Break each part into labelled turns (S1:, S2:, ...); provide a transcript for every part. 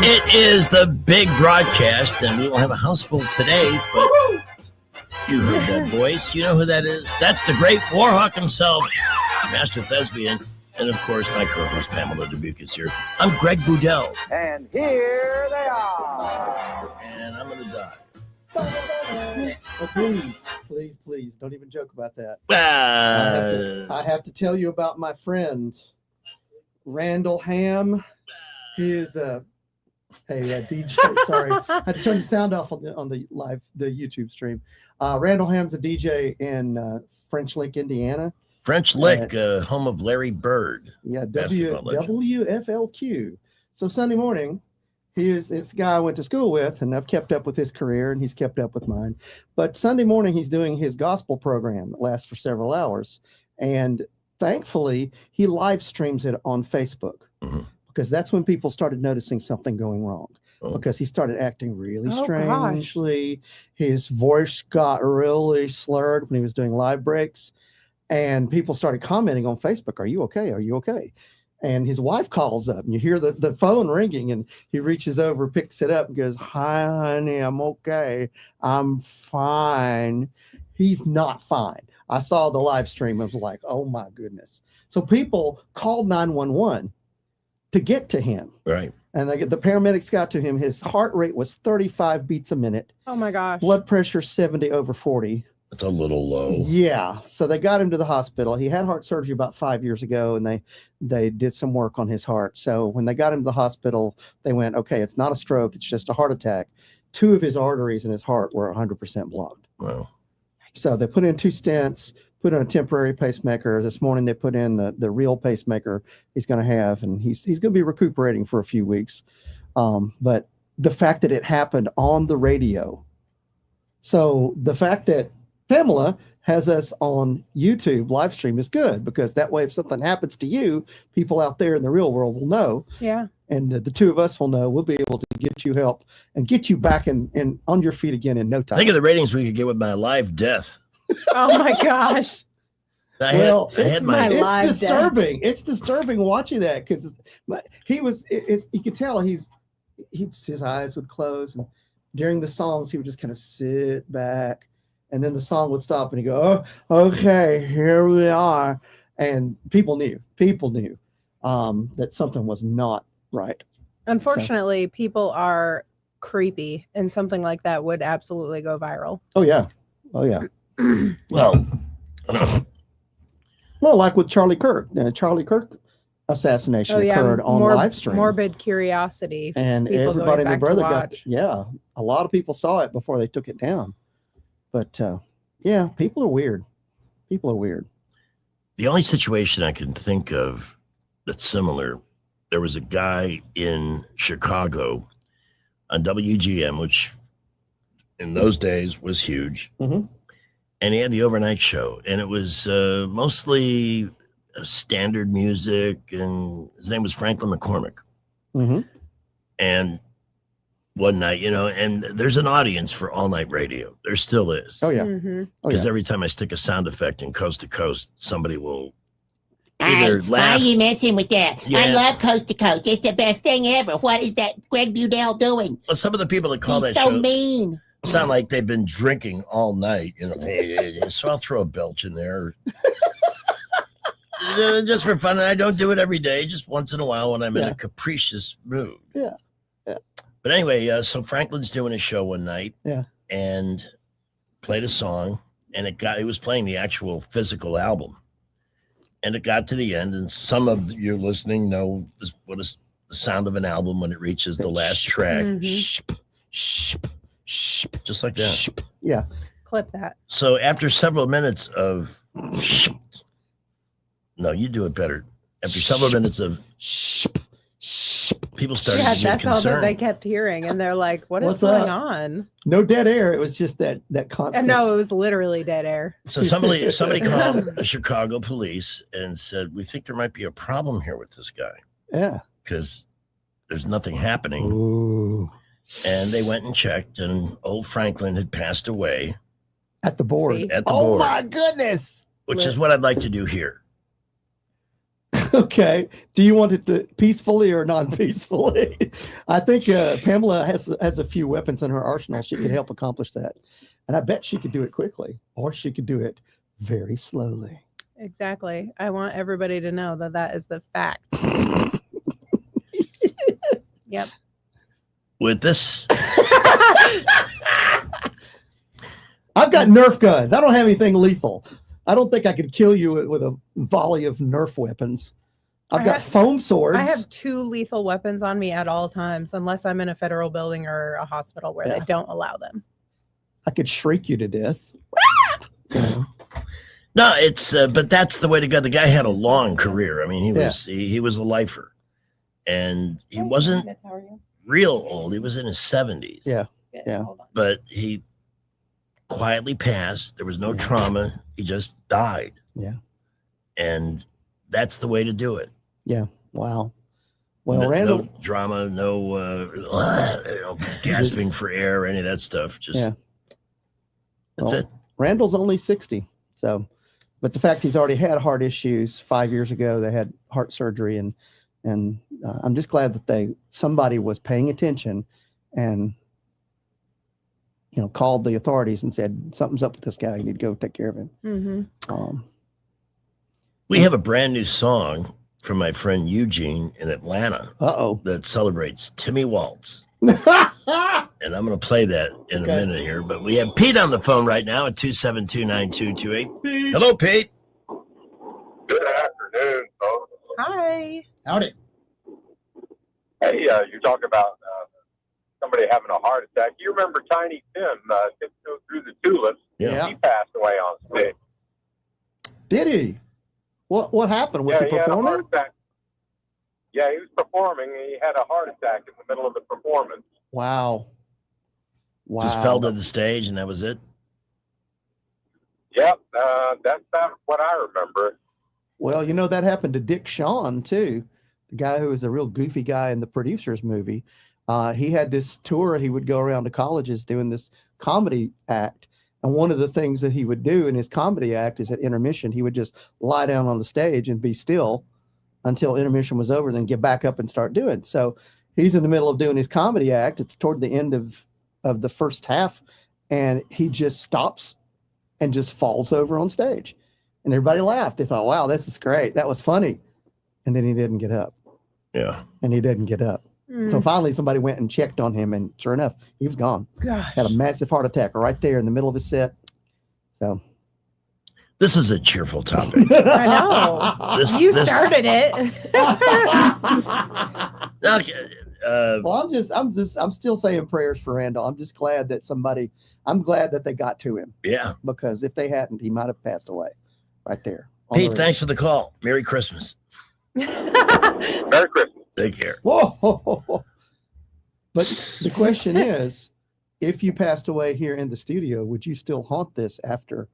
S1: It is the big broadcast, and we will have a house full today, but you heard that voice. You know who that is? That's the great Warhawk himself, Master Thespian. And, of course, my co-host, Pamela Dubuque, is here. I'm Greg Boudel.
S2: And here they are.
S1: And I'm going to die.
S3: Oh, please, don't even joke about that. I have to tell you about my friend, Randall Ham. He is a DJ. Sorry, I had to turn the sound off on the YouTube stream. Randall Ham's a DJ in French Lick, Indiana.
S1: French Lick, home of Larry Bird.
S3: Yeah, WFLQ. So Sunday morning, it's a guy I went to school with, and I've kept up with his career, and he's kept up with mine. But Sunday morning, he's doing his gospel program that lasts for several hours. And thankfully, he live streams it on Facebook because that's when people started noticing something going wrong. Because he started acting really strangely. His voice got really slurred when he was doing live breaks. And people started commenting on Facebook, "Are you okay? Are you okay?" And his wife calls up, and you hear the phone ringing, and he reaches over, picks it up, and goes, "Hi, honey, I'm okay. I'm fine." He's not fine. I saw the live stream. I was like, oh, my goodness. So people called 911 to get to him.
S1: Right.
S3: And the paramedics got to him. His heart rate was 35 beats a minute.
S4: Oh, my gosh.
S3: Blood pressure 70/40.
S1: It's a little low.
S3: Yeah. So they got him to the hospital. He had heart surgery about 5 years ago, and they did some work on his heart. So when they got him to the hospital, they went, okay, it's not a stroke. It's just a heart attack. 2 of his arteries in his heart were 100% blocked.
S1: Wow.
S3: So they put in 2 stents, put in a temporary pacemaker. This morning they put in the real pacemaker he's going to have, and he's going to be recuperating for a few weeks. But the fact that it happened on the radio. So the fact that Pamela has us on YouTube live stream is good, because that way if something happens to you, people out there in the real world will know.
S4: Yeah.
S3: And the 2 of us will know. We'll be able to get you help and get you back and on your feet again in no time.
S1: Think of the ratings we could get with my live death.
S4: Oh my gosh.
S3: It's disturbing. It's disturbing watching that, because you could tell his eyes would close, and during the songs he would just kind of sit back. And then the song would stop, and he'd go, "Oh, okay, here we are." And people knew that something was not right.
S4: Unfortunately, people are creepy, and something like that would absolutely go viral.
S3: Oh, yeah. Well, like with Charlie Kirk. Charlie Kirk assassination occurred on live stream.
S4: Morbid curiosity.
S3: And everybody and their brother a lot of people saw it before they took it down. But people are weird.
S1: The only situation I can think of that's similar, there was a guy in Chicago on WGM, which in those days was huge.
S3: Mm-hmm.
S1: And he had the overnight show, and it was mostly standard music, and his name was Franklin McCormick.
S3: Mm-hmm.
S1: And one night, and there's an audience for all night radio. There still is.
S3: Oh, yeah.
S1: Because every time I stick a sound effect in Coast to Coast, somebody will either laugh.
S5: Why are you messing with that?
S1: Yeah.
S5: I love Coast to Coast. It's the best thing ever. What is that Greg Budell doing?
S1: Well, some of the people that call
S5: He's
S1: that
S5: so
S1: show
S5: mean.
S1: sound like they've been drinking all night. So I'll throw a belch in there. Just for fun. And I don't do it every day, just once in a while when I'm in a capricious mood.
S3: Yeah.
S1: But anyway, so Franklin's doing a show one night, and played a song, and it was playing the actual physical album, and it got to the end, and some of you listening know what is the sound of an album when it reaches the last track, just like that.
S3: Yeah,
S4: clip that.
S1: So after several minutes of, no, you do it better. After several minutes of. People started to get
S4: that's
S1: concerned.
S4: all that they kept hearing, and they're like, "What's going on?"
S3: No dead air. It was just that constant.
S4: And no, it was literally dead air.
S1: So somebody called the Chicago police and said, "We think there might be a problem here with this guy."
S3: Yeah,
S1: because there's nothing happening.
S3: Ooh.
S1: And they went and checked, and old Franklin had passed away
S3: at the board.
S1: At the board.
S5: Oh my goodness!
S1: Which is what I'd like to do here.
S3: Okay. Do you want it to peacefully or non-peacefully? I think Pamela has a few weapons in her arsenal. She could help accomplish that. And I bet she could do it quickly, or she could do it very slowly.
S4: Exactly. I want everybody to know that that is the fact. Yep.
S1: With this,
S3: I've got Nerf guns. I don't have anything lethal. I don't think I could kill you with a volley of Nerf weapons. I've got foam swords.
S4: I have 2 lethal weapons on me at all times, unless I'm in a federal building or a hospital where they don't allow them.
S3: I could shriek you to death.
S1: no, it's but that's the way to go. The guy had a long career. I mean, he was a lifer, and he wasn't real old. He was in his 70s.
S3: Yeah.
S1: But he quietly passed. There was no trauma. He just died.
S3: Yeah.
S1: And that's the way to do it.
S3: Yeah. Wow. Well,
S1: no,
S3: Randall,
S1: no drama, no gasping for air, or any of that stuff. Just that's it.
S3: Randall's only 60. So, but the fact he's already had heart issues 5 years ago, they had heart surgery, and I'm just glad that somebody was paying attention and called the authorities and said something's up with this guy. You need to go take care of him.
S4: Mm-hmm.
S1: We have a brand new song from my friend Eugene in Atlanta. That celebrates Timmy Waltz. And I'm going to play that in a minute here. But we have Pete on the phone right now at 272-9228. Hello, Pete.
S6: Good afternoon, folks.
S4: Hi.
S3: Howdy.
S6: Hey, you talk about somebody having a heart attack. You remember Tiny Tim tiptoe through the tulips?
S1: Yeah.
S6: He passed away on stage.
S3: Did he? What happened? Was he
S6: had a heart
S3: performing?
S6: attack. Yeah, he was performing. He had a heart attack in the middle of the performance.
S3: Wow.
S1: Just fell to the stage and that was it?
S6: Yep, that's about what I remember.
S3: Well, that happened to Dick Shawn too, the guy who was a real goofy guy in the Producers movie. He had this tour. He would go around to colleges doing this comedy act. And one of the things that he would do in his comedy act is at intermission, he would just lie down on the stage and be still until intermission was over, then get back up and start doing. So he's in the middle of doing his comedy act. It's toward the end of the first half, and he just stops and just falls over on stage. And everybody laughed. They thought, wow, this is great. That was funny. And then he didn't get up.
S1: Yeah.
S3: And he didn't get up. So finally somebody went and checked on him, and sure enough, he was gone.
S4: Gosh.
S3: Had a massive heart attack right there in the middle of his set. So
S1: this is a cheerful topic.
S4: I know. You started it.
S3: Well, I'm still saying prayers for Randall. I'm just glad that I'm glad that they got to him.
S1: Yeah.
S3: Because if they hadn't, he might have passed away right there.
S1: Pete, thanks for the call. Merry Christmas.
S6: Merry Christmas.
S1: Take care.
S3: Whoa. But the question is, if you passed away here in the studio, would you still haunt this after?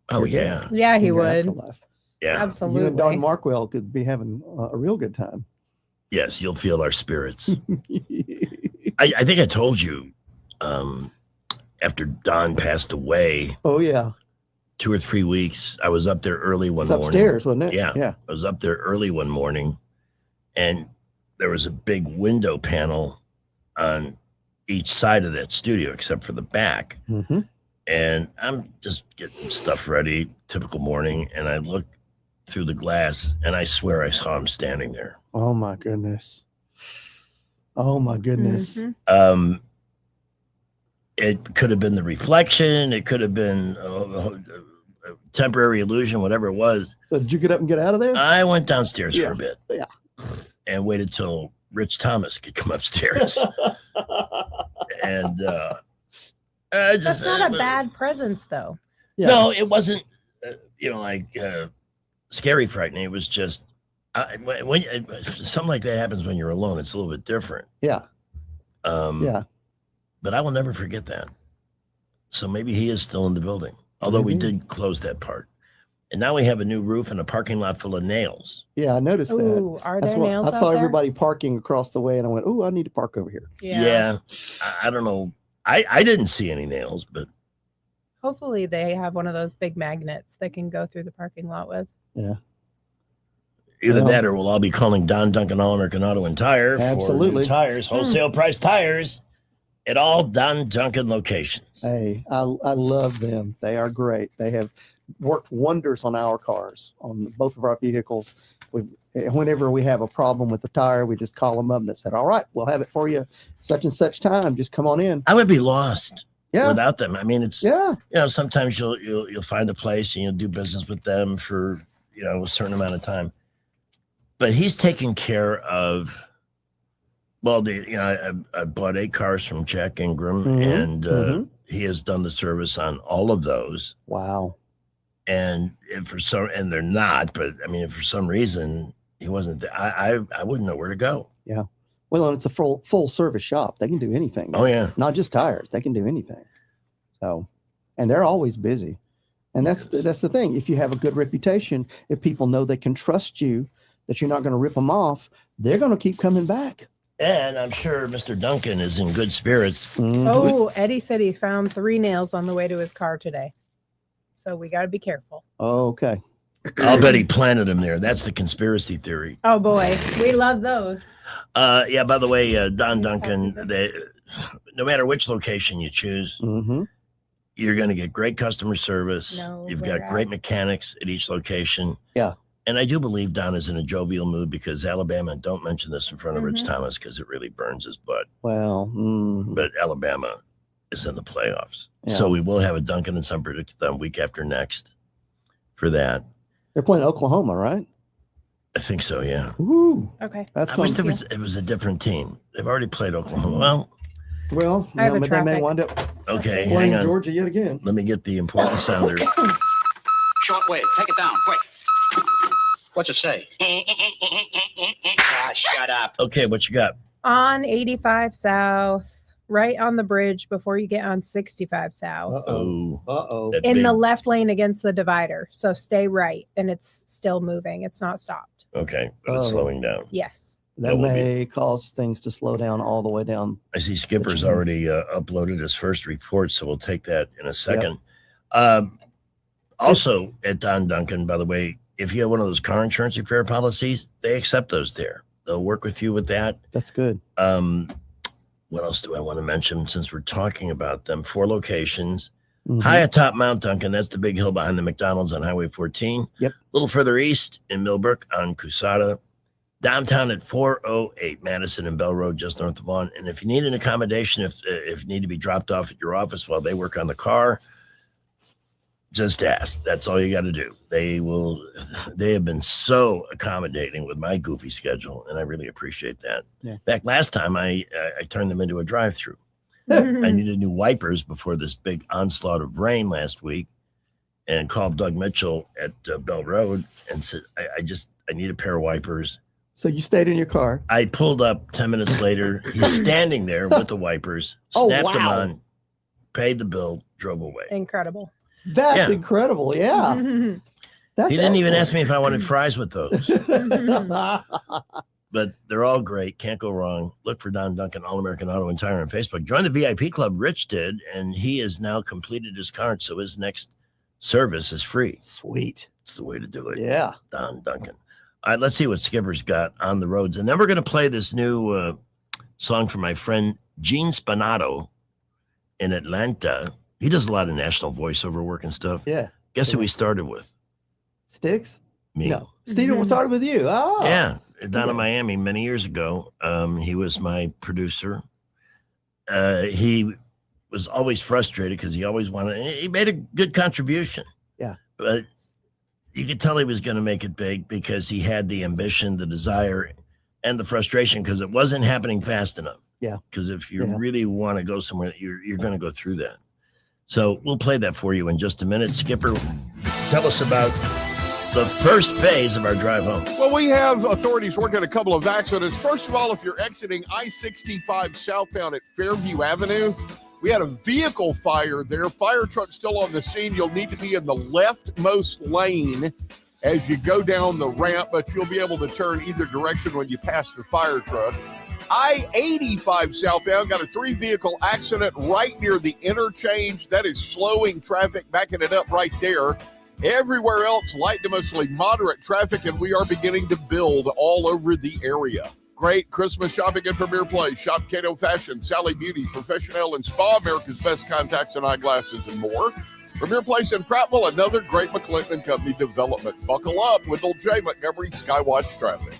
S1: Oh, yeah.
S4: Yeah, he would.
S3: Afterlife?
S1: Yeah.
S4: Absolutely.
S3: You and Don Markwell could be having a real good time.
S1: Yes, you'll feel our spirits. I think I told you after Don passed away.
S3: Oh, yeah.
S1: 2 or 3 weeks, I was up there early one morning.
S3: Upstairs, wasn't it?
S1: Yeah.
S3: Yeah.
S1: I was up there early one morning, and there was a big window panel on each side of that studio except for the back.
S3: Mm-hmm.
S1: And I'm just getting stuff ready, typical morning, and I look through the glass, and I swear I saw him standing there.
S3: Oh, my goodness. Oh, my goodness.
S4: Mm-hmm.
S1: It could have been the reflection. It could have been a temporary illusion, whatever it was.
S3: So did you get up and get out of there?
S1: I went downstairs for a bit.
S3: Yeah.
S1: And waited till Rich Thomas could come upstairs. And
S4: that's not a bad presence, though.
S3: Yeah.
S1: No, it wasn't, scary, frightening. It was just, when something like that happens when you're alone, it's a little bit different.
S3: Yeah.
S1: Yeah. But I will never forget that. So maybe he is still in the building, although we did close that part. And now we have a new roof and a parking lot full of nails.
S3: Yeah, I noticed that.
S4: Ooh, are there nails
S3: I saw
S4: out there?
S3: everybody parking across the way, and I went, "Oh, I need to park over here."
S1: Yeah. I don't know. I didn't see any nails, but
S4: Hopefully they have one of those big magnets that can go through the parking lot with.
S3: Yeah.
S1: Either that or we'll all be calling Don Duncan All American Auto and Tire
S3: Absolutely.
S1: for new tires, wholesale price tires at all Don Duncan locations.
S3: Hey, I love them. They are great. They have worked wonders on our cars, on both of our vehicles. Whenever we have a problem with the tire, we just call them up and they said, all right, we'll have it for you such and such time. Just come on in.
S1: I would be lost
S3: Yeah.
S1: without them. I mean, it's,
S3: Yeah.
S1: sometimes you'll find a place and you'll do business with them for, a certain amount of time. But he's taking care of, I bought 8 cars from Jack Ingram, and he has done the service on all of those.
S3: Wow.
S1: And and they're not, but I mean, if for some reason he wasn't there, I wouldn't know where to go.
S3: Yeah. Well, and it's a full service shop. They can do anything.
S1: Oh, yeah.
S3: Not just tires. They can do anything. So, and they're always busy. And that's the thing. If you have a good reputation, if people know they can trust you, that you're not going to rip them off, they're going to keep coming back.
S1: And I'm sure Mr. Duncan is in good spirits.
S4: Oh, Eddie said he found 3 nails on the way to his car today. So we got to be careful.
S3: Okay.
S1: I'll bet he planted them there. That's the conspiracy theory.
S4: Oh, boy. We love those.
S1: Yeah, by the way, Don Duncan, no matter which location you choose, you're going to get great customer service. You've got great mechanics at each location.
S3: Yeah.
S1: And I do believe Don is in a jovial mood because Alabama, don't mention this in front of Rich Thomas because it really burns his butt.
S3: Well,
S1: but Alabama is in the playoffs.
S3: Yeah.
S1: So we will have a Duncan and Son Predictathon week after next for that.
S3: They're playing Oklahoma, right?
S1: I think so, yeah.
S3: Ooh.
S4: Okay.
S3: That's
S1: I wish it was a different team. They've already played Oklahoma.
S3: Well,
S4: I have a
S3: but they may
S4: traffic.
S3: wind up
S1: Okay,
S3: playing
S1: hang on.
S3: Georgia yet again.
S1: Let me get the important sounder.
S7: Shortwave, take it down, quick. What's it say? Shut up.
S1: Okay, what you got?
S4: On 85 South, right on the bridge before you get on 65 South.
S1: Uh-oh.
S3: Uh-oh.
S1: That
S4: In
S1: big-
S4: the left lane against the divider. So stay right. And it's still moving. It's not stopped.
S1: Okay, but it's slowing down.
S4: Yes.
S3: That may cause things to slow down all the way down.
S1: I see Skipper's already uploaded his first report, so we'll take that in a second. Also, at Don Duncan, by the way, if you have one of those car insurance repair policies, they accept those there. They'll work with you with that.
S3: That's good.
S1: What else do I want to mention since we're talking about them? 4 locations. High atop Mount Duncan, that's the big hill behind the McDonald's on Highway 14.
S3: Yep.
S1: A little further east in Millbrook on Cusada. Downtown at 408 Madison and Bell Road, just north of Vaughan. And if you need an accommodation, if you need to be dropped off at your office while they work on the car, just ask. That's all you got to do. They have been so accommodating with my goofy schedule, and I really appreciate that.
S3: Yeah.
S1: Back last time, I turned them into a drive-through. I needed new wipers before this big onslaught of rain last week, and called Doug Mitchell at Bell Road and said, I need a pair of wipers.
S3: So you stayed in your car.
S1: I pulled up 10 minutes later. He's standing there with the wipers, snapped them on, paid the bill, drove away.
S4: Incredible.
S3: That's incredible. Yeah. That's
S1: He didn't even
S3: excellent.
S1: ask me if I wanted fries with those. But they're all great. Can't go wrong. Look for Don Duncan, All American Auto and Tire on Facebook. Join the VIP club. Rich did, and he has now completed his card, so his next service is free.
S3: Sweet.
S1: It's the way to do it.
S3: Yeah.
S1: Don Duncan. All right, let's see what Skipper's got on the roads. And then we're going to play this new song from my friend Gene Spinato in Atlanta. He does a lot of national voiceover work and stuff.
S3: Yeah.
S1: Guess who he started with?
S3: Sticks?
S1: Me.
S3: No. Steve started with you. Oh.
S1: Yeah. Down in Miami many years ago. He was my producer. He was always frustrated because he always he made a good contribution.
S3: Yeah.
S1: But you could tell he was going to make it big because he had the ambition, the desire, and the frustration because it wasn't happening fast enough.
S3: Yeah.
S1: Because if you really want to go somewhere, you're going to go through that. So we'll play that for you in just a minute. Skipper, tell us about the first phase of our drive home.
S8: Well, we have authorities working a couple of accidents. First of all, if you're exiting I-65 southbound at Fairview Avenue, we had a vehicle fire there. Fire truck still on the scene. You'll need to be in the leftmost lane as you go down the ramp, but you'll be able to turn either direction when you pass the fire truck. I-85 southbound got a 3-vehicle accident right near the interchange. That is slowing traffic, backing it up right there. Everywhere else, light to mostly moderate traffic, and we are beginning to build all over the area. Great Christmas shopping at Premier Place. Shop Cato Fashion, Sally Beauty, Professional and Spa, America's Best Contacts and Eyeglasses, and more. Premier Place in Prattville, another great McClinton and Company development. Buckle up with Old J. Montgomery Skywatch Traffic.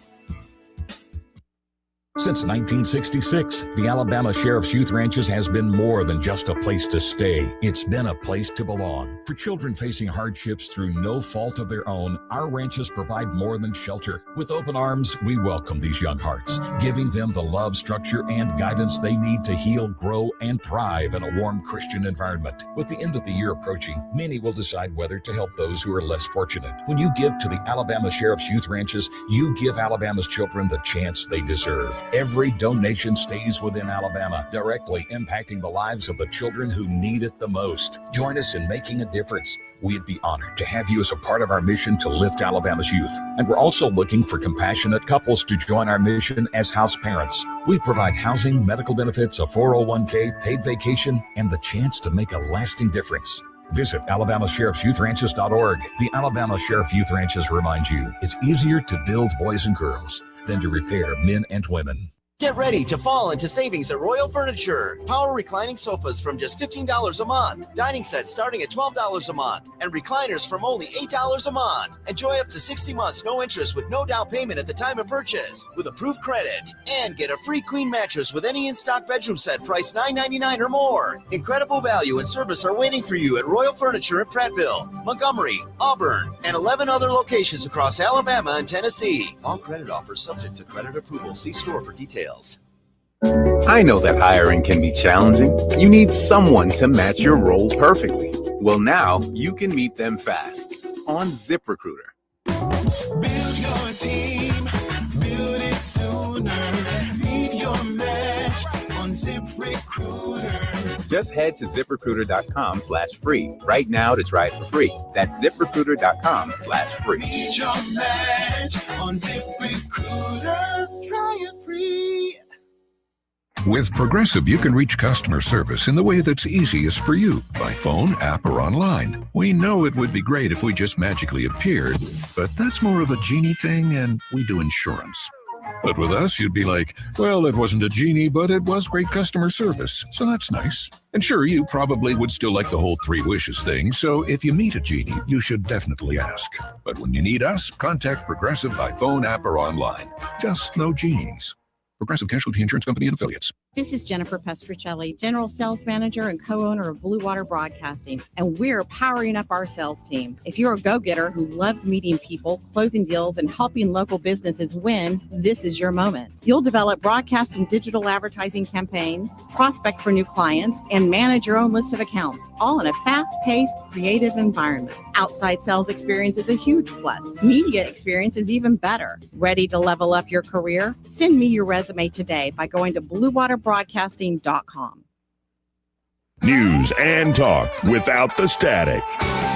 S9: Since 1966, the Alabama Sheriff's Youth Ranches has been more than just a place to stay. It's been a place to belong. For children facing hardships through no fault of their own, our ranches provide more than shelter. With open arms, we welcome these young hearts, giving them the love, structure, and guidance they need to heal, grow, and thrive in a warm Christian environment. With the end of the year approaching, many will decide whether to help those who are less fortunate. When you give to the Alabama Sheriff's Youth Ranches, you give Alabama's children the chance they deserve. Every donation stays within Alabama, directly impacting the lives of the children who need it the most. Join us in making a difference. We'd be honored to have you as a part of our mission to lift Alabama's youth. And we're also looking for compassionate couples to join our mission as house parents. We provide housing, medical benefits, a 401k, paid vacation, and the chance to make a lasting difference. Visit AlabamaSheriff'sYouthRanches.org. The Alabama Sheriff Youth Ranches reminds you it's easier to build boys and girls than to repair men and women.
S10: Get ready to fall into savings at Royal Furniture. Power reclining sofas from just $15 a month. Dining sets starting at $12 a month. And recliners from only $8 a month. Enjoy up to 60 months no interest with no down payment at the time of purchase with approved credit. And get a free queen mattress with any in-stock bedroom set priced $9.99 or more. Incredible value and service are waiting for you at Royal Furniture in Prattville, Montgomery, Auburn, and 11 other locations across Alabama and Tennessee. All credit offers subject to credit approval. See store for details.
S11: I know that hiring can be challenging. You need someone to match your role perfectly. Well, now you can meet them fast on ZipRecruiter.
S12: Build your team, build it sooner. Meet your match on ZipRecruiter.
S11: Just head to ZipRecruiter.com/free right now to try it for free. That's ZipRecruiter.com/free.
S12: Meet your match on ZipRecruiter. Try it free.
S13: With Progressive, you can reach customer service in the way that's easiest for you, by phone, app, or online. We know it would be great if we just magically appeared, but that's more of a genie thing, and we do insurance. But with us, you'd be like, well, it wasn't a genie, but it was great customer service, so that's nice. And sure, you probably would still like the whole 3 wishes thing, so if you meet a genie, you should definitely ask. But when you need us, contact Progressive by phone, app, or online. Just no genies. Progressive Casualty Insurance Company and Affiliates.
S14: This is Jennifer Pestricelli, General Sales Manager and co-owner of Blue Water Broadcasting, and we're powering up our sales team. If you're a go-getter who loves meeting people, closing deals, and helping local businesses win, this is your moment. You'll develop broadcast and digital advertising campaigns, prospect for new clients, and manage your own list of accounts, all in a fast-paced, creative environment. Outside sales experience is a huge plus. Media experience is even better. Ready to level up your career? Send me your resume today by going to BlueWaterBroadcasting.com.
S15: News and talk without the static.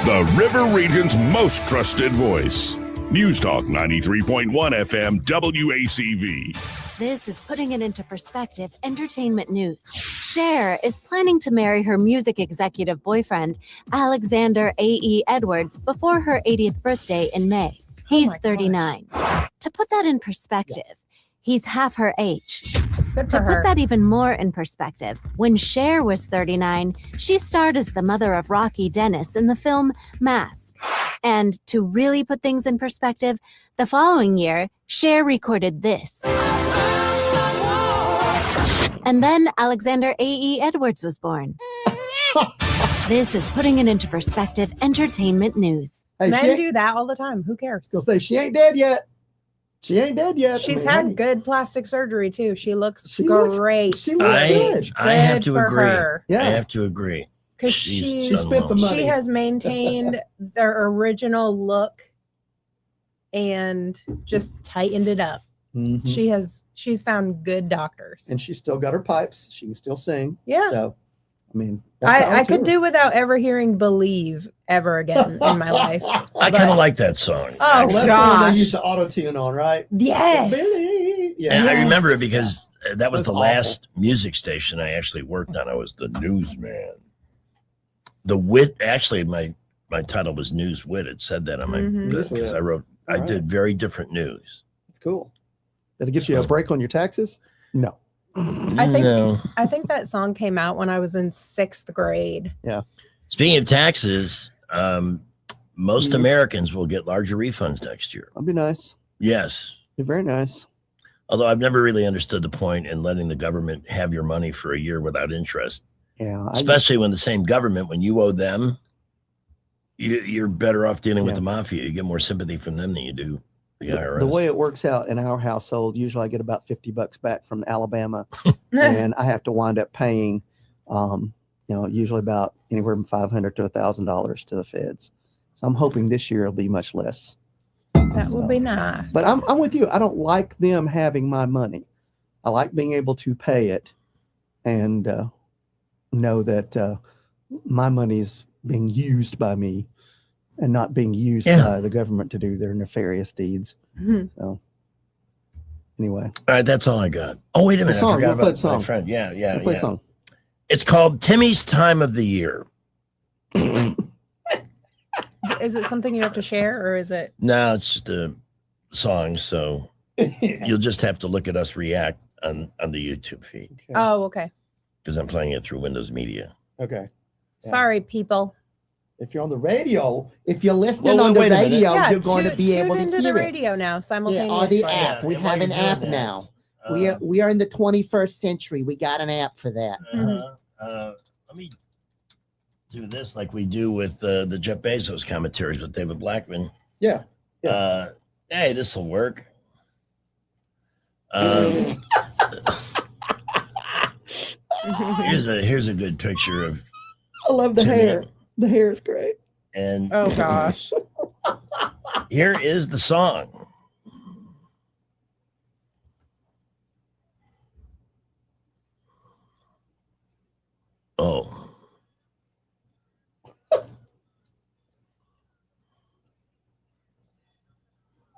S15: The River Region's most trusted voice. News Talk 93.1 FM WACV.
S16: This is Putting It Into Perspective Entertainment News. Cher is planning to marry her music executive boyfriend, Alexander A.E. Edwards, before her 80th birthday in May. He's 39. To put that in perspective, he's half her age. To put that even more in perspective, when Cher was 39, she starred as the mother of Rocky Dennis in the film Mask. And to really put things in perspective, the following year, Cher recorded this. And then Alexander A.E. Edwards was born. This is Putting It Into Perspective Entertainment News.
S3: Hey,
S4: Men do that all the time. Who cares?
S3: They'll say she ain't dead yet. She ain't dead yet.
S4: She's had good plastic surgery too. She looks great.
S3: She looks good.
S1: I have
S4: Good
S1: to
S4: for
S1: agree.
S4: her.
S1: I have to agree.
S4: Because
S1: She's
S4: she
S1: done
S3: spent the
S1: well.
S3: money.
S4: She has maintained their original look and just tightened it up.
S3: Mhm.
S4: She's found good doctors.
S3: And she's still got her pipes. She can still sing.
S4: Yeah.
S3: So, I mean,
S4: I could do without ever hearing "Believe" ever again in my life.
S1: I kind of like that song.
S4: Oh
S3: Well, that's the one
S4: gosh!
S3: they used to auto-tune on, right?
S4: Yes.
S3: Billy. Yeah.
S1: And I remember it because that was
S3: That's
S1: the
S3: awful.
S1: last music station I actually worked on. I was the newsman. Actually, my my title was News Wit. It said that on my
S3: Newswit.
S1: because I wrote.
S3: All
S1: I
S3: right.
S1: did very different news.
S3: It's cool. Did it get you a break on your taxes? No.
S4: I think that song came out when I was in 6th grade.
S3: Yeah.
S1: Speaking of taxes, most Americans will get larger refunds next year.
S3: That'd be nice.
S1: Yes.
S3: Be very nice.
S1: Although I've never really understood the point in letting the government have your money for a year without interest.
S3: Yeah.
S1: Especially when the same government, when you owe them, you're better off dealing with the mafia. You get more sympathy from them than you do the IRS.
S3: The way it works out in our household, usually I get about $50 back from Alabama, and I have to wind up paying, usually about anywhere from $500 to $1,000 to the feds. So I'm hoping this year it'll be much less.
S4: That would be nice.
S3: But I'm with you. I don't like them having my money. I like being able to pay it and know that my money is being used by me and not being used by the government to do their nefarious deeds. So anyway.
S1: All right, that's all I got. Oh, wait a minute. I
S3: Song.
S1: forgot
S3: We'll play
S1: about
S3: the
S1: my
S3: song.
S1: friend. Yeah.
S3: Play the song.
S1: It's called Timmy's Time of the Year.
S4: Is it something you have to share, or is it?
S1: No, it's just a song, so you'll just have to look at us react on the YouTube feed
S4: Oh, okay.
S1: because I'm playing it through Windows Media.
S3: Okay.
S4: Sorry, people.
S3: If you're on the radio, if you're listening
S1: Well,
S3: on the
S1: wait a minute.
S3: radio,
S4: Yeah,
S3: you're going to be
S4: tune
S3: able to
S4: into
S3: hear
S4: the
S3: it.
S4: radio now
S5: Yeah,
S4: simultaneously.
S5: or the app. We
S1: and while
S5: have an
S1: you're doing
S5: app
S1: that,
S5: now. We are in the 21st century. We got an app for that.
S1: Let me do this like we do with the Jeff Bezos commentaries with David Blackman.
S3: Yeah.
S1: Hey, this will work. Here's a good picture of
S3: I love the
S1: Timmy.
S3: hair. The hair is great.
S1: And
S4: Oh gosh.
S1: here is the song. Oh.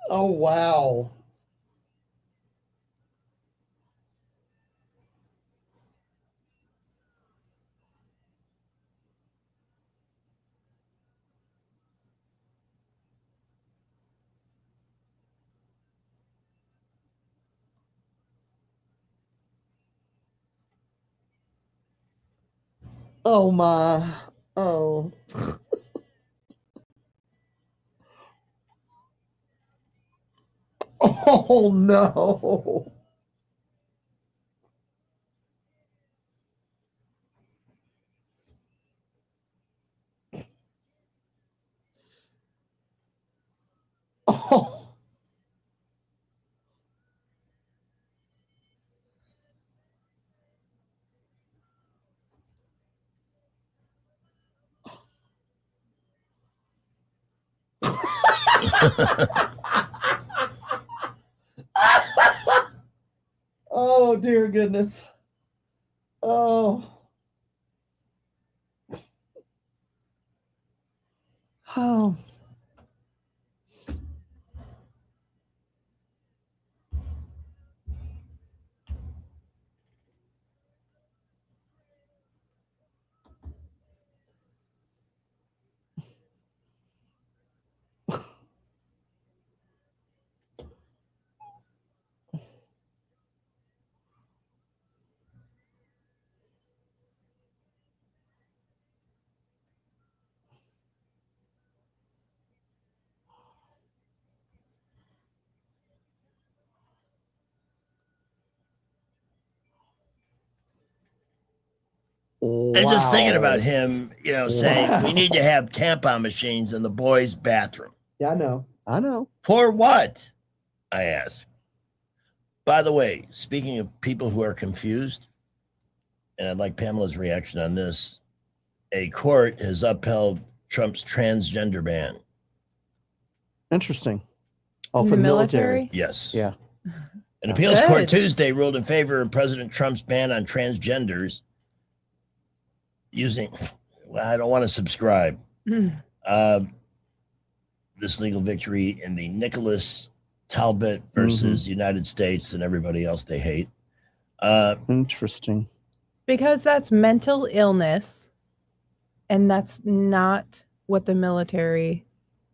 S3: Oh wow. Oh my. Oh. Oh no. Oh. Oh dear goodness. Oh. Oh.
S1: And just thinking
S3: Wow.
S1: about him, saying we need to have tampon machines in the boys' bathroom.
S3: Yeah, I know. I know.
S1: For what? I ask. By the way, speaking of people who are confused, and I'd like Pamela's reaction on this, a court has upheld Trump's transgender ban.
S3: Interesting. Oh,
S4: In
S3: for
S4: the
S3: the military.
S4: military?
S1: Yes.
S3: Yeah.
S1: An appeals court
S4: Good.
S1: Tuesday ruled in favor of President Trump's ban on transgenders using, well, I don't want to subscribe. This legal victory in the Nicholas Talbot versus United States and everybody else they hate.
S3: Interesting.
S4: Because that's mental illness, and that's not what the military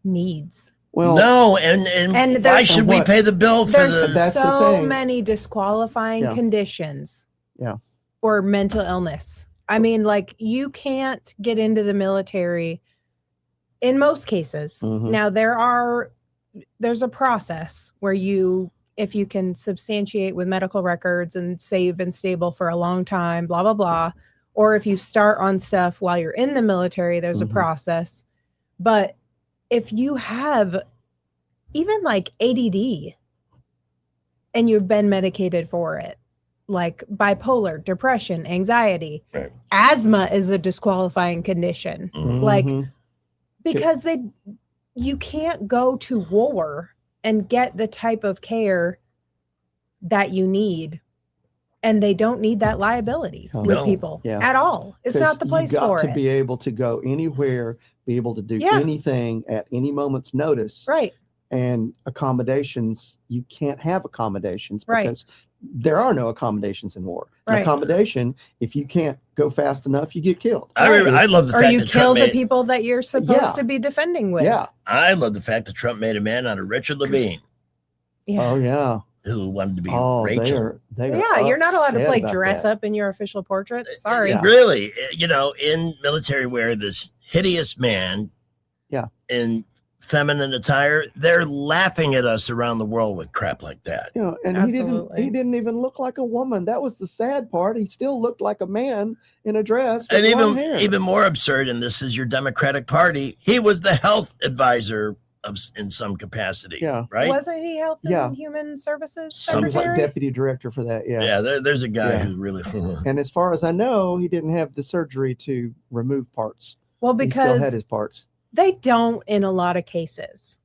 S4: needs.
S3: Well,
S1: no, and why
S4: there's-
S1: should we pay the bill for
S4: There's
S1: the?
S4: so many disqualifying
S3: Yeah.
S4: conditions
S3: Yeah.
S4: for mental illness. I mean, like, you can't get into the military in most cases.
S3: Mhm.
S4: Now there's a process where if you can substantiate with medical records and say you've been stable for a long time, blah blah blah, or if you start on stuff while you're in the military, there's a process. But if you have even like ADD and you've been medicated for it, like bipolar, depression, anxiety, asthma is a disqualifying condition. Like, because you can't go to war and get the type of care that you need, and they don't need that liability with people at all. It's not the place
S3: you got
S4: for
S3: to
S4: it.
S3: be able to go anywhere, be able to do
S4: Yeah.
S3: anything at any moment's notice.
S4: Right.
S3: And accommodations, you can't have accommodations
S4: Right.
S3: because there are no accommodations in war. An
S4: Right.
S3: accommodation, if you can't go fast enough, you get killed.
S1: I love the
S4: Or
S1: fact
S4: you
S1: that
S4: kill
S1: Trump
S4: the
S1: made.
S4: people that you're supposed to be defending with.
S3: Yeah.
S1: I love the fact that Trump made a man out of Richard Levine,
S3: Oh yeah.
S1: who wanted to be
S3: Oh,
S1: Rachel.
S4: Yeah, you're not allowed to
S3: upset
S4: play
S3: about
S4: dress
S3: that.
S4: up in your official portrait. Sorry.
S1: Really, in military wear, this hideous man,
S3: Yeah.
S1: in feminine attire, they're laughing at us around the world with crap like that.
S3: You know, and he didn't even look like a woman. That was the sad part. He still looked like a man in a dress with
S1: And
S3: long hair.
S1: even more absurd, and this is your Democratic Party, he was the health advisor in some capacity.
S3: Yeah.
S1: Right?
S4: Wasn't he Health and
S3: Yeah.
S4: Human Services
S3: He was like
S4: Secretary?
S3: deputy director for that. Yeah.
S1: Yeah, there's a guy
S3: Yeah.
S1: who really.
S3: And as far as I know, he didn't have the surgery to remove parts.
S4: Well,
S3: he still
S4: because
S3: had his parts.
S4: they don't in a lot of cases.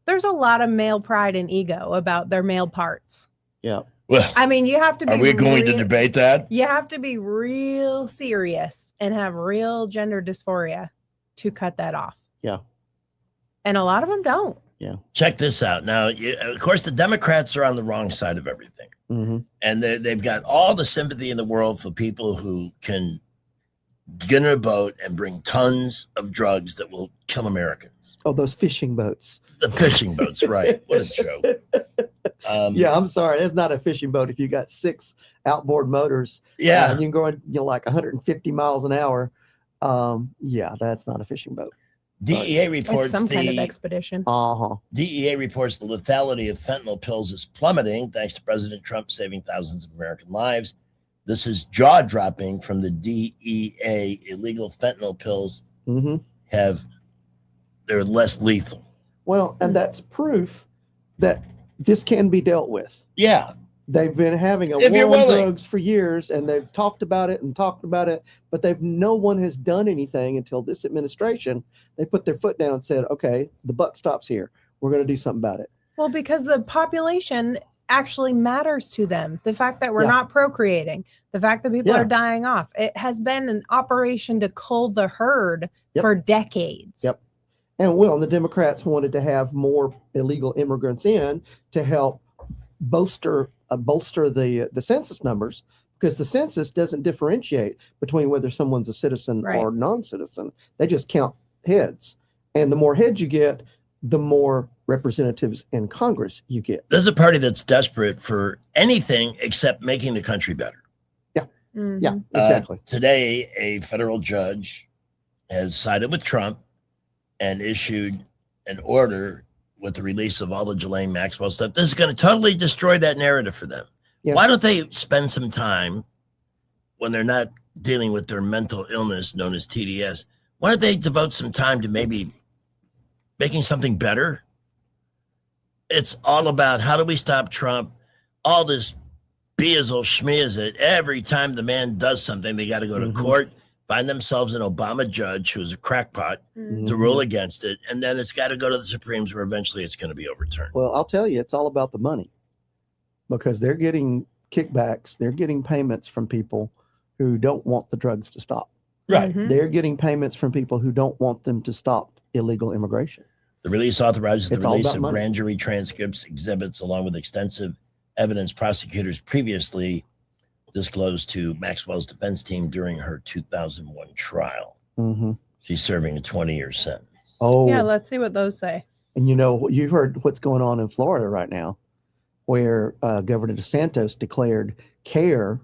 S4: There's a lot of male pride and ego about their male parts.
S3: Yeah.
S1: Well,
S4: I mean, you have to be.
S1: are we going to
S4: real-
S1: debate that?
S4: You have to be real serious and have real gender dysphoria to cut that off.
S3: Yeah.
S4: And a lot of them don't.
S3: Yeah.
S1: Check this out. Now, of course, the Democrats are on the wrong side of everything.
S3: Mm-hmm.
S1: And they've got all the sympathy in the world for people who can get in a boat and bring tons of drugs that will kill Americans.
S3: Oh, those fishing boats.
S1: The fishing boats, right? What a joke.
S3: Yeah, I'm sorry. It's not a fishing boat. If you got 6 outboard motors,
S1: Yeah.
S3: and you can go like 150 miles an hour. Yeah, that's not a fishing boat.
S1: DEA reports
S4: It's some kind of expedition.
S1: DEA reports the lethality of fentanyl pills is plummeting thanks to President Trump saving thousands of American lives. This is jaw-dropping from the DEA. Illegal fentanyl pills they're less lethal.
S3: Well, and that's proof that this can be dealt with.
S1: Yeah.
S3: They've been having a
S1: If you're
S3: war on
S1: willing.
S3: drugs for years, and they've talked about it, but no one has done anything until this administration. They put their foot down and said, okay, the buck stops here. We're going to do something about it.
S4: Well, because the population actually matters to them. The fact that we're
S3: Yeah.
S4: not procreating, the fact that people
S3: Yeah.
S4: are dying off. It has been an operation to cull the herd for decades.
S3: Yep. And the Democrats wanted to have more illegal immigrants in to help bolster the census numbers, because the census doesn't differentiate between whether someone's a citizen or non-citizen. They just count heads. And the more heads you get, the more representatives in Congress you get.
S1: There's a party that's desperate for anything except making the country better.
S3: Yeah, exactly.
S1: Today, a federal judge has sided with Trump and issued an order with the release of all the Ghislaine Maxwell stuff. This is going to totally destroy that narrative for them.
S3: Yeah.
S1: Why don't they spend some time when they're not dealing with their mental illness known as TDS? Why don't they devote some time to maybe making something better? It's all about how do we stop Trump? All this beazel schmeazel. Every time the man does something, they got to go to court, find themselves an Obama judge who's a crackpot to rule against it, and then it's got to go to the Supremes where eventually it's going to be overturned.
S3: Well, I'll tell you, it's all about the money, because they're getting kickbacks. They're getting payments from people who don't want the drugs to stop.
S1: Right.
S3: They're getting payments from people who don't want them to stop illegal immigration.
S1: The release authorizes
S3: It's
S1: the
S3: all
S1: release
S3: about
S1: of
S3: money.
S1: grand jury transcripts, exhibits, along with extensive evidence prosecutors previously disclosed to Maxwell's defense team during her 2001 trial.
S3: Mm-hmm.
S1: She's serving a 20-year sentence.
S3: Oh,
S4: Yeah, let's see what those say.
S3: and you've heard what's going on in Florida right now, where Governor DeSantis declared CARE,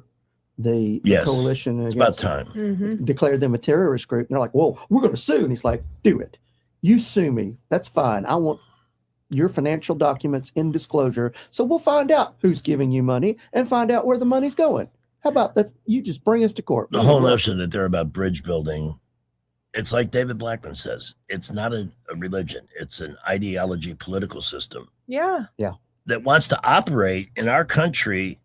S3: the
S1: Yes,
S3: coalition
S1: it's about
S3: against
S1: time.
S3: declared them a terrorist group. And they're like, "Whoa, we're going to sue." And he's like, "Do it. You sue me. That's fine. I want your financial documents in disclosure, so we'll find out who's giving you money and find out where the money's going. How about that? You just bring us to court."
S1: The whole notion that they're about bridge building, it's like David Blackman says, it's not a religion. It's an ideology, political system
S4: Yeah.
S1: that wants to operate in our country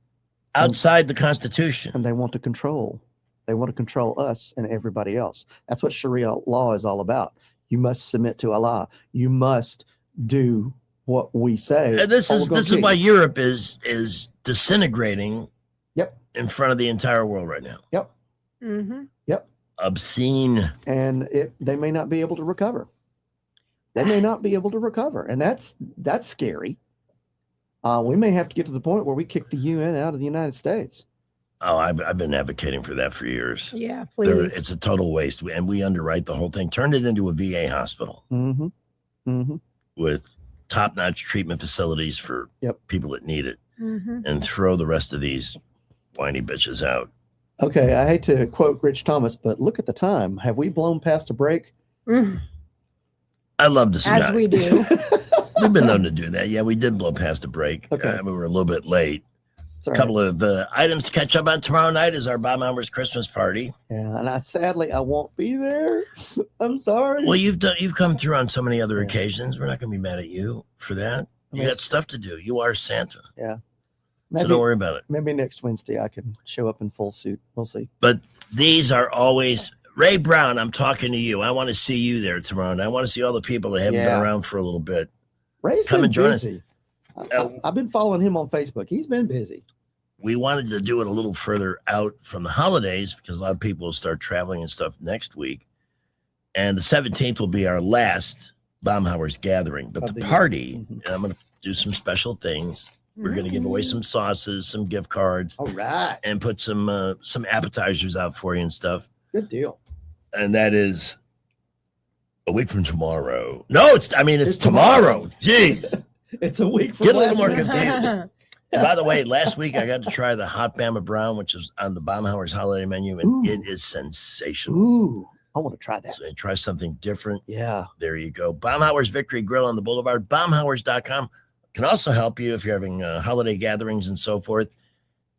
S1: outside the Constitution.
S3: And they want to control. They want to control us and everybody else. That's what Sharia law is all about. You must submit to Allah. You must do what we say.
S1: And this
S3: or
S1: is
S3: we're gonna
S1: this is
S3: kill
S1: why
S3: you.
S1: Europe is disintegrating.
S3: Yep.
S1: In front of the entire world right now.
S3: Yep.
S4: Mm-hmm.
S3: Yep.
S1: Obscene.
S3: And they may not be able to recover. They may not be able to recover, and that's scary. We may have to get to the point where we kick the UN out of the United States.
S1: Oh, I've been advocating for that for years.
S4: Yeah,
S1: It's a total waste, and we underwrite the whole thing. Turned it into a VA hospital with top-notch treatment facilities for people that need it, and throw the rest of these whiny bitches out.
S3: Okay, I hate to quote Rich Thomas, but look at the time. Have we blown past a break?
S1: I love this guy.
S4: As we do.
S1: We've been known to do that. Yeah, we did blow past a break.
S3: Okay.
S1: We were a little bit late.
S3: all
S1: A couple of items to catch up on tomorrow night is our Baumhauer's Christmas party.
S3: Yeah, and sadly I won't be there. I'm sorry.
S1: Well, you've come through on so many other occasions. We're not going to be mad at you for that. You
S3: mean,
S1: got stuff to do. You are Santa.
S3: Yeah.
S1: So don't worry about it.
S3: Maybe next Wednesday I can show up in full suit. We'll see.
S1: But these are always Ray Brown. I'm talking to you. I want to see you there tomorrow, and I want to see all the people that haven't been
S3: Yeah.
S1: around for a little bit.
S3: Ray's
S1: Come
S3: been
S1: and join
S3: busy. I've been following him on Facebook. He's been busy.
S1: We wanted to do it a little further out from the holidays because a lot of people will start traveling and stuff next week. And the 17th will be our last Baumhauer's gathering. But the party, and I'm going to do some special things. We're going to give away some sauces, some gift cards.
S3: All right.
S1: And put some appetizers out for you and stuff.
S3: Good deal.
S1: And that is a week from tomorrow. No, it's tomorrow. Jeez.
S3: It's a week from
S1: Get a little more
S3: last Wednesday.
S1: confused. And by the way, last week I got to try the hot Bama Brown, which is on the Baumhauer's holiday menu, and it is sensational.
S3: Ooh, I want to try that.
S1: So try something different.
S3: Yeah.
S1: There you go. Baumhauer's Victory Grill on the Boulevard. Baumhauers.com can also help you if you're having holiday gatherings and so forth,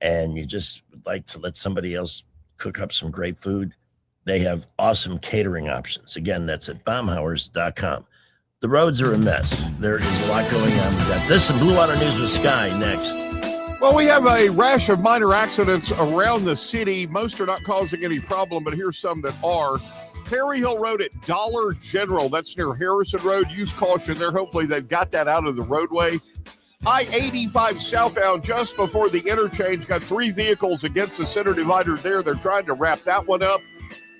S1: and you just would like to let somebody else cook up some great food. They have awesome catering options. Again, that's at Baumhauers.com. The roads are a mess. There is a lot going on. We got this and Blue Water News with Sky next.
S8: Well, we have a rash of minor accidents around the city. Most are not causing any problem, but here's some that are. Perry Hill Road at Dollar General. That's near Harrison Road. Use caution there. Hopefully they've got that out of the roadway. I-85 southbound just before the interchange. Got 3 vehicles against the center divider there. They're trying to wrap that one up,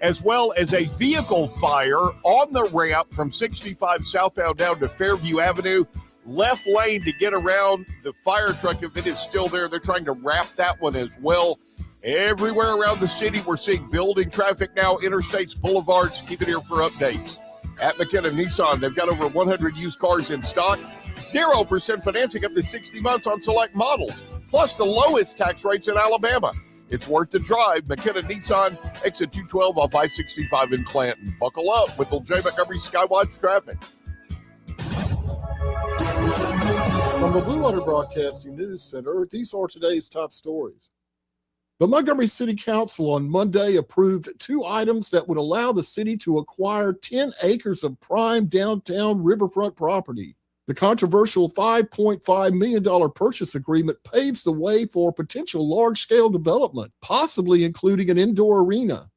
S8: as well as a vehicle fire on the ramp from 65 southbound down to Fairview Avenue. Left lane to get around the fire truck if it is still there. They're trying to wrap that one as well. Everywhere around the city, we're seeing building traffic now, interstates, boulevards. Keep it here for updates. At McKenna Nissan, they've got over 100 used cars in stock. 0% financing up to 60 months on select models, plus the lowest tax rates in Alabama. It's worth the drive. McKenna Nissan, exit 212 off I-65 in Clanton. Buckle up with J. Montgomery Skywatch traffic.
S17: From the Blue Water Broadcasting News Center, these are today's top stories. The Montgomery City Council on Monday approved 2 items that would allow the city to acquire 10 acres of prime downtown riverfront property. The controversial $5.5 million purchase agreement paves the way for potential large-scale development, possibly including an indoor arena.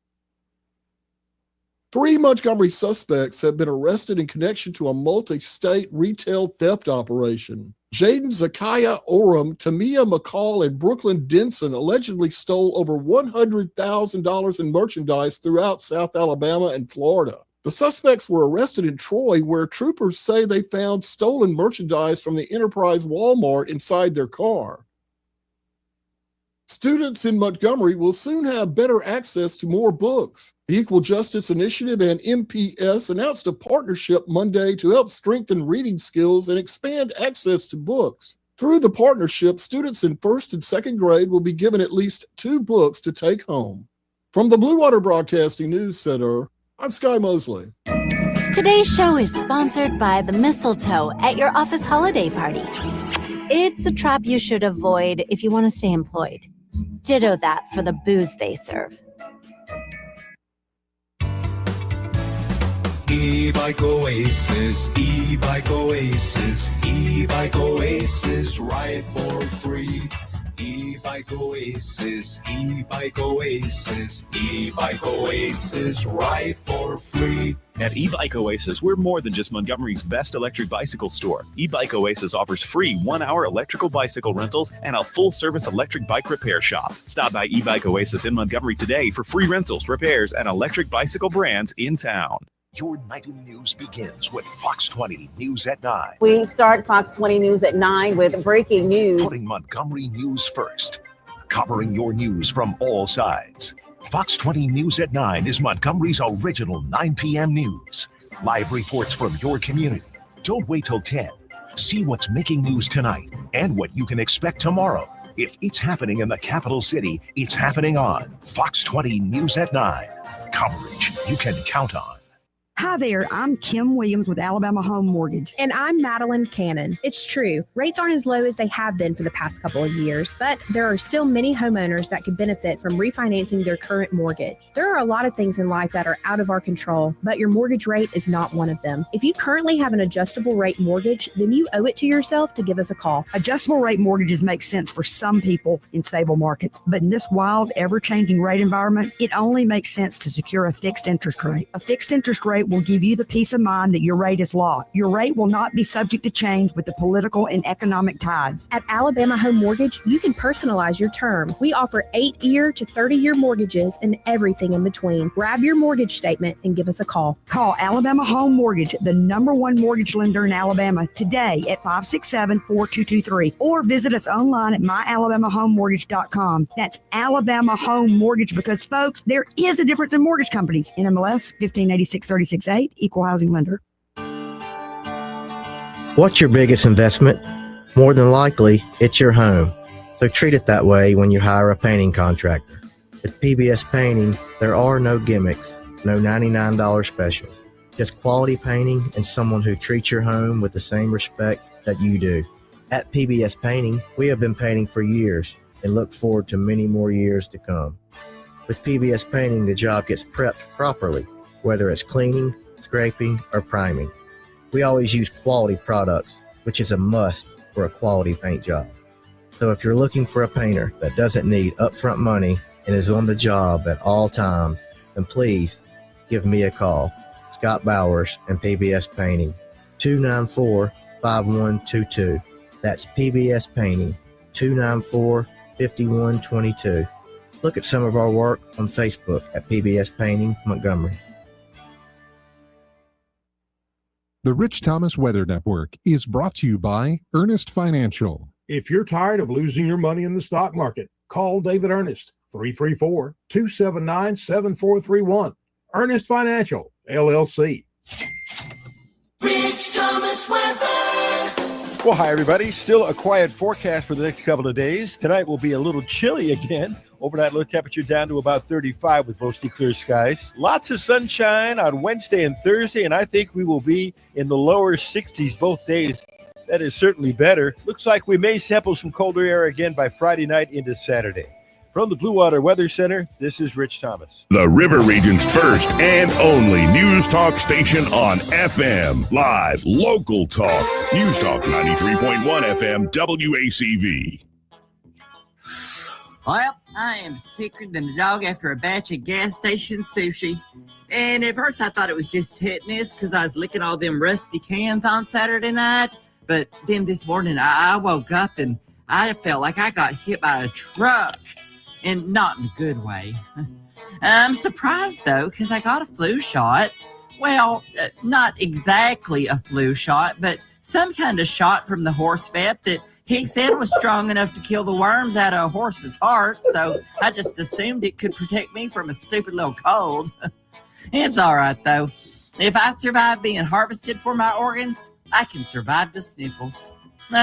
S17: 3 Montgomery suspects have been arrested in connection to a multi-state retail theft operation. Jaden Zakaya Oram, Tamia McCall, and Brooklyn Denson allegedly stole over $100,000 in merchandise throughout South Alabama and Florida. The suspects were arrested in Troy, where troopers say they found stolen merchandise from the Enterprise Walmart inside their car. Students in Montgomery will soon have better access to more books. The Equal Justice Initiative and MPS announced a partnership Monday to help strengthen reading skills and expand access to books. Through the partnership, students in first and second grade will be given at least 2 books to take home. From the Blue Water Broadcasting News Center, I'm Sky Mosley.
S16: Today's show is sponsored by the mistletoe at your office holiday party. It's a trap you should avoid if you want to stay employed. Ditto that for the booze they serve.
S18: E-Bike Oasis, E-Bike Oasis, E-Bike Oasis, ride for free. E-Bike Oasis, E-Bike Oasis, E-Bike Oasis, ride for free.
S19: At E-Bike Oasis, we're more than just Montgomery's best electric bicycle store. E-Bike Oasis offers free 1-hour electrical bicycle rentals and a full-service electric bike repair shop. Stop by E-Bike Oasis in Montgomery today for free rentals, repairs, and electric bicycle brands in town.
S20: Your nightly news begins with Fox 20 News at 9.
S21: We start Fox 20 News at 9 with breaking news.
S20: Putting Montgomery news first. Covering your news from all sides. Fox 20 News at 9 is Montgomery's original 9 p.m. news. Live reports from your community. Don't wait till 10. See what's making news tonight and what you can expect tomorrow. If it's happening in the capital city, it's happening on Fox 20 News at 9. Coverage you can count on.
S22: Hi there, I'm Kim Williams with Alabama Home Mortgage.
S23: And I'm Madeline Cannon. It's true, rates aren't as low as they have been for the past couple of years, but there are still many homeowners that could benefit from refinancing their current mortgage. There are a lot of things in life that are out of our control, but your mortgage rate is not one of them. If you currently have an adjustable rate mortgage, then you owe it to yourself to give us a call.
S22: Adjustable rate mortgages make sense for some people in stable markets, but in this wild, ever-changing rate environment, it only makes sense to secure a fixed interest rate. A fixed interest rate will give you the peace of mind that your rate is locked. Your rate will not be subject to change with the political and economic tides.
S23: At Alabama Home Mortgage, you can personalize your term. We offer 8-year to 30-year mortgages and everything in between. Grab your mortgage statement and give us a call.
S22: Call Alabama Home Mortgage, the #1 mortgage lender in Alabama, today at 567-4223, or visit us online at myalabamahomemortgage.com. That's Alabama Home Mortgage, because, folks, there is a difference in mortgage companies. NMLS 1586-36A, Equal Housing Lender.
S24: What's your biggest investment? More than likely, it's your home. So treat it that way when you hire a painting contractor. With PBS Painting, there are no gimmicks, no $99 specials. Just quality painting and someone who treats your home with the same respect that you do. At PBS Painting, we have been painting for years and look forward to many more years to come. With PBS Painting, the job gets prepped properly, whether it's cleaning, scraping, or priming. We always use quality products, which is a must for a quality paint job. So if you're looking for a painter that doesn't need upfront money and is on the job at all times, then please give me a call. Scott Bowers and PBS Painting, 294-5122. That's PBS Painting, 294-5122. Look at some of our work on Facebook at PBS Painting Montgomery.
S25: The Rich Thomas Weather Network is brought to you by Ernest Financial.
S26: If you're tired of losing your money in the stock market, call David Ernest, 334-279-7431. Ernest Financial, LLC.
S12: Rich Thomas Weather.
S26: Well, hi, everybody. Still a quiet forecast for the next couple of days. Tonight will be a little chilly again. Overnight low temperature down to about 35 with mostly clear skies. Lots of sunshine on Wednesday and Thursday, and I think we will be in the lower 60s both days. That is certainly better. Looks like we may sample some colder air again by Friday night into Saturday. From the Blue Water Weather Center, this is Rich Thomas.
S15: The River Region's first and only news talk station on FM. Live, local talk. News Talk 93.1 FM WACV.
S27: Well, I am sicker than a dog after a batch of gas station sushi. And at first I thought it was just tetanus because I was licking all them rusty cans on Saturday night. But then this morning I woke up and I felt like I got hit by a truck. And not in a good way. I'm surprised, though, because I got a flu shot. Well, not exactly a flu shot, but some kind of shot from the horse vet that he said was strong enough to kill the worms out of a horse's heart. So I just assumed it could protect me from a stupid little cold. It's all right, though. If I survive being harvested for my organs, I can survive the sniffles.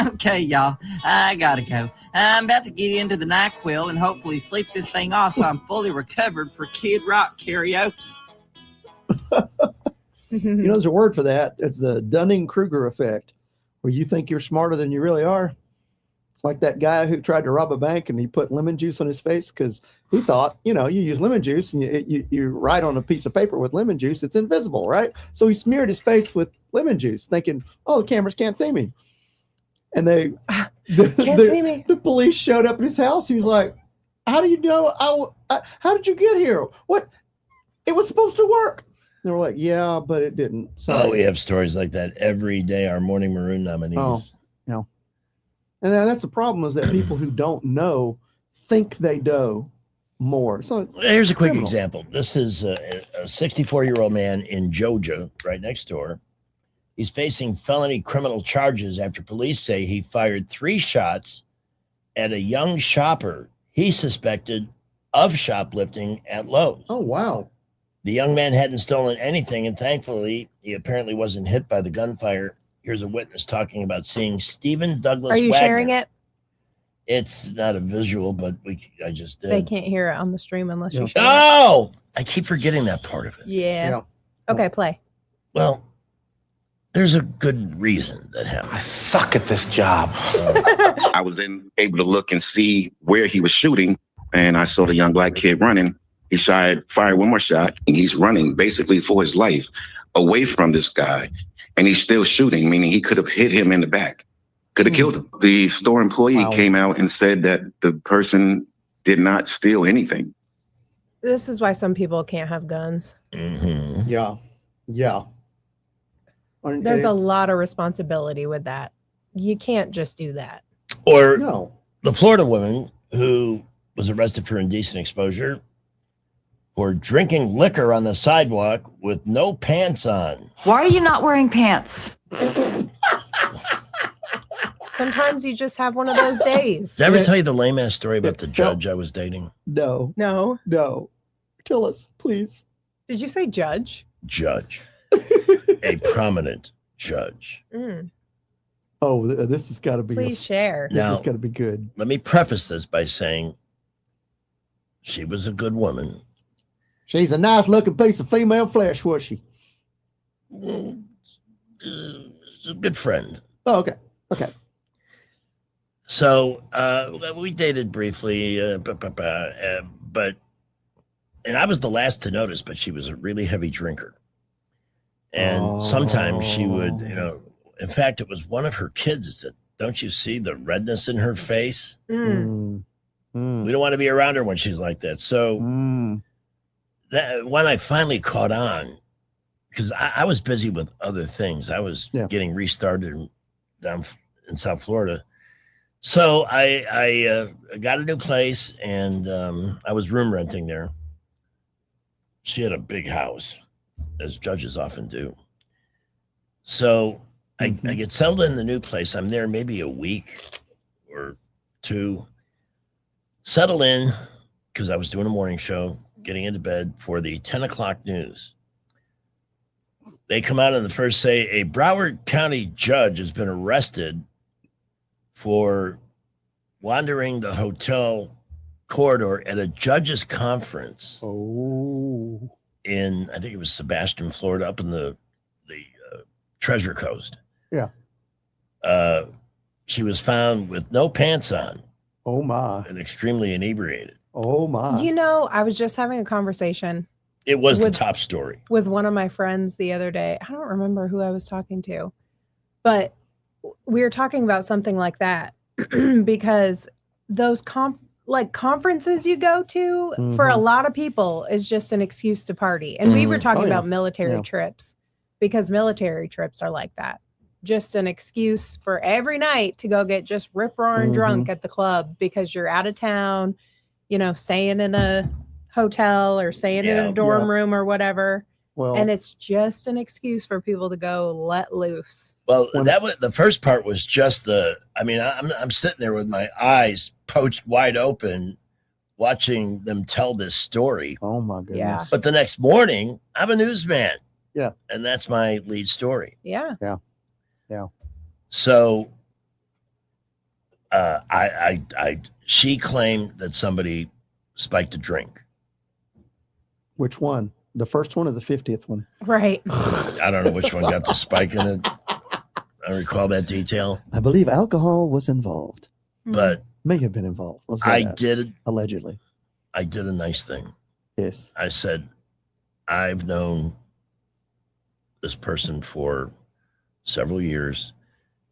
S27: Okay, y'all, I gotta go. I'm about to get into the NyQuil and hopefully sleep this thing off so I'm fully recovered for Kid Rock karaoke.
S3: You know, there's a word for that. It's the Dunning-Kruger effect, where you think you're smarter than you really are. Like that guy who tried to rob a bank and he put lemon juice on his face because he thought, you know, you use lemon juice and you write on a piece of paper with lemon juice, it's invisible, right? So he smeared his face with lemon juice thinking, oh, the cameras can't see me. And the police showed up at his house. He was like, how do you know? How did you get here? What? It was supposed to work. They were like, yeah, but it didn't.
S1: Oh, we have stories like that every day. Our Morning Maroon nominees.
S3: Oh, you know. And that's the problem, is that people who don't know think they know more. So
S1: here's a quick example. This is a 64-year-old man in Georgia, right next door. He's facing felony criminal charges after police say he fired 3 shots at a young shopper he suspected of shoplifting at Lowe's.
S3: Oh, wow.
S1: The young man hadn't stolen anything, and thankfully, he apparently wasn't hit by the gunfire. Here's a witness talking about seeing Stephen Douglas
S4: Are you
S1: Wagner.
S4: sharing it?
S1: It's not a visual, but I just did.
S4: They can't hear it on the stream unless you share
S1: Oh! I keep forgetting that part of it.
S4: it. Yeah. Okay, play.
S1: Well, there's a good reason that happened. I
S13: suck at this job. I was then able to look and see where he was shooting, and I saw the young black kid running. He fired one more shot, and he's running basically for his life away from this guy, and he's still shooting, meaning he could have hit him in the back, could have killed him. The store employee came out and said that the person did not steal anything.
S4: This is why some people can't have guns.
S1: Mm-hmm.
S3: Yeah. Yeah.
S4: There's a lot of responsibility with that. You can't just do that.
S1: Or the Florida woman who was arrested for indecent exposure for drinking liquor on the sidewalk with no pants on.
S2: Why are you not wearing pants?
S4: Sometimes you just have one of those days.
S1: Did I ever tell you the lame-ass story about the judge I was dating?
S3: No. Tell us, please.
S4: Did you say judge?
S1: Judge. A prominent judge.
S4: Mm.
S3: Oh, this has got to be.
S4: Please share.
S3: This has
S1: Now,
S3: got to be good.
S1: let me preface this by saying she was a good woman.
S3: She's a nice looking piece of female flesh, was she?
S1: She's a good friend.
S3: Oh, okay. Okay.
S1: So we dated briefly, but and I was the last to notice, but she was a really heavy drinker. And sometimes she would, in fact, it was one of her kids that, don't you see the redness in her face?
S4: Mm.
S1: We don't want to be around her when she's like that. So that when I finally caught on, because I was busy with other things. I was getting restarted down in South Florida. So I got a new place, and I was room renting there. She had a big house, as judges often do. So I get settled in the new place. I'm there maybe a week or 2. Settled in because I was doing a morning show, getting into bed for the 10 o'clock news. They come out and the first say, a Broward County judge has been arrested for wandering the hotel corridor at a judge's conference.
S3: Oh.
S1: In, I think it was Sebastian, Florida, up in the Treasure Coast.
S3: Yeah.
S1: She was found with no pants on.
S3: Oh, my.
S1: And extremely inebriated.
S3: Oh, my.
S4: I was just having a conversation.
S1: It was the top story.
S4: With one of my friends the other day. I don't remember who I was talking to, but we were talking about something like that because those conferences you go to for a lot of people is just an excuse to party. And we were talking about military trips, because military trips are like that. Just an excuse for every night to go get just rip-roaring drunk at the club because you're out of town, staying in a hotel or staying in a dorm room or whatever.
S3: Well,
S4: and it's just an excuse for people to go let loose.
S1: Well, that was the first part was just I'm sitting there with my eyes poached wide open, watching them tell this story.
S3: Oh my goodness!
S4: Yeah.
S1: But the next morning, I'm a newsman.
S3: Yeah,
S1: and that's my lead story.
S4: Yeah.
S1: So, she claimed that somebody spiked a drink.
S3: Which one? The first one or the 50th one?
S4: Right.
S1: I don't know which one got the spike in it. I recall that detail.
S3: I believe alcohol was involved.
S1: But
S3: may have been involved. We'll say
S1: I
S3: that.
S1: did
S3: allegedly.
S1: I did a nice thing.
S3: Yes.
S1: I said, I've known this person for several years,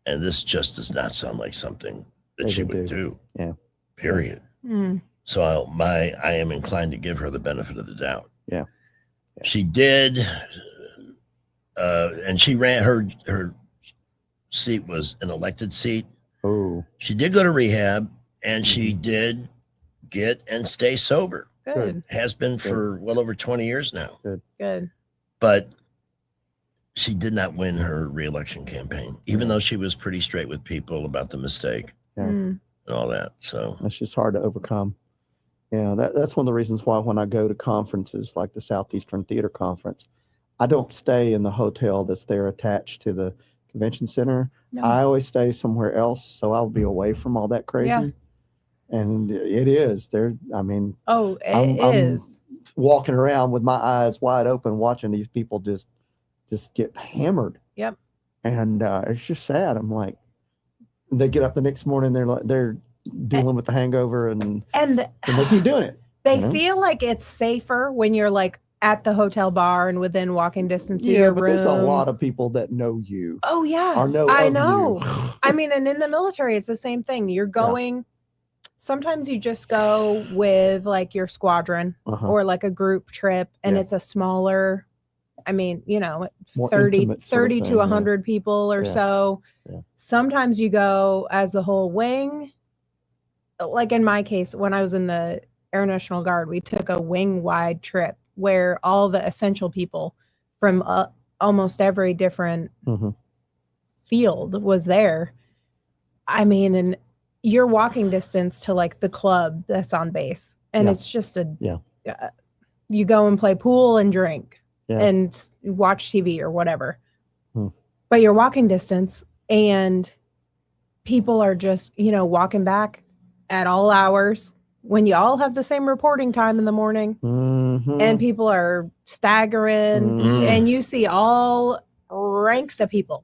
S1: and this just does not sound like something that
S3: They
S1: she
S3: would
S1: would
S3: do.
S1: do.
S3: Yeah.
S1: Period.
S4: Mm.
S1: So I am inclined to give her the benefit of the doubt.
S3: Yeah.
S1: She did, and she ran her seat was an elected seat.
S3: Oh.
S1: She did go to rehab, and she did get and stay sober.
S4: Good.
S1: Has been for well over 20 years now.
S4: Good.
S1: But she did not win her reelection campaign, even though she was pretty straight with people about the mistake and all that. So
S3: That's just hard to overcome. Yeah, that's one of the reasons why when I go to conferences like the Southeastern Theater Conference, I don't stay in the hotel that's there attached to the convention center.
S4: No.
S3: I always stay somewhere else, so I'll be away from all that crazy.
S4: Yeah.
S3: And it is there. I mean,
S4: Oh, it
S3: I'm
S4: is.
S3: walking around with my eyes wide open, watching these people just get hammered.
S4: Yep.
S3: And it's just sad. I'm like, they get up the next morning, they're dealing with the hangover, and they keep doing it.
S4: They
S3: you know?
S4: feel like it's safer when you're like at the hotel bar and within walking distance of
S3: Yeah,
S4: your
S3: but
S4: room.
S3: there's a lot of people that know you.
S4: Oh yeah,
S3: Or know
S4: I
S3: of
S4: know.
S3: you.
S4: I mean, and in the military, it's the same thing. You're going. Sometimes you just go with like your squadron
S3: Uh-huh.
S4: or like a group trip, and
S3: Yeah.
S4: it's a smaller. I mean,
S3: More
S4: 30
S3: intimate sort of
S4: to
S3: thing, yeah.
S4: 100 people or
S3: Yeah.
S4: so.
S3: Yeah.
S4: Sometimes you go as the whole wing. Like in my case, when I was in the Air National Guard, we took a wing wide trip where all the essential people from almost every different
S3: Mm-hmm.
S4: field was there. I mean, and you're walking distance to like the club that's on base, and
S3: Yeah.
S4: it's just
S3: Yeah.
S4: you go and play pool and drink
S3: Yeah.
S4: and watch TV or whatever.
S3: Hmm.
S4: But you're walking distance, and people are just, walking back at all hours when you all have the same reporting time in the morning,
S3: Mhm.
S4: and people are staggering,
S3: Mhm.
S4: and you see all ranks of people,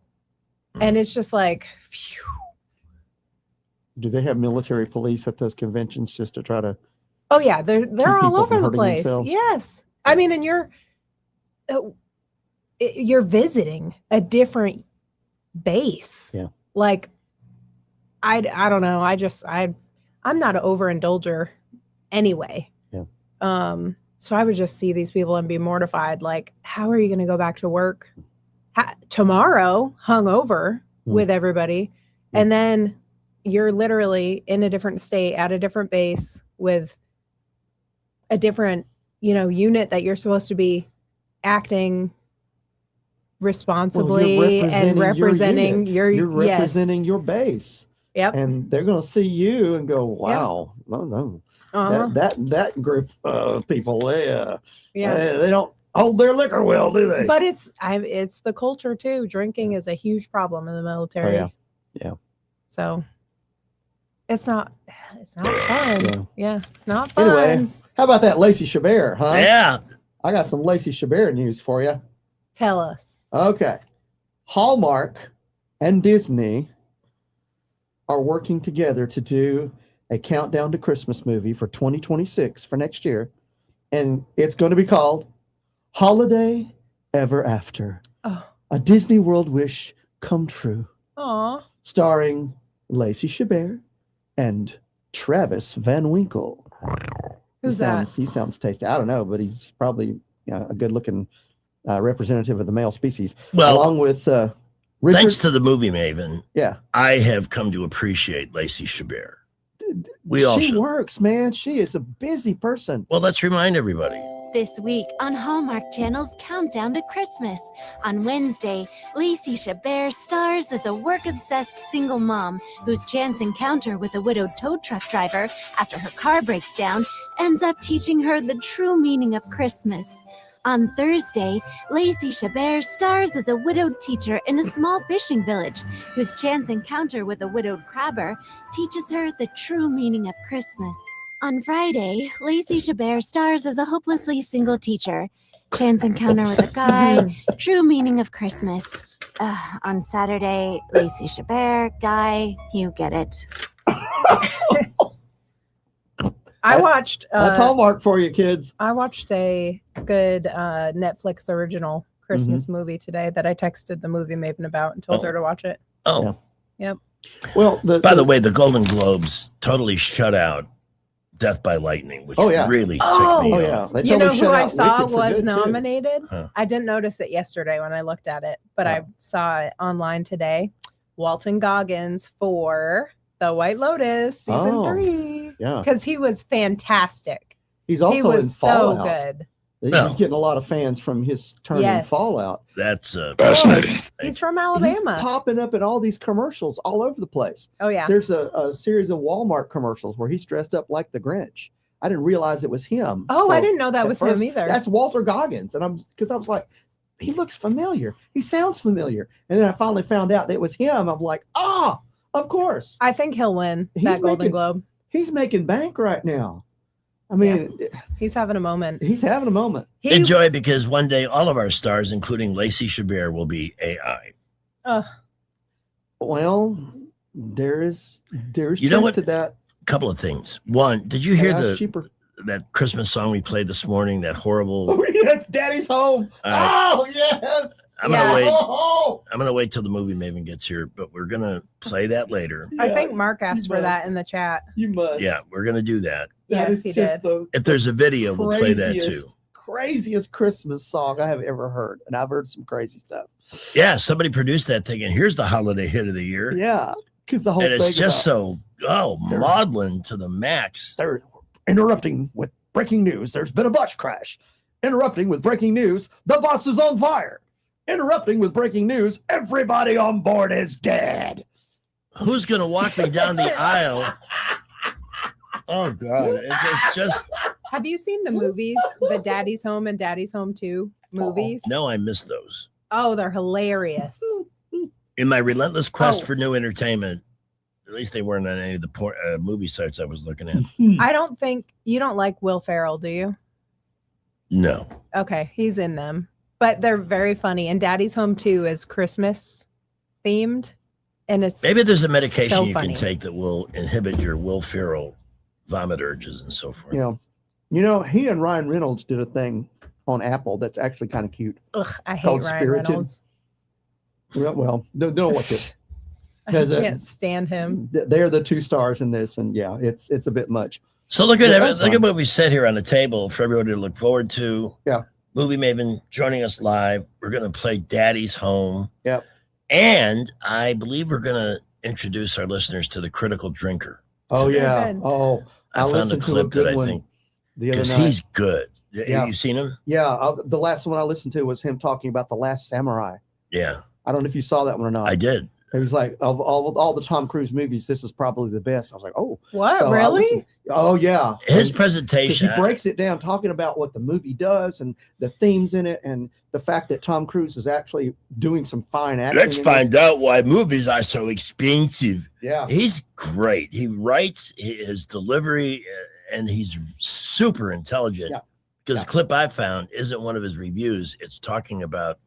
S4: and it's just like, phew.
S3: Do they have military police at those conventions just to try to?
S4: Oh yeah, they're all
S3: people
S4: over
S3: from
S4: the
S3: hurting
S4: place.
S3: themselves?
S4: Yes, I mean, and you're visiting a different base.
S3: Yeah.
S4: Like, I don't know. I'm not an overindulger anyway.
S3: Yeah.
S4: So I would just see these people and be mortified. Like, how are you going to go back to work tomorrow, hungover with everybody, and then you're literally in a different state at a different base with a different, unit that you're supposed to be acting responsibly and representing your
S3: you're
S4: yes.
S3: representing your base.
S4: Yep.
S3: And they're going to see you and go, "Wow, no,
S4: Uh-huh.
S3: that group of people, they
S4: Yeah.
S3: they don't hold their liquor well, do they?"
S4: But it's the culture too. Drinking is a huge problem in the military.
S3: Oh, yeah.
S4: So it's not fun. Yeah, it's not fun.
S3: Anyway, how about that Lacey Chabert, huh?
S1: Yeah.
S3: I got some Lacey Chabert news for you.
S4: Tell us.
S3: Okay. Hallmark and Disney are working together to do a countdown to Christmas movie for 2026 for next year. And it's going to be called Holiday Ever After.
S4: Oh.
S3: A Disney World Wish Come True.
S4: Aw.
S3: Starring Lacey Chabert and Travis Van Winkle.
S4: Who's that?
S3: He sounds tasty. I don't know, but he's probably a good-looking representative of the male species.
S1: Well,
S3: along with Richard.
S1: Thanks to the movie Maven,
S3: Yeah.
S1: I have come to appreciate Lacey Chabert.
S3: She works, man. She is a busy person.
S1: Well, let's remind everybody.
S16: This week on Hallmark Channel's Countdown to Christmas. On Wednesday, Lacey Chabert stars as a work-obsessed single mom whose chance encounter with a widowed tow truck driver after her car breaks down ends up teaching her the true meaning of Christmas. On Thursday, Lacey Chabert stars as a widowed teacher in a small fishing village whose chance encounter with a widowed crabber teaches her the true meaning of Christmas. On Friday, Lacey Chabert stars as a hopelessly single teacher. Chance encounter with a guy, true meaning of Christmas. On Saturday, Lacey Chabert, guy, you get it.
S4: I watched.
S3: That's Hallmark for you, kids.
S4: I watched a good Netflix original Christmas movie today that I texted the movie Maven about and told her to watch it.
S1: Oh.
S4: Yep.
S3: Well,
S1: by the way, the Golden Globes totally shut out Death by Lightning, which really ticked me off.
S4: You know who I saw was nominated? I didn't notice it yesterday when I looked at it, but I saw it online today. Walton Goggins for The White Lotus season 3.
S3: Yeah.
S4: Because he was fantastic.
S3: He's also
S4: he was
S3: in Fallout.
S4: so good.
S3: He's getting a lot of fans from his turn in Fallout.
S1: That's
S3: fascinating.
S4: He's from Alabama.
S3: He's popping up in all these commercials all over the place.
S4: Oh, yeah.
S3: There's a series of Walmart commercials where he's dressed up like the Grinch. I didn't realize it was him.
S4: Oh, I didn't know that was him either.
S3: That's Walter Goggins. And I was like, he looks familiar. He sounds familiar. And then I finally found out that it was him. I'm like, of course.
S4: I think he'll win that Golden Globe.
S3: He's making bank right now. I mean,
S4: he's having a moment.
S3: He's having a moment.
S1: Enjoy, because one day all of our stars, including Lacey Chabert, will be AI.
S3: Well, there's
S1: You know
S3: truth
S1: what?
S3: to that.
S1: Couple of things. One, did you hear
S3: AI's cheaper.
S1: that Christmas song we played this morning? That horrible.
S3: Oh, that's Daddy's Home. Oh, yes.
S1: I'm gonna wait.
S3: Oh.
S1: I'm gonna wait till the movie Maven gets here, but we're gonna play that later.
S4: I think Mark asked for that in the chat.
S3: You must.
S1: Yeah, we're gonna do that.
S4: Yes, he did.
S1: If there's a video, we'll play that too.
S3: Craziest Christmas song I have ever heard, and I've heard some crazy stuff.
S1: Yeah, somebody produced that thing, and here's the holiday hit of the year.
S3: Yeah, because the whole
S1: and
S3: thing
S1: it's just so maudlin to the max.
S3: They're interrupting with breaking news. There's been a bus crash. Interrupting with breaking news. The bus is on fire. Interrupting with breaking news. Everybody on board is dead.
S1: Who's gonna walk me down the aisle? Oh God, it's just.
S4: Have you seen the movies, the Daddy's Home and Daddy's Home 2 movies?
S1: No, I missed those.
S4: Oh, they're hilarious.
S1: In my relentless quest for new entertainment, at least they weren't on any of the movie sites I was looking at.
S4: I don't think you don't like Will Ferrell, do you?
S1: No.
S4: Okay, he's in them, but they're very funny. And Daddy's Home 2 is Christmas themed, and it's
S1: Maybe there's a medication
S4: so
S1: you
S4: funny.
S1: can take that will inhibit your Will Ferrell vomit urges and so forth.
S3: Yeah. You know, he and Ryan Reynolds did a thing on Apple that's actually kind of cute.
S4: Ugh, I hate
S3: called
S4: Ryan
S3: Spirited.
S4: Reynolds.
S3: Well, don't watch it.
S4: I
S3: 'Cause,
S4: can't stand him.
S3: They're the two stars in this, and yeah, it's a bit much.
S1: So look at
S3: But that's
S1: look
S3: fun.
S1: at what we set here on the table for everybody to look forward to.
S3: Yeah.
S1: Movie Maven joining us live. We're going to play Daddy's Home.
S3: Yep.
S1: And I believe we're going to introduce our listeners to the Critical Drinker.
S3: Oh yeah.
S4: Good.
S3: Oh,
S1: I found a
S3: listened to
S1: clip that I
S3: one
S1: think
S3: the other
S1: because
S3: night.
S1: he's good.
S3: Yeah.
S1: You seen him?
S3: Yeah, the last one I listened to was him talking about The Last Samurai.
S1: Yeah,
S3: I don't know if you saw that one or not.
S1: I did.
S3: It was like of all the Tom Cruise movies, this is probably the best. I was like, oh,
S4: What,
S3: So I
S4: really?
S3: listened- oh yeah,
S1: His
S3: And-
S1: presentation.
S3: 'cause he breaks it down, talking about what the movie does and the themes in it, and the fact that Tom Cruise is actually doing some fine acting.
S1: Let's
S3: in
S1: find out why movies are so expensive.
S3: Yeah.
S1: He's great. He writes his delivery, and he's super intelligent.
S3: Yeah.
S1: Because the clip I found isn't one of his reviews. It's talking about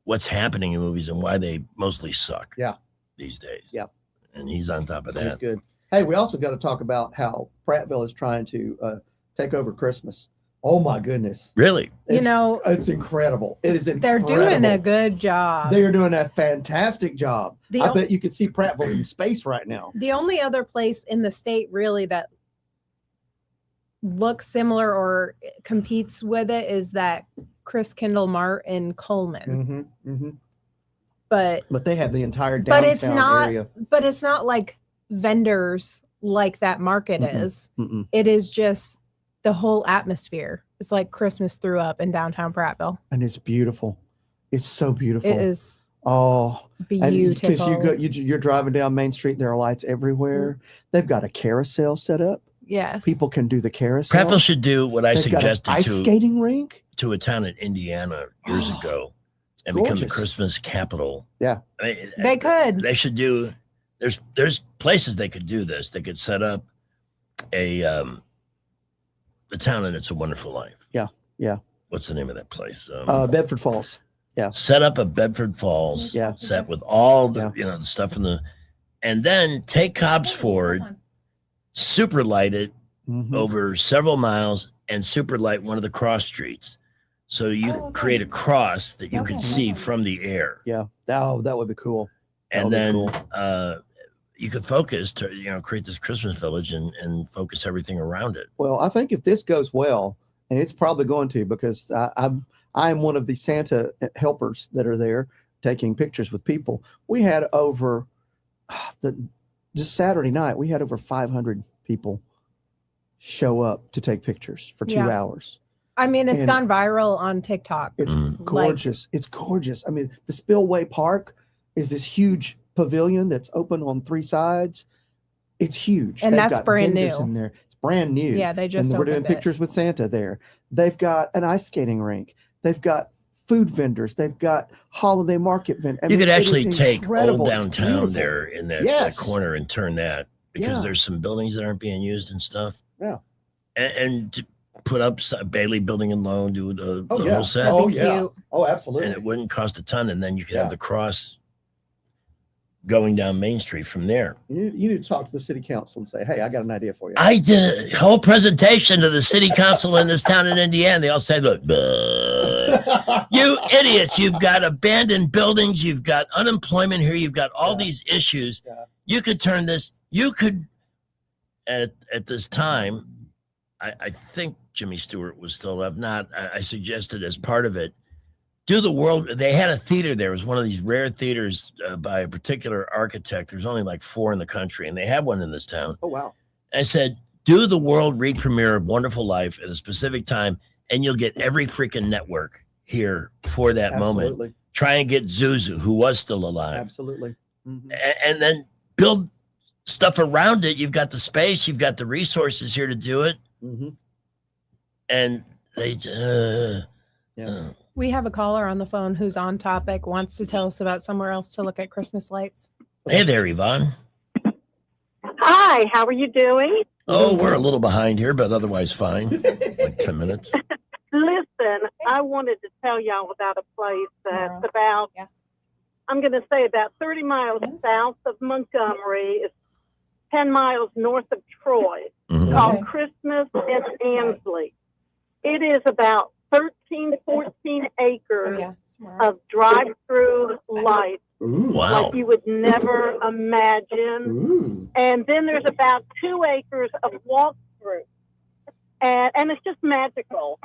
S1: what's happening in movies and why they mostly suck.
S3: Yeah.
S1: These days.
S3: Yeah.
S1: And he's on top of
S3: Which is
S1: that.
S3: good. Hey, we also got to talk about how Prattville is trying to take over Christmas. Oh my goodness!
S1: Really?
S4: You know,
S3: it's incredible. It is
S4: they're
S3: incredible.
S4: doing a good job.
S3: They are doing a fantastic job.
S4: The
S3: I
S4: o-
S3: bet you could see Prattville from space right now.
S4: The only other place in the state really that looks similar or competes with it is that Chris Kindle Mart in Coleman. But
S3: But they have the entire
S4: but
S3: downtown
S4: it's not
S3: area.
S4: but it's not like vendors like that market
S3: Mm-mm.
S4: is.
S3: Mm-mm.
S4: It is just the whole atmosphere It's like Christmas threw up in downtown Prattville.
S3: And it's beautiful. It's so beautiful.
S4: It is.
S3: Oh,
S4: beautiful.
S3: Because you're driving down Main Street, there are lights everywhere. They've got a carousel set up.
S4: Yes.
S3: People can do the carousel.
S1: Prattville should do what I
S3: They've got an
S1: suggested
S3: ice skating rink
S1: to a town in Indiana years ago and become the
S3: gorgeous.
S1: Christmas capital.
S3: Yeah.
S1: I mean,
S4: They could.
S1: They should do. There's places they could do this. They could set up a town in It's a Wonderful Life.
S3: Yeah. Yeah.
S1: What's the name of that place?
S3: Bedford Falls. Yeah.
S1: Set up a Bedford Falls set with all the the stuff and then take Cobb's Ford, super light it over several miles, and super light one of the cross streets, so you create a cross that you can see from the air.
S3: Yeah. That would be cool.
S1: And then you could focus to create this Christmas village and focus everything around it.
S3: Well, I think if this goes well, and it's probably going to, because I am one of the Santa helpers that are there taking pictures with people. We had over just Saturday night, we had over 500 people show up to take pictures for 2 hours.
S4: I mean, it's
S3: And
S4: gone viral on TikTok.
S3: It's gorgeous. It's gorgeous. I mean, the Spillway Park is this huge pavilion that's open on 3 sides. It's huge.
S4: And
S3: They've
S4: that's
S3: got
S4: brand
S3: vendors
S4: new.
S3: in there. It's brand new.
S4: Yeah, they just
S3: and we're doing
S4: opened it.
S3: pictures with Santa there. They've got an ice skating rink. They've got food vendors. They've got holiday market vendors.
S1: You could actually take old downtown there in that
S3: corner
S1: corner and turn that, because there's some buildings that aren't being used and stuff.
S3: Yeah.
S1: And to put up Bailey Building and Loan, do the
S3: Oh,
S1: whole
S3: yeah.
S1: set.
S3: Oh, yeah. Oh, absolutely.
S1: And it wouldn't cost a ton. And then you could have the cross going down Main Street from there.
S3: You need to talk to the city council and say, hey, I got an idea for you.
S1: I did a whole presentation to the city council in this town in Indiana. They all said, look, you idiots, you've got abandoned buildings, you've got unemployment here, you've got all these issues. You could turn this, you could, at this time, I think Jimmy Stewart was still alive. Not, I suggested as part of it, do the world. They had a theater there. It was one of these rare theaters by a particular architect. There's only like 4 in the country, and they had one in this town.
S3: Oh, wow.
S1: I said, do the world re-premiere of Wonderful Life at a specific time, and you'll get every freaking network here for that
S3: Absolutely.
S1: moment. Try and get Zuzu, who was still alive.
S3: Absolutely.
S1: And then build stuff around it. You've got the space, you've got the resources here to do it. And they
S4: We have a caller on the phone who's on topic, wants to tell us about somewhere else to look at Christmas lights.
S1: Hey there, Yvonne.
S9: Hi, how are you doing?
S1: Oh, we're a little behind here, but otherwise fine. Like 10 minutes.
S9: Listen, I wanted to tell y'all about a place that's about, I'm going to say about 30 miles south of Montgomery. It's 10 miles north of Troy, called Christmas in Ansley. It is about 13, 14 acres of drive-through lights.
S1: Wow.
S9: Like you would never imagine. And then there's about 2 acres of walk-through. And it's just magical.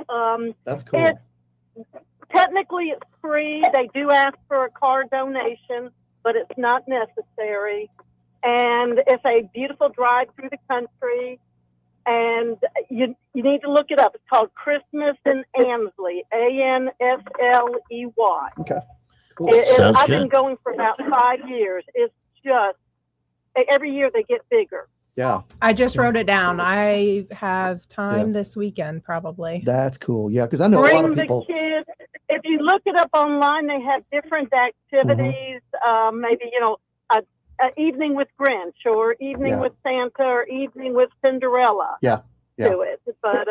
S3: That's cool.
S9: Technically, it's free. They do ask for a card donation, but it's not necessary. And it's a beautiful drive through the country. And you need to look it up. It's called Christmas in Ansley, Ansley.
S3: Okay.
S9: Cool.
S1: Sounds
S9: I've
S1: good.
S9: been going for about 5 years. It's just, every year they get bigger.
S3: Yeah.
S4: I just wrote it down. I have time this weekend, probably.
S3: That's cool. Yeah, because I know a lot
S9: Bring
S3: of people.
S9: the kids. If you look it up online, they have different activities. Maybe, an evening with Grinch, or evening with Santa, or evening with Cinderella.
S3: Yeah.
S9: To it. But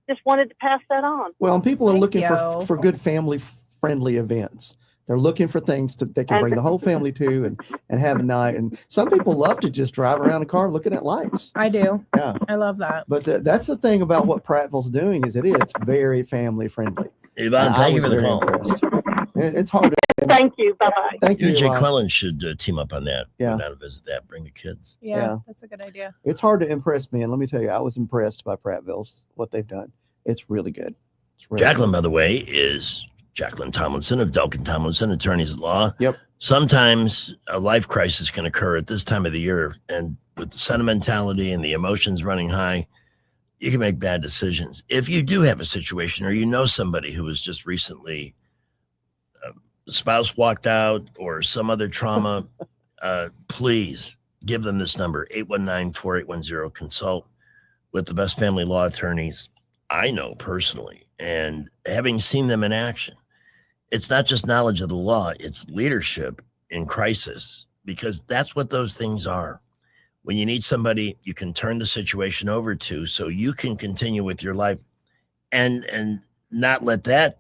S9: just wanted to pass that on.
S3: Well, and people are looking
S9: you.
S3: for good family-friendly events. They're looking for things they can bring the whole family to and have a night. And some people love to just drive around a car looking at lights.
S4: I do.
S3: Yeah.
S4: I love that.
S3: But that's the thing about what Prattville's doing is it's very family-friendly.
S1: Yvonne,
S3: And I
S1: thank you
S3: was
S1: for the
S3: very
S1: call.
S3: impressed. It's hard to.
S9: Thank you. Bye-bye.
S3: Thank you,
S1: Jay
S3: Yvonne.
S1: Quellen should team up on that.
S3: Yeah.
S1: Go down and visit that. Bring the kids.
S4: Yeah, that's a good idea.
S3: It's hard to impress me. And let me tell you, I was impressed by Prattville's, what they've done. It's really good. It's really
S1: Jacqueline, by the way, is Jacqueline Tomlinson of Delkin Tomlinson, attorneys at law.
S3: Yep.
S1: Sometimes a life crisis can occur at this time of the year, and with the sentimentality and the emotions running high, you can make bad decisions. If you do have a situation or you know somebody who was just recently spouse walked out or some other trauma, please give them this number, 819-4810. Consult with the best family law attorneys I know personally. And having seen them in action, it's not just knowledge of the law, it's leadership in crisis, because that's what those things are. When you need somebody you can turn the situation over to so you can continue with your life and not let that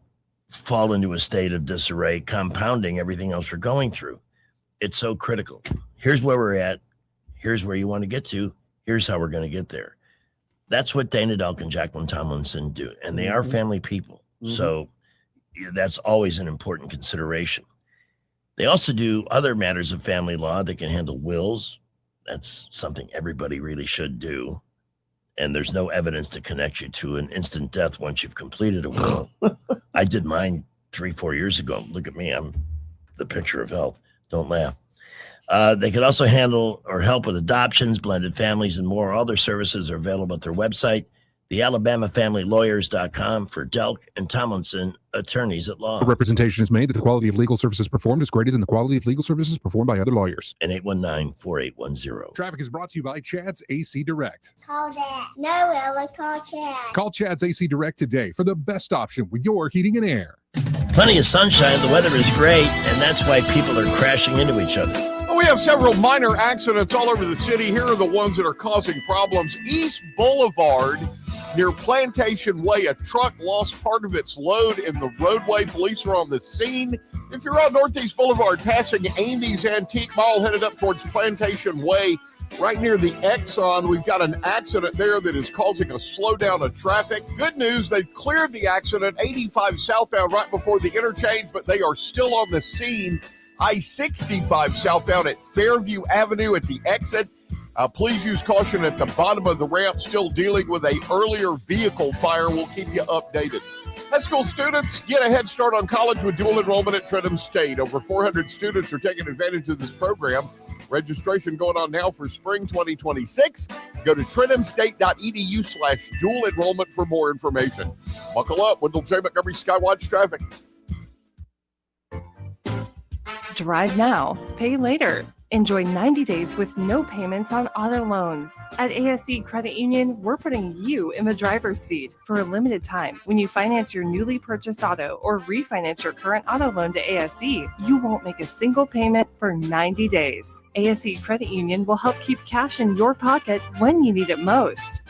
S1: fall into a state of disarray, compounding everything else you're going through. It's so critical. Here's where we're at. Here's where you want to get to. Here's how we're going to get there. That's what Dana Delk and Jacqueline Tomlinson do. And they are family people. So that's always an important consideration. They also do other matters of family law. They can handle wills. That's something everybody really should do. And there's no evidence to connect you to an instant death once you've completed a will. I did mine 3-4 years ago. Look at me. I'm the picture of health. Don't laugh. They could also handle or help with adoptions, blended families, and more. All their services are available at their website, thealabamafamilylawyers.com, for Delk and Tomlinson, attorneys at law.
S25: The representation is made that the quality of legal services performed is greater than the quality of legal services performed by other lawyers.
S1: And 819-4810.
S25: Traffic is brought to you by Chad's AC Direct.
S6: Call Dad. No, Ella, call Chad.
S25: Call Chad's AC Direct today for the best option with your heating and air.
S1: Plenty of sunshine. The weather is great, and that's why people are crashing into each other.
S5: Well, we have several minor accidents all over the city. Here are the ones that are causing problems. East Boulevard near Plantation Way, a truck lost part of its load in the roadway. Police are on the scene. If you're on Northeast Boulevard passing Amy's Antique Mall headed up towards Plantation Way, right near the Exxon, we've got an accident there that is causing a slowdown of traffic. Good news, they've cleared the accident 85 southbound right before the interchange, but they are still on the scene. I-65 southbound at Fairview Avenue at the exit. Please use caution at the bottom of the ramp, still dealing with a earlier vehicle fire. We'll keep you updated. High school students, get a head start on college with dual enrollment at Trenton State. Over 400 students are taking advantage of this program. Registration going on now for spring 2026. Go to trentumstate.edu/dual enrollment for more information. Buckle up. Wendell J. Montgomery Skywatch Traffic.
S7: Drive now, pay later. Enjoy 90 days with no payments on auto loans. At ASE Credit Union, we're putting you in the driver's seat for a limited time. When you finance your newly purchased auto or refinance your current auto loan to ASE, you won't make a single payment for 90 days. ASE Credit Union will help keep cash in your pocket when you need it most.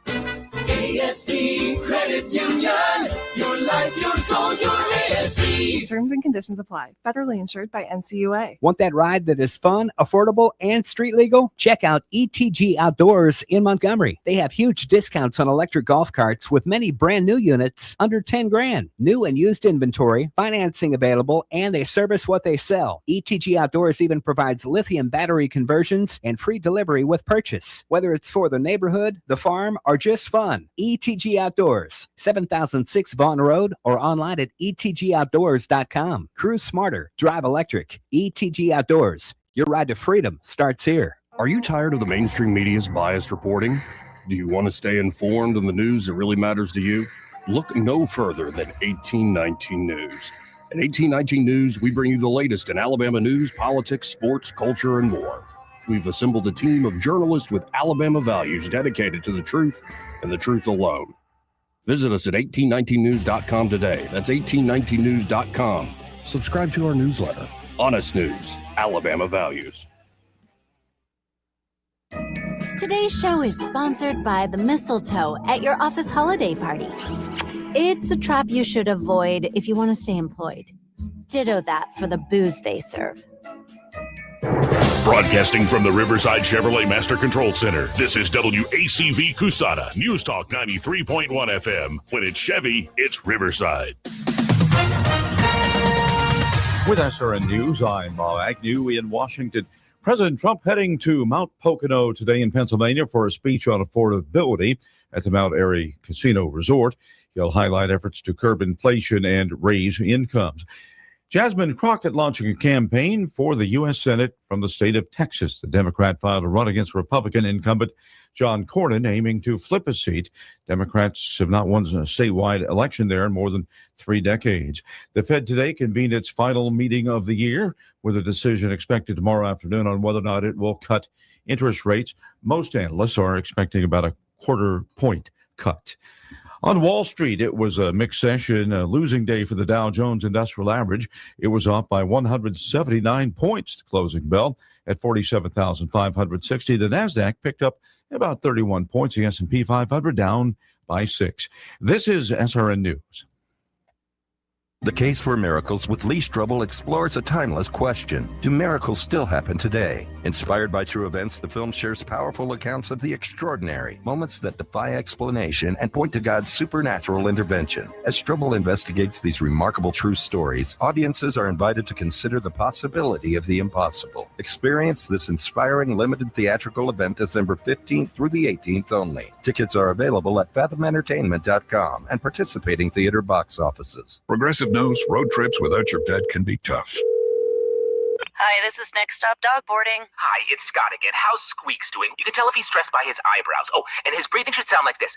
S12: ASD Credit Union, your life, your goals, your ASD.
S7: Terms and conditions apply. Federally insured by NCUA.
S8: Want that ride that is fun, affordable, and street legal? Check out ETG Outdoors in Montgomery. They have huge discounts on electric golf carts with many brand new units under 10 grand. New and used inventory, financing available, and they service what they sell. ETG Outdoors even provides lithium battery conversions and free delivery with purchase. Whether it's for the neighborhood, the farm, or just fun. ETG Outdoors, 7006 Vaughn Road, or online at etgoutdoors.com. Cruise smarter, drive electric. ETG Outdoors, your ride to freedom starts here.
S10: Are you tired of the mainstream media's biased reporting? Do you want to stay informed on the news that really matters to you? Look no further than 1819 News. At 1819 News, we bring you the latest in Alabama news, politics, sports, culture, and more. We've assembled a team of journalists with Alabama values dedicated to the truth and the truth alone. Visit us at 1819news.com today. That's 1819news.com. Subscribe to our newsletter. Honest News, Alabama Values.
S16: Today's show is sponsored by the mistletoe at your office holiday party. It's a trap you should avoid if you want to stay employed. Ditto that for the booze they serve.
S15: Broadcasting from the Riverside Chevrolet Master Control Center, this is WACV Cusana, News Talk 93.1 FM. When it's Chevy, it's Riverside.
S11: With SRN News, I'm Bob Agnew in Washington. President Trump heading to Mount Pocono today in Pennsylvania for a speech on affordability at the Mount Airy Casino Resort. He'll highlight efforts to curb inflation and raise incomes. Jasmine Crockett launching a campaign for the U.S. Senate from the state of Texas. The Democrat filed a run against Republican incumbent John Cornyn aiming to flip a seat. Democrats have not won a statewide election there in more than 3 decades. The Fed today convened its final meeting of the year, with a decision expected tomorrow afternoon on whether or not it will cut interest rates. Most analysts are expecting about a 1/4 point cut. On Wall Street, it was a mixed session, a losing day for the Dow Jones Industrial Average. It was off by 179 points, the closing bell at 47,560. The Nasdaq picked up about 31 points. The S&P 500 down by 6. This is SRN News.
S14: The Case for Miracles with Lee Strobel explores a timeless question. Do miracles still happen today? Inspired by true events, the film shares powerful accounts of the extraordinary, moments that defy explanation and point to God's supernatural intervention. As Strobel investigates these remarkable true stories, audiences are invited to consider the possibility of the impossible. Experience this inspiring limited theatrical event December 15th through the 18th only. Tickets are available at fathomentertainment.com and participating theater box offices.
S17: Progressive knows road trips without your pet can be tough.
S18: Hi, this is Next Stop Dog Boarding.
S19: Hi, it's Scott again. How's Squeaks doing? You can tell if he's stressed by his eyebrows. Oh, and his breathing should sound like this.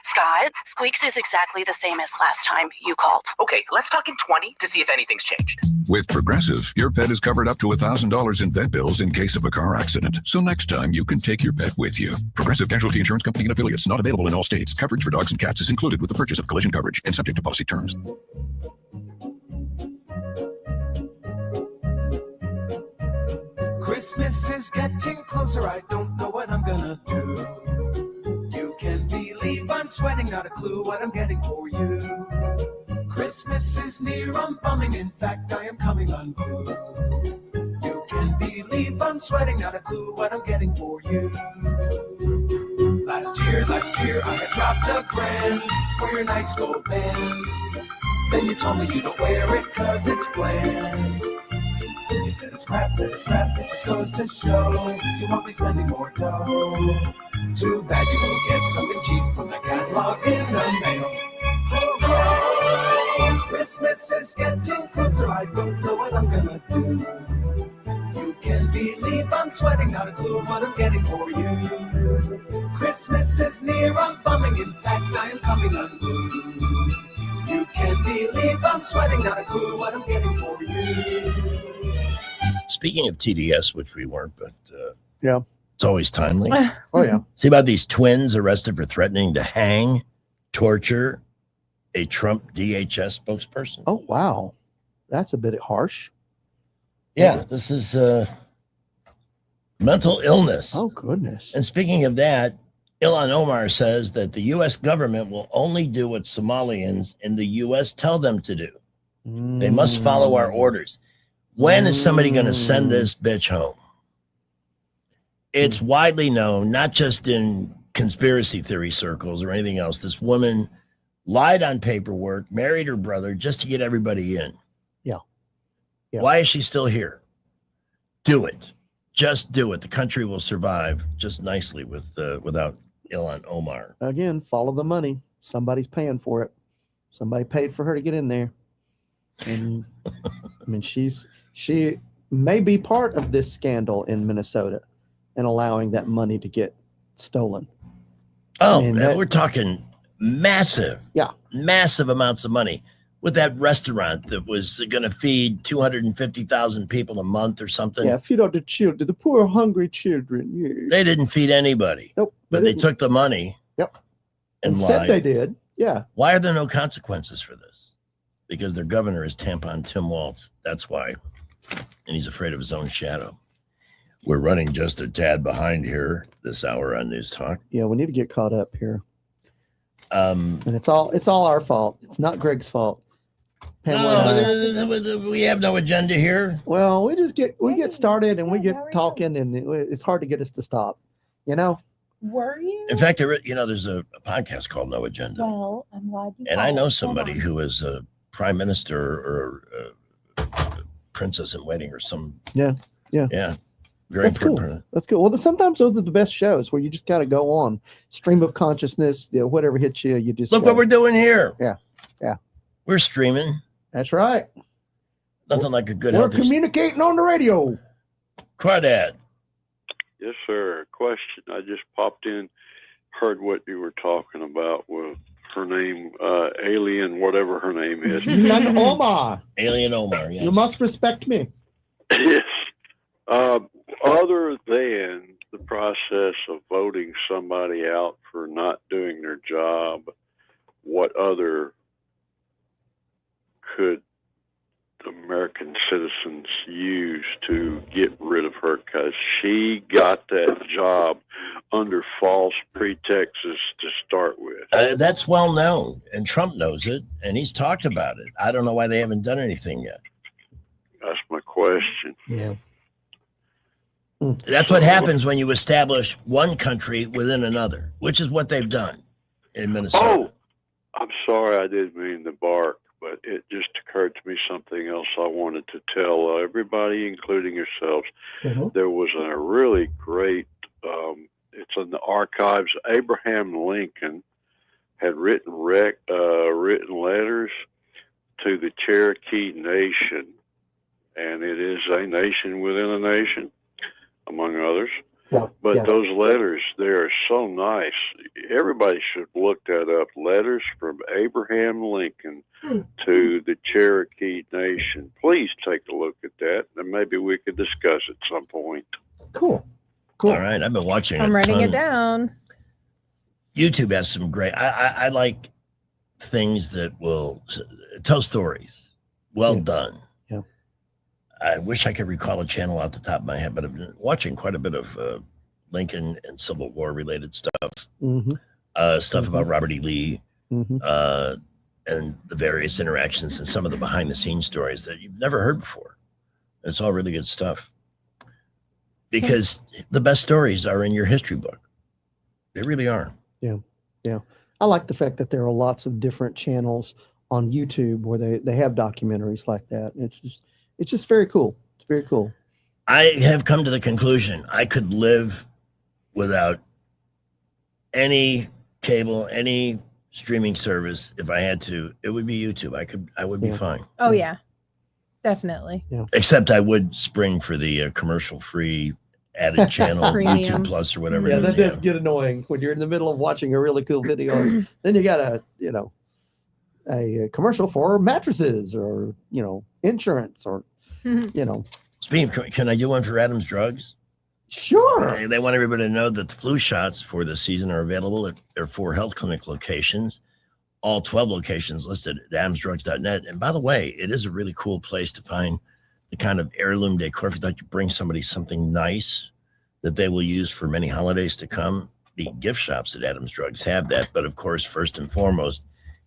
S18: Scott, Squeaks is exactly the same as last time you called.
S19: Okay, let's talk in 20 to see if anything's changed.
S17: With Progressive, your pet is covered up to $1,000 in vet bills in case of a car accident. So next time, you can take your pet with you. Progressive Casualty Insurance Company and affiliates, not available in all states. Coverage for dogs and cats is included with the purchase of collision coverage and subject to policy terms.
S12: Christmas is getting closer, I don't know what I'm gonna do. You can believe I'm sweating, not a clue what I'm getting for you. Christmas is near, I'm bumming, in fact I am coming unglued. You can believe I'm sweating, not a clue what I'm getting for you. Last year I had dropped $1,000 for your nice gold band. Then you told me you don't wear it cause it's bland. You said it's crap, it just goes to show you won't be spending more dough. Too bad you won't get something cheap from the catalog in the mail. Christmas is getting closer, I don't know what I'm gonna do. You can believe I'm sweating, not a clue what I'm getting for you. Christmas is near, I'm bumming, in fact I am coming unglued. You can believe I'm sweating, not a clue what I'm getting for you.
S1: Speaking of TDS, which we weren't, but
S3: yeah,
S1: it's always timely.
S3: Oh, yeah.
S1: See about these twins arrested for threatening to hang, torture a Trump DHS spokesperson.
S3: Oh, wow. That's a bit harsh.
S1: Yeah, this is mental illness.
S3: Oh, goodness.
S1: And speaking of that, Ilhan Omar says that the U.S. government will only do what Somalians in the U.S. tell them to do. They must follow our orders. When is somebody going to send this bitch home? It's widely known, not just in conspiracy theory circles or anything else. This woman lied on paperwork, married her brother just to get everybody in.
S3: Yeah.
S1: Why is she still here? Do it. Just do it. The country will survive just nicely without Ilhan Omar.
S3: Again, follow the money. Somebody's paying for it. Somebody paid for her to get in there. And I mean, she may be part of this scandal in Minnesota and allowing that money to get stolen.
S1: Oh, and we're talking massive amounts of money with that restaurant that was going to feed 250,000 people a month or something.
S3: Yeah, feed all the children, the poor, hungry children. Yeah.
S1: They didn't feed anybody.
S3: Nope.
S1: But they took the money.
S3: Yep.
S1: And
S3: said
S1: lied.
S3: they did. Yeah.
S1: Why are there no consequences for this? Because their governor is tampon Tim Walz. That's why. And he's afraid of his own shadow. We're running just a tad behind here this hour on News Talk.
S3: Yeah, we need to get caught up here. And it's all our fault. It's not Greg's fault.
S1: We have no agenda here.
S3: Well, we get started and we get talking, and it's hard to get us to stop. You know.
S4: Were you?
S1: In fact, there's a podcast called No Agenda.
S4: Well, I'm glad you.
S1: And I know somebody who is a prime minister or a princess in waiting or some.
S3: Yeah.
S1: Very
S3: That's cool. That's cool. Well, sometimes those are the best shows where you just got to go on stream of consciousness. Whatever hits you, you just
S1: look what we're doing here.
S3: Yeah.
S1: We're streaming.
S3: That's right.
S1: Nothing like a good.
S3: We're communicating on the radio.
S1: Crawdad.
S26: Yes, sir. Question. I just popped in, heard what you were talking about with her name, Alien, whatever her name is.
S3: None Omar.
S1: Alien Omar, yes.
S3: You must respect me.
S26: Yes. Other than the process of voting somebody out for not doing their job, what other could American citizens use to get rid of her? Because she got that job under false pretexts to start with.
S1: That's well known, and Trump knows it, and he's talked about it. I don't know why they haven't done anything yet.
S26: That's my question.
S3: Yeah.
S1: That's what happens when you establish one country within another, which is what they've done in Minnesota.
S26: Oh, I'm sorry, I didn't mean to bark, but it just occurred to me something else I wanted to tell everybody, including yourselves.
S3: Mm-hmm.
S26: There was a really great, it's in the archives, Abraham Lincoln had written letters to the Cherokee Nation, and it is a nation within a nation, among others.
S3: Yeah,
S26: but
S3: yeah.
S26: those letters, they are so nice. Everybody should look that up. Letters from Abraham Lincoln to the Cherokee Nation. Please take a look at that, and maybe we could discuss at some point.
S3: Cool.
S1: All right, I've been watching.
S4: I'm
S1: a
S4: writing
S1: ton.
S4: it down.
S1: YouTube has some great. I like things that will tell stories. Well done.
S3: Yeah.
S1: I wish I could recall a channel off the top of my head, but I've been watching quite a bit of Lincoln and Civil War related stuff.
S3: Mm-hmm.
S1: Stuff about Robert E. Lee,
S3: Mm-hmm.
S1: and the various interactions and some of the behind the scenes stories that you've never heard before. It's all really good stuff. Because the best stories are in your history book. They really are.
S3: Yeah. Yeah. I like the fact that there are lots of different channels on YouTube where they have documentaries like that. It's just very cool. It's very cool.
S1: I have come to the conclusion I could live without any cable, any streaming service. If I had to, it would be YouTube. I would be fine.
S4: Oh yeah, definitely.
S1: Except I would spring for the commercial-free added channel,
S4: Premium.
S1: YouTube Plus or whatever.
S3: Yeah,
S1: it is.
S3: that does get annoying when you're in the middle of watching a really cool video. Then you got a commercial for mattresses or, insurance or,
S1: Speaking of, can I do one for Adam's Drugs?
S3: Sure.
S1: They want everybody to know that the flu shots for the season are available at their 4 health clinic locations, all 12 locations listed at adamsdrugs.net. And by the way, it is a really cool place to find the kind of heirloom decor. If you'd like to bring somebody something nice that they will use for many holidays to come, the gift shops at Adam's Drugs have that. But of course, first and foremost,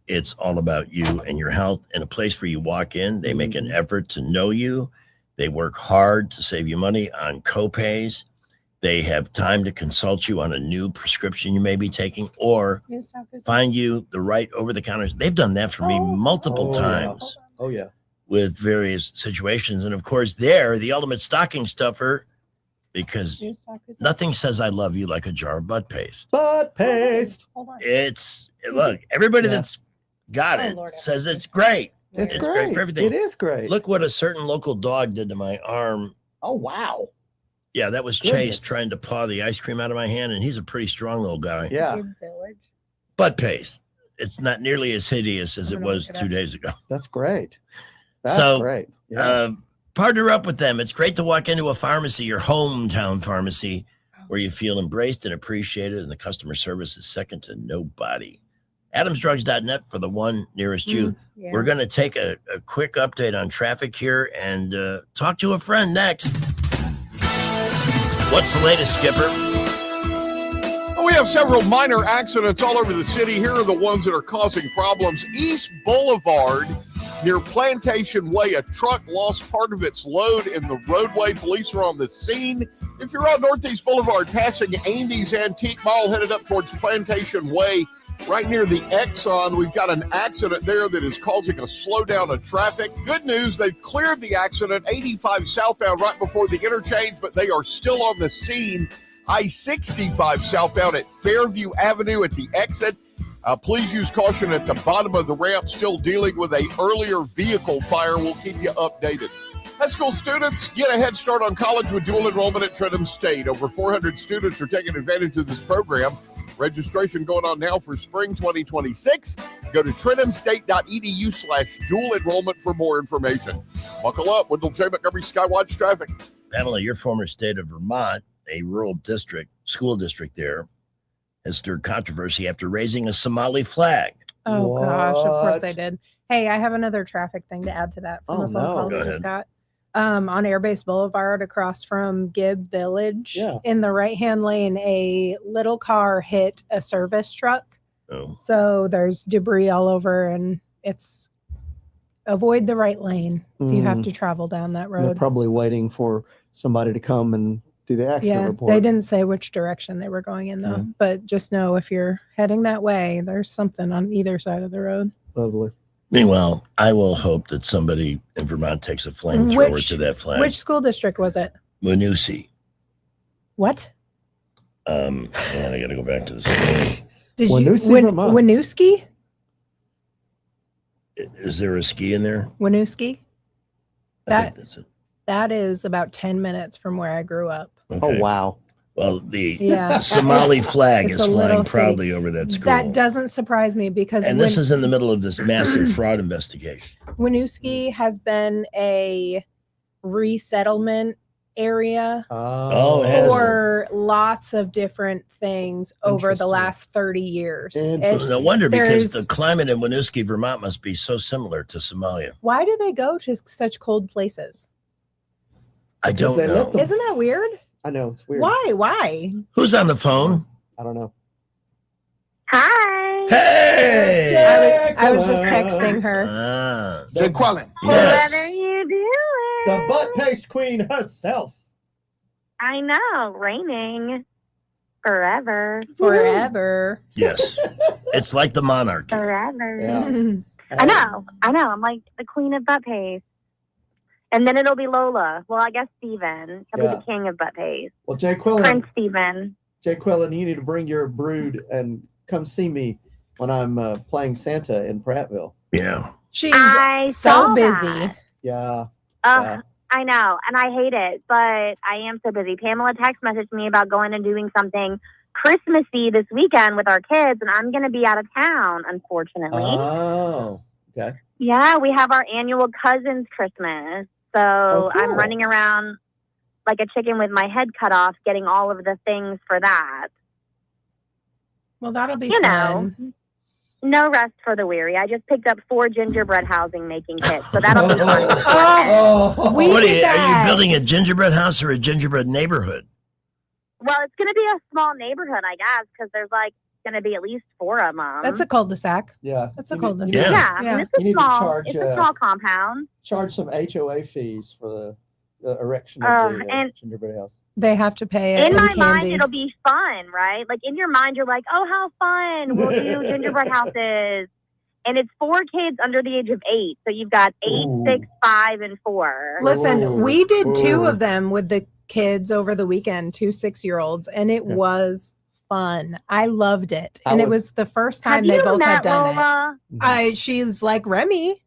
S1: it's all about you and your health. And a place where you walk in, they make an effort to know you. They work hard to save you money on copays. They have time to consult you on a new prescription you may be taking or find you the right over-the-counter. They've done that for me multiple times.
S3: Oh, yeah.
S1: With various situations. And of course, they're the ultimate stocking stuffer because nothing says I love you like a jar of butt paste.
S3: Butt paste.
S1: Look, everybody that's got it says it's great.
S3: It's
S1: great for everything.
S3: It is great.
S1: Look what a certain local dog did to my arm.
S3: Oh, wow.
S1: Yeah, that was Chase trying to paw the ice cream out of my hand, and he's a pretty strong little guy.
S3: Yeah.
S1: Butt paste. It's not nearly as hideous as it was 2 days ago.
S3: That's great. That's
S1: So,
S3: great. Yeah.
S1: Partner up with them. It's great to walk into a pharmacy, your hometown pharmacy, where you feel embraced and appreciated, and the customer service is second to nobody. AdamsDrugs.net for the one nearest you.
S4: Yeah.
S1: We're going to take a quick update on traffic here and talk to a friend next. What's the latest, Skipper?
S5: Well, we have several minor accidents all over the city. Here are the ones that are causing problems. East Boulevard near Plantation Way, a truck lost part of its load in the roadway. Police are on the scene. If you're on Northeast Boulevard passing Andy's Antique Mall headed up towards Plantation Way, right near the Exxon, we've got an accident there that is causing a slowdown of traffic. Good news, they've cleared the accident, 85 southbound right before the interchange, but they are still on the scene. I-65 southbound at Fairview Avenue at the exit. Please use caution at the bottom of the ramp, still dealing with an earlier vehicle fire. We'll keep you updated. High school students, get a head start on college with dual enrollment at Trenton State. Over 400 students are taking advantage of this program. Registration going on now for spring 2026. Go to trentumstate.edu/dual enrollment for more information. Buckle up. Wendell J. Montgomery Skywatch traffic.
S1: Pamela, your former state of Vermont, a rural district, school district there, has stirred controversy after raising a Somali flag.
S4: Oh, gosh. Of course they did. Hey, I have another traffic thing to add to that from a phone call we just got. On Airbase Boulevard across from Gibb Village, in the right-hand lane, a little car hit a service truck.
S1: Oh.
S4: So there's debris all over, and it's avoid the right lane if you have to travel down that
S3: They're
S4: road.
S3: probably waiting for somebody to come and do the accident report.
S4: They didn't say which direction they were going in, though. But just know if you're heading that way, there's something on either side of the road.
S3: Lovely.
S1: Meanwhile, I will hope that somebody in Vermont takes a flamethrower to that flag.
S4: Which school district was it?
S1: Winooski.
S4: What?
S1: And I got to go back to the story.
S4: Did Winooski?
S1: Is there a ski in there?
S4: Winooski?
S1: I think that's it.
S4: That is about 10 minutes from where I grew up.
S1: Okay.
S3: Oh, wow.
S1: Well, the Somali flag is flying proudly over that school.
S4: That doesn't surprise me because
S1: And this is in the middle of this massive fraud investigation.
S4: Winooski has been a resettlement area for lots of different things over the last 30 years.
S1: No wonder, because the climate in Winooski, Vermont must be so similar to Somalia.
S4: Why do they go to such cold places?
S1: I don't know.
S4: Isn't that weird?
S3: I know, it's weird.
S4: Why?
S1: Who's on the phone?
S3: I don't know.
S6: Hi.
S1: Hey!
S4: I was just texting her.
S3: Jaqueline.
S6: What are you doing?
S3: The butt paste queen herself.
S6: I know, raining forever.
S4: Forever.
S1: Yes. It's like the monarchy.
S6: Forever.
S3: Yeah.
S6: I know. I'm like the queen of butt paste. And then it'll be Lola. Well, I guess Steven. He'll be the king of butt paste.
S3: Well, Jaqueline.
S6: Prince Steven.
S3: Jaqueline, you need to bring your brood and come see me when I'm playing Santa in Prattville.
S1: Yeah.
S4: She's
S6: I
S4: so
S6: saw
S4: busy.
S6: that.
S3: Yeah.
S6: I know, and I hate it, but I am so busy. Pamela text messaged me about going and doing something Christmassy this weekend with our kids, and I'm going to be out of town, unfortunately.
S3: Oh, okay.
S6: Yeah, we have our annual cousins Christmas. So
S3: cool.
S6: I'm running around like a chicken with my head cut off, getting all of the things for that.
S4: Well, that'll be
S6: You
S4: fun.
S6: know, no rest for the weary. I just picked up 4 gingerbread housing making kits, so that'll be fun.
S4: We
S1: What
S4: did
S1: are you
S4: that.
S1: building a gingerbread house or a gingerbread neighborhood?
S6: Well, it's going to be a small neighborhood, I guess, because there's like going to be at least 4 of them.
S4: That's a cul-de-sac.
S3: Yeah.
S4: That's a cul-de-sac.
S6: Yeah, I mean,
S3: You need to charge,
S6: it's a small compound.
S3: Charge some HOA fees for the erection of the
S6: and
S3: gingerbread house.
S4: They have to pay it
S6: in my
S4: candy.
S6: mind, it'll be fun, right? Like in your mind, you're like, oh, how fun. We'll do gingerbread houses. And it's 4 kids under the age of 8. So you've got 8, 6, 5, and 4.
S4: Listen, we did 2 of them with the kids over the weekend, 2 6-year-olds, and it was fun. I loved it. And it was the first time they both had done it. She's like Remy.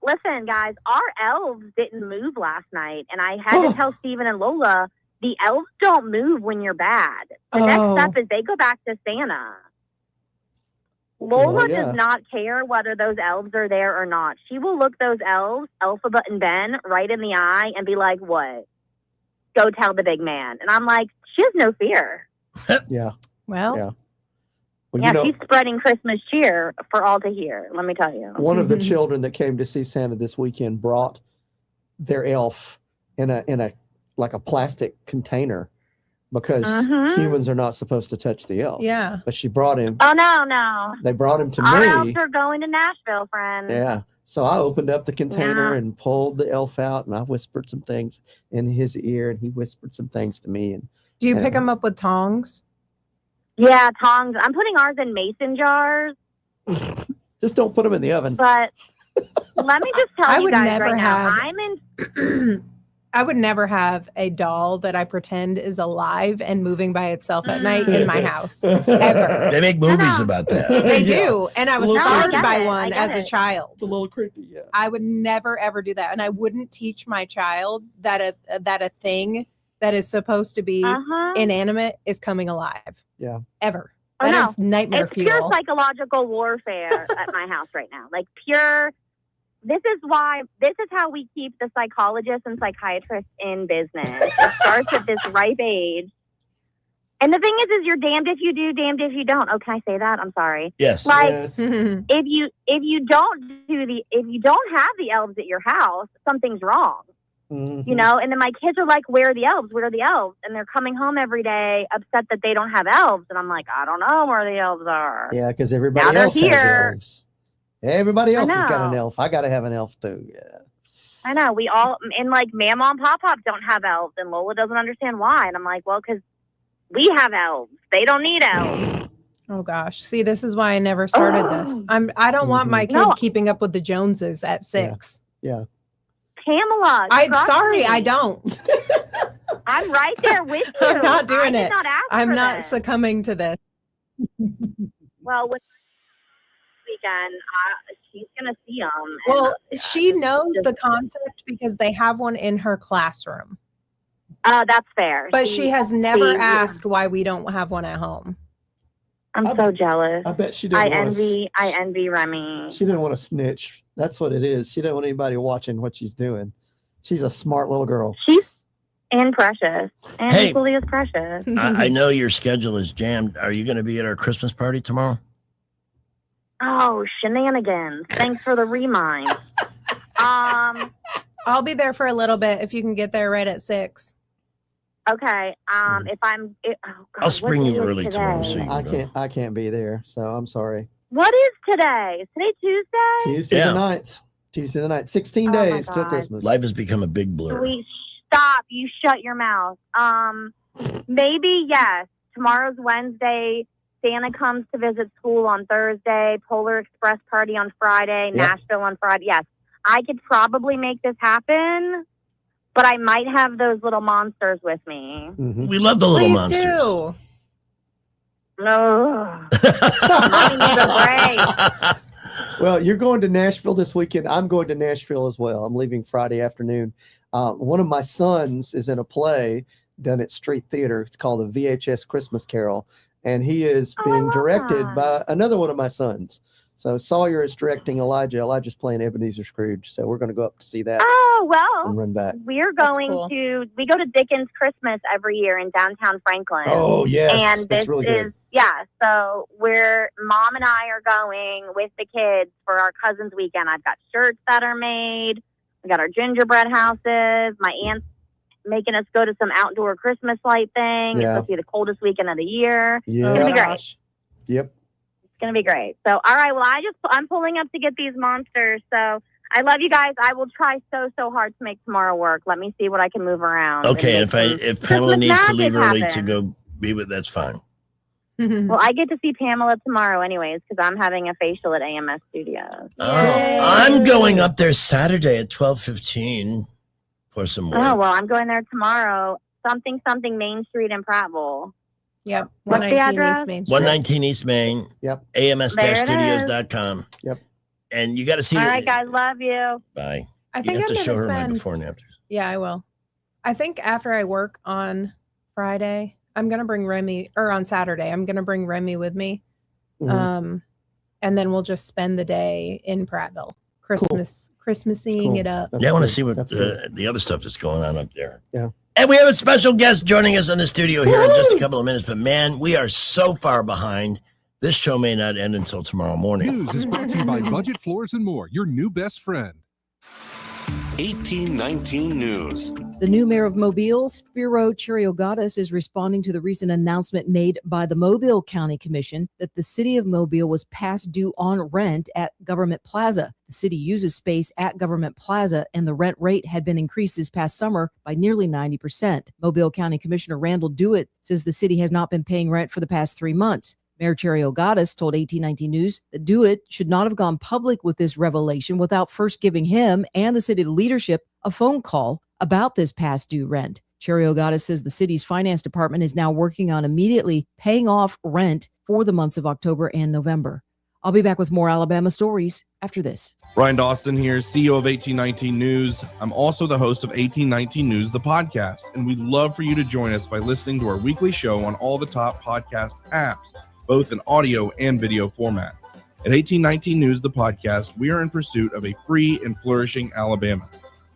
S6: Listen, guys, our elves didn't move last night, and I had to tell Steven and Lola, the elves don't move when you're bad. The next step is they go back to Santa. Lola does not care whether those elves are there or not. She will look those elves, Elphaba and Ben, right in the eye and be like, what? Go tell the big man. And I'm like, she has no fear.
S3: Yeah.
S4: Well,
S3: Well,
S6: Yeah,
S3: you know,
S6: she's spreading Christmas cheer for all to hear, let me tell you.
S3: one of the children that came to see Santa this weekend brought their elf in a like a plastic container because humans are not supposed to touch the elf.
S4: Yeah.
S3: But she brought him.
S6: Oh, no.
S3: They brought him to
S6: Our
S3: me.
S6: elves are going to Nashville, friend.
S3: Yeah. So I opened up the container
S6: Yeah.
S3: and pulled the elf out, and I whispered some things in his ear, and he whispered some things to me. And
S4: Do you pick them up with tongs?
S6: Yeah, tongs. I'm putting ours in mason jars,
S3: just don't put them in the oven.
S6: but let me just tell
S4: I
S6: you
S4: would
S6: guys
S4: never
S6: right now,
S4: have-
S6: I'm in
S4: I would never have a doll that I pretend is alive and moving by itself at night in my house. Ever.
S1: They make movies about that.
S4: They do. And I was
S3: Well,
S4: scarred
S3: I get
S4: by
S3: it.
S4: one
S3: I
S4: as
S3: get
S4: a
S3: it.
S4: child.
S3: It's a little creepy, yeah.
S4: I would never ever do that. And I wouldn't teach my child that a thing that is supposed to be inanimate is coming alive.
S3: Yeah.
S4: Ever.
S6: Oh,
S4: That
S6: no.
S4: is nightmare
S6: It's
S4: fuel.
S6: pure psychological warfare at my house right now. Like pure. This is how we keep the psychologists and psychiatrists in business. It starts at this ripe age. And the thing is you're damned if you do, damned if you don't. Oh, can I say that? I'm sorry.
S1: Yes.
S6: Like
S3: Yes.
S6: if you don't have the elves at your house, something's wrong.
S3: Mhm.
S6: You know, and then my kids are like, where are the elves? Where are the elves? And they're coming home every day upset that they don't have elves. And I'm like, I don't know where the elves are.
S3: Yeah, because everybody
S6: Now they're
S3: else has
S6: here.
S3: elves. Everybody
S6: I
S3: else has got an
S6: know.
S3: elf. I got to have an elf too. Yeah.
S6: I know. We all, and like Mama and Pop don't have elves. And Lola doesn't understand why. And I'm like, well, because we have elves. They don't need elves.
S4: Oh gosh. See, this is why I never started this. I don't want my kid
S6: No.
S4: keeping up with the Joneses at 6.
S3: Yeah.
S6: Pamela.
S4: I'm
S6: trust
S4: sorry,
S6: me.
S4: I don't.
S6: I'm right there with you.
S4: I'm not doing
S6: I
S4: it.
S6: did not ask
S4: I'm
S6: for
S4: not
S6: this.
S4: succumbing to this.
S6: Well, with weekend, she's going to see them.
S4: Well, she knows the concept because they have one in her classroom.
S6: That's fair.
S4: But she has never
S6: see-
S4: asked why we don't have one at home.
S6: I'm so jealous.
S3: I bet she
S6: I
S3: didn't want
S6: I envy Remy.
S3: She didn't want to snitch. That's what it is. She didn't want anybody watching what she's doing. She's a smart little girl.
S6: And precious. And
S1: Hey.
S6: equally as precious.
S1: I know your schedule is jammed. Are you going to be at our Christmas party tomorrow?
S6: Oh, shenanigans. Thanks for the remind.
S4: I'll be there for a little bit if you can get there right at 6.
S6: Okay. If I'm oh God,
S1: I'll spring
S6: what
S1: you
S6: day is
S1: early tomorrow. So you
S3: I
S1: can go.
S3: can't be there, so I'm sorry.
S6: What is today? Is today Tuesday?
S3: Tuesday
S1: Yeah.
S3: the 9th. Tuesday the 9th. 16
S6: Oh my
S3: days till
S6: God.
S3: Christmas.
S1: Life has become a big blur.
S6: Sweet. Stop. You shut your mouth. Maybe yes. Tomorrow's Wednesday. Santa comes to visit school on Thursday. Polar Express party on Friday.
S3: Yep.
S6: Nashville on Friday. Yes. I could probably make this happen, but I might have those little monsters with me.
S3: Mhm.
S1: We love the little
S4: Please
S1: monsters.
S4: do.
S6: No. I need a break.
S3: Well, you're going to Nashville this weekend. I'm going to Nashville as well. I'm leaving Friday afternoon. One of my sons is in a play done at Street Theater. It's called the VHS Christmas Carol, and he is being directed by another one of my sons. So Sawyer is directing Elijah. Elijah's playing Ebenezer Scrooge. So we're going to go up to see that
S6: Oh,
S3: and
S6: well,
S3: run back.
S6: we're
S4: That's
S6: going
S4: cool.
S6: we go to Dickens Christmas every year in downtown Franklin.
S3: Oh, yes.
S6: And
S3: That's
S6: this
S3: really good.
S6: is, so Mom and I are going with the kids for our cousin's weekend. I've got shirts that are made. We got our gingerbread houses. My aunt's making us go to some outdoor Christmas light thing.
S3: Yeah.
S6: It's supposed to be the coldest weekend of the year.
S3: Yeah.
S6: It's going to be great.
S3: Yep.
S6: It's going to be great. So, all right. Well, I'm pulling up to get these monsters. So I love you guys. I will try so hard to make tomorrow work. Let me see what I can move around.
S1: Okay,
S6: and
S1: and
S6: make
S1: if
S6: some
S1: Pamela
S6: Christmas
S1: needs to leave
S6: magic
S1: early to
S6: happen.
S1: go be with, that's fine.
S6: Well, I get to see Pamela tomorrow anyways because I'm having a facial at AMS Studios.
S1: Oh, I'm going up there Saturday at 12:15 for some work.
S6: Oh, well, I'm going there tomorrow. Something Main Street in Prattville.
S4: Yep.
S6: What's the
S4: 119
S6: address?
S4: East Main Street.
S1: 119 East Main.
S3: Yep.
S1: AMS-studios.com.
S3: Yep.
S1: And you got to see
S6: All
S1: it.
S6: right, guys. Love you.
S1: Bye.
S4: I
S1: You
S4: think
S1: have
S4: I'm
S1: to show
S4: gonna
S1: her my
S4: spend.
S1: before and after.
S4: Yeah, I will. I think after I work on Friday, I'm gonna bring Remy, or on Saturday, I'm gonna bring Remy with me.
S3: Mhm.
S4: And then we'll just spend the day in Prattville, Christmasing
S3: Cool.
S4: it up.
S3: That's
S1: Yeah, I want to
S3: good.
S1: see what
S3: That's good.
S1: the other stuff that's going on up there.
S3: Yeah.
S1: And we have a special guest joining us in the studio here in just a couple of minutes. But man, we are so far behind. This show may not end until tomorrow morning.
S25: News is brought to you by Budget Floors and More, your new best friend.
S13: 1819 News.
S20: The new mayor of Mobile, Spiro Chiriogatis, is responding to the recent announcement made by the Mobile County Commission that the city of Mobile was past due on rent at Government Plaza. The city uses space at Government Plaza, and the rent rate had been increased this past summer by nearly 90%. Mobile County Commissioner Randall Dewitt says the city has not been paying rent for the past 3 months. Mayor Chiriogatis told 1819 News that Dewitt should not have gone public with this revelation without first giving him and the city leadership a phone call about this past due rent. Cherry-Ogata says the city's finance department is now working on immediately paying off rent for the months of October and November. I'll be back with more Alabama stories after this.
S13: Ryan Dawson here, CEO of 1819 News. I'm also the host of 1819 News, the podcast, and we'd love for you to join us by listening to our weekly show on all the top podcast apps, both in audio and video format. At 1819 News, the podcast, we are in pursuit of a free and flourishing Alabama.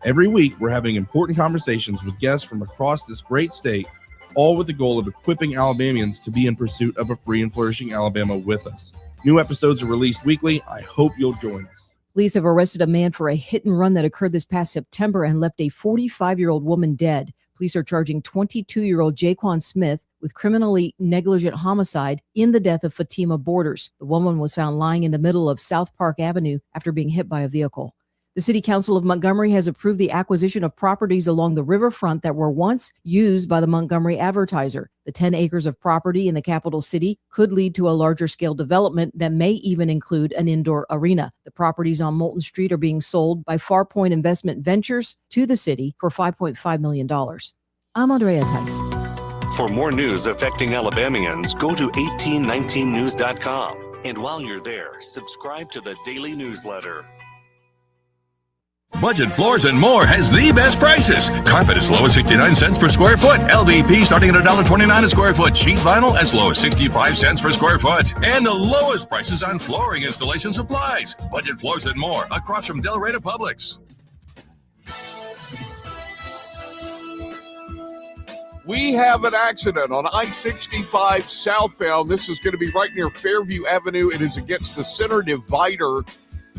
S13: Every week, we're having important conversations with guests from across this great state, all with the goal of equipping Alabamians to be in pursuit of a free and flourishing Alabama with us. New episodes are released weekly. I hope you'll join us.
S20: Police have arrested a man for a hit and run that occurred this past September and left a 45-year-old woman dead. Police are charging 22-year-old Jaquan Smith with criminally negligent homicide in the death of Fatima Borders. The woman was found lying in the middle of South Park Avenue after being hit by a vehicle. The City Council of Montgomery has approved the acquisition of properties along the riverfront that were once used by the Montgomery Advertiser. The 10 acres of property in the capital city could lead to a larger scale development that may even include an indoor arena. The properties on Moulton Street are being sold by Farpoint Investment Ventures to the city for $5.5 million. I'm Andrea Tice.
S2: For more news affecting Alabamians, go to 1819news.com. And while you're there, subscribe to the daily newsletter.
S17: Budget Floors and More has the best prices. Carpet as low as 69 cents per square foot. LVP starting at $1.29 a square foot. Sheet vinyl as low as 65 cents per square foot. And the lowest prices on flooring installation supplies. Budget Floors and More across from Del Rey to Publix.
S5: We have an accident on I-65 southbound. This is going to be right near Fairview Avenue. It is against the center divider.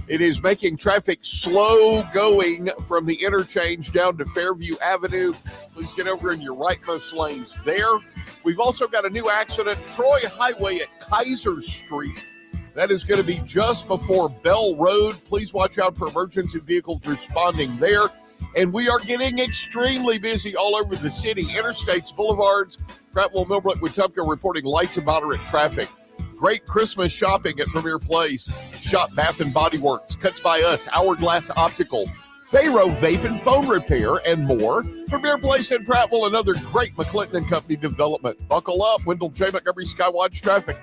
S5: It is making traffic slow going from the interchange down to Fairview Avenue. Please get over in your rightmost lanes there. We've also got a new accident, Troy Highway at Kaiser Street. That is going to be just before Bell Road. Please watch out for emergency vehicles responding there. And we are getting extremely busy all over the city. Interstates, boulevards, Prattville, Millbrook, Wetumpka reporting light to moderate traffic. Great Christmas shopping at Premier Place. Shop Bath & Body Works, Cuts by Us, Hourglass Optical, Faro Vape and Phone Repair, and more. Premier Place in Prattville, another great McClinton & Company development. Buckle up, Wendell J. Montgomery Skywatch traffic.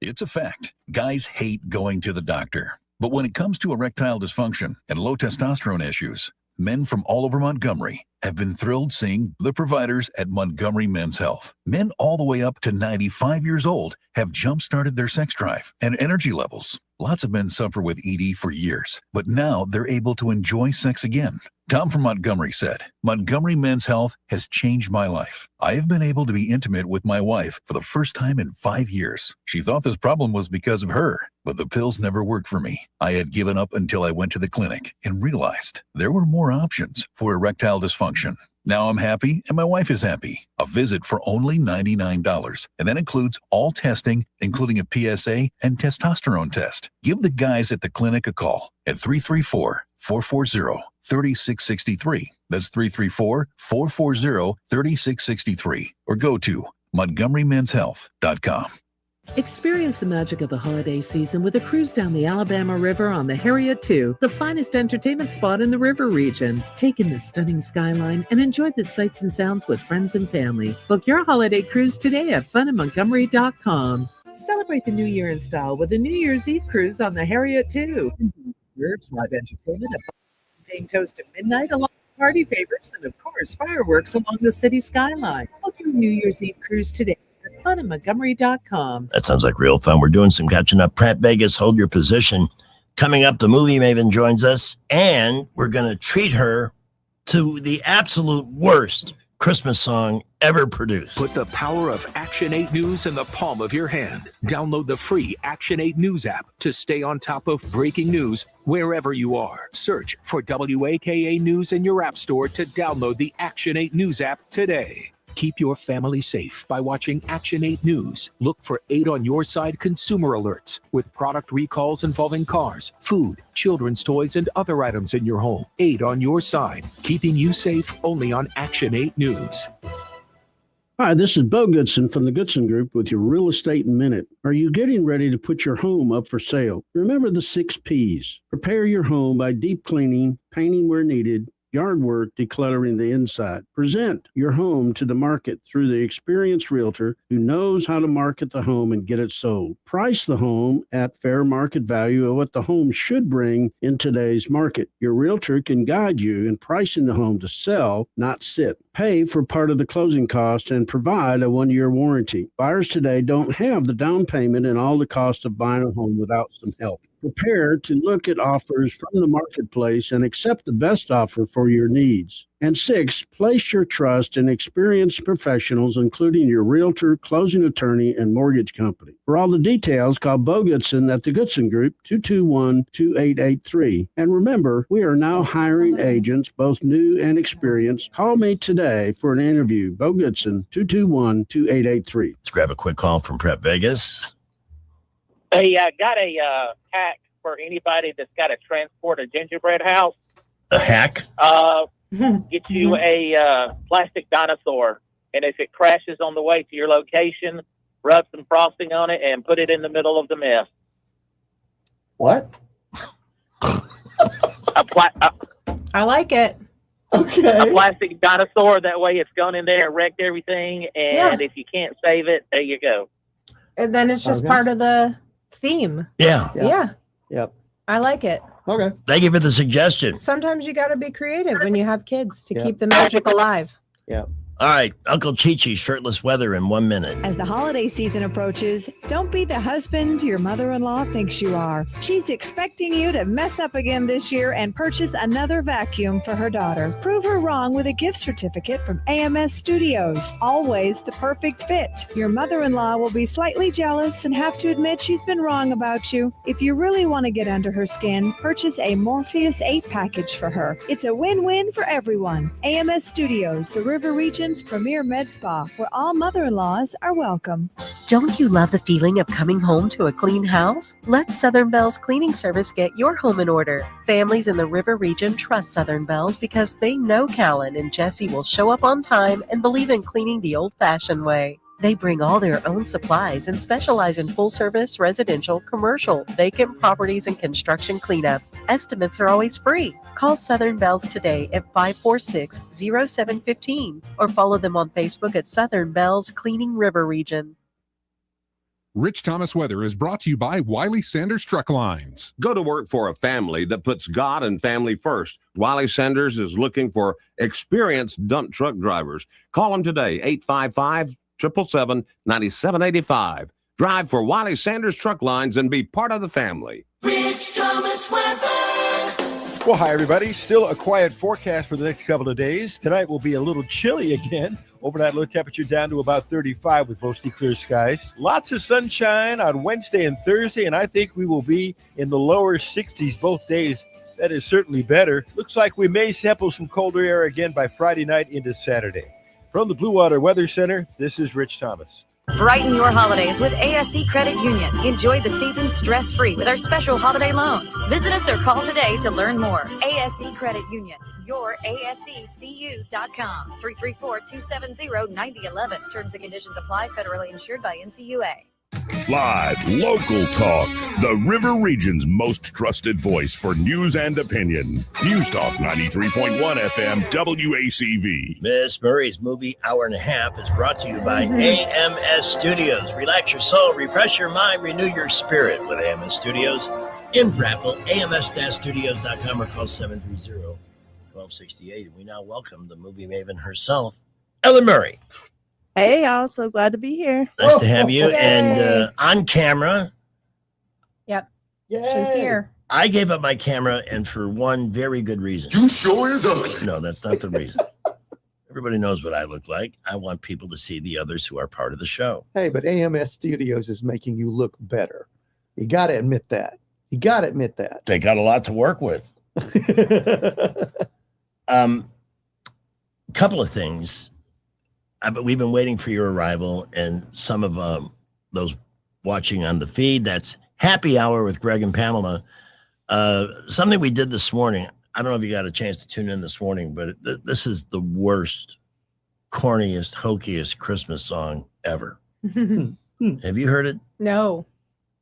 S17: It's a fact. Guys hate going to the doctor. But when it comes to erectile dysfunction and low testosterone issues, men from all over Montgomery have been thrilled seeing the providers at Montgomery Men's Health. Men all the way up to 95 years old have jump-started their sex drive and energy levels. Lots of men suffer with ED for years, but now they're able to enjoy sex again. Tom from Montgomery said, Montgomery Men's Health has changed my life. I have been able to be intimate with my wife for the first time in 5 years. She thought this problem was because of her, but the pills never worked for me. I had given up until I went to the clinic and realized there were more options for erectile dysfunction. Now I'm happy and my wife is happy. A visit for only $99. And that includes all testing, including a PSA and testosterone test. Give the guys at the clinic a call at 334-440-3663. That's 334-440-3663. Or go to MontgomeryMen'sHealth.com.
S21: Experience the magic of the holiday season with a cruise down the Alabama River on the Harriet II, the finest entertainment spot in the river region. Take in the stunning skyline and enjoy the sights and sounds with friends and family. Book your holiday cruise today at funinmontgomery.com. Celebrate the new year in style with a New Year's Eve cruise on the Harriet II. Herbs, live entertainment, a champagne toast at midnight, along with party favorites, and of course, fireworks along the city skyline. Book your New Year's Eve cruise today. FunInMontgomery.com.
S1: That sounds like real fun. We're doing some catching up. Pratt Vegas, hold your position. Coming up, the movie Maven joins us, and we're going to treat her to the absolute worst Christmas song ever produced.
S22: Put the power of Action 8 News in the palm of your hand. Download the free Action 8 News app to stay on top of breaking news wherever you are. Search for WAKA News in your app store to download the Action 8 News app today. Keep your family safe by watching Action 8 News. Look for 8 on Your Side consumer alerts with product recalls involving cars, food, children's toys, and other items in your home. 8 on Your Side, keeping you safe only on Action 8 News.
S23: Hi, this is Bo Goodson from the Goodson Group with your Real Estate Minute. Are you getting ready to put your home up for sale? Remember the 6 Ps. Prepare your home by deep cleaning, painting where needed, yard work decluttering the inside. Present your home to the market through the experienced realtor who knows how to market the home and get it sold. Price the home at fair market value of what the home should bring in today's market. Your realtor can guide you in pricing the home to sell, not sit. Pay for part of the closing cost and provide a 1-year warranty. Buyers today don't have the down payment and all the cost of buying a home without some help. Prepare to look at offers from the marketplace and accept the best offer for your needs. And 6, place your trust in experienced professionals, including your realtor, closing attorney, and mortgage company. For all the details, call Bo Goodson at the Goodson Group, 221-2883. And remember, we are now hiring agents, both new and experienced. Call me today for an interview. Bo Goodson, 221-2883.
S1: Let's grab a quick call from Prep Vegas.
S9: Hey, I got a hack for anybody that's got to transport a gingerbread house.
S1: A hack?
S9: Get you a plastic dinosaur, and if it crashes on the way to your location, rub some frosting on it and put it in the middle of the mess.
S3: What?
S4: I like it.
S3: Okay.
S9: A plastic dinosaur, that way it's gone in there and wrecked everything, and if you can't save it, there you go.
S4: And then it's just part of the theme.
S1: Yeah.
S3: Yep.
S4: I like it.
S3: Okay.
S1: Thank you for the suggestion.
S4: Sometimes you got to be creative when you have kids to keep the magic alive.
S3: Yeah.
S1: All right, Uncle Chi-Chi, shirtless weather in 1 minute.
S7: As the holiday season approaches, don't be the husband your mother-in-law thinks you are. She's expecting you to mess up again this year and purchase another vacuum for her daughter. Prove her wrong with a gift certificate from AMS Studios. Always the perfect fit. Your mother-in-law will be slightly jealous and have to admit she's been wrong about you. If you really want to get under her skin, purchase a Morpheus 8 package for her. It's a win-win for everyone. AMS Studios, the River Region's premier med spa, where all mother-in-laws are welcome.
S8: Don't you love the feeling of coming home to a clean house? Let Southern Bell's cleaning service get your home in order. Families in the River Region trust Southern Bell's because they know Callan and Jesse will show up on time and believe in cleaning the old-fashioned way. They bring all their own supplies and specialize in full-service, residential, commercial, vacant properties, and construction cleanup. Estimates are always free. Call Southern Bells today at 546-0715 or follow them on Facebook at Southern Bells Cleaning River Region.
S25: Rich Thomas Weather is brought to you by Wiley Sanders Truck Lines.
S10: Go to work for a family that puts God and family first. Wiley Sanders is looking for experienced dump truck drivers. Call them today, 855-777-9785. Drive for Wiley Sanders Truck Lines and be part of the family.
S12: Rich Thomas Weather.
S16: Well, hi, everybody. Still a quiet forecast for the next couple of days. Tonight will be a little chilly again. Overnight low temperature down to about 35 with mostly clear skies. Lots of sunshine on Wednesday and Thursday, and I think we will be in the lower 60s both days. That is certainly better. Looks like we may sample some colder air again by Friday night into Saturday. From the Blue Water Weather Center, this is Rich Thomas.
S24: Brighten your holidays with ASE Credit Union. Enjoy the season stress-free with our special holiday loans. Visit us or call today to learn more. ASE Credit Union, your ASECU.com, 334-270-9011. Terms and conditions apply. Federally insured by NCUA.
S15: Live, local talk. The River Region's most trusted voice for news and opinion. News Talk 93.1 FM WACV.
S1: Miss Murray's Movie Hour and a Half is brought to you by AMS Studios. Relax your soul, refresh your mind, renew your spirit with AMS Studios. In Prattville, ams-studios.com or call 730-1268. And we now welcome the movie maven herself, Ellen Murray.
S27: Hey, y'all. So glad to be here.
S1: Nice to have you. And on camera.
S4: Yep.
S3: Yay.
S4: She's here.
S1: I gave up my camera, and for one very good reason. You sure is ugly. No, that's not the reason. Everybody knows what I look like. I want people to see the others who are part of the show.
S3: Hey, but AMS Studios is making you look better. You got to admit that. You got to admit that.
S1: They got a lot to work with. Couple of things. But we've been waiting for your arrival, and some of those watching on the feed, that's Happy Hour with Greg and Pamela. Something we did this morning. I don't know if you got a chance to tune in this morning, but this is the worst, corniest, hokiest Christmas song ever. Have you heard it?
S4: No.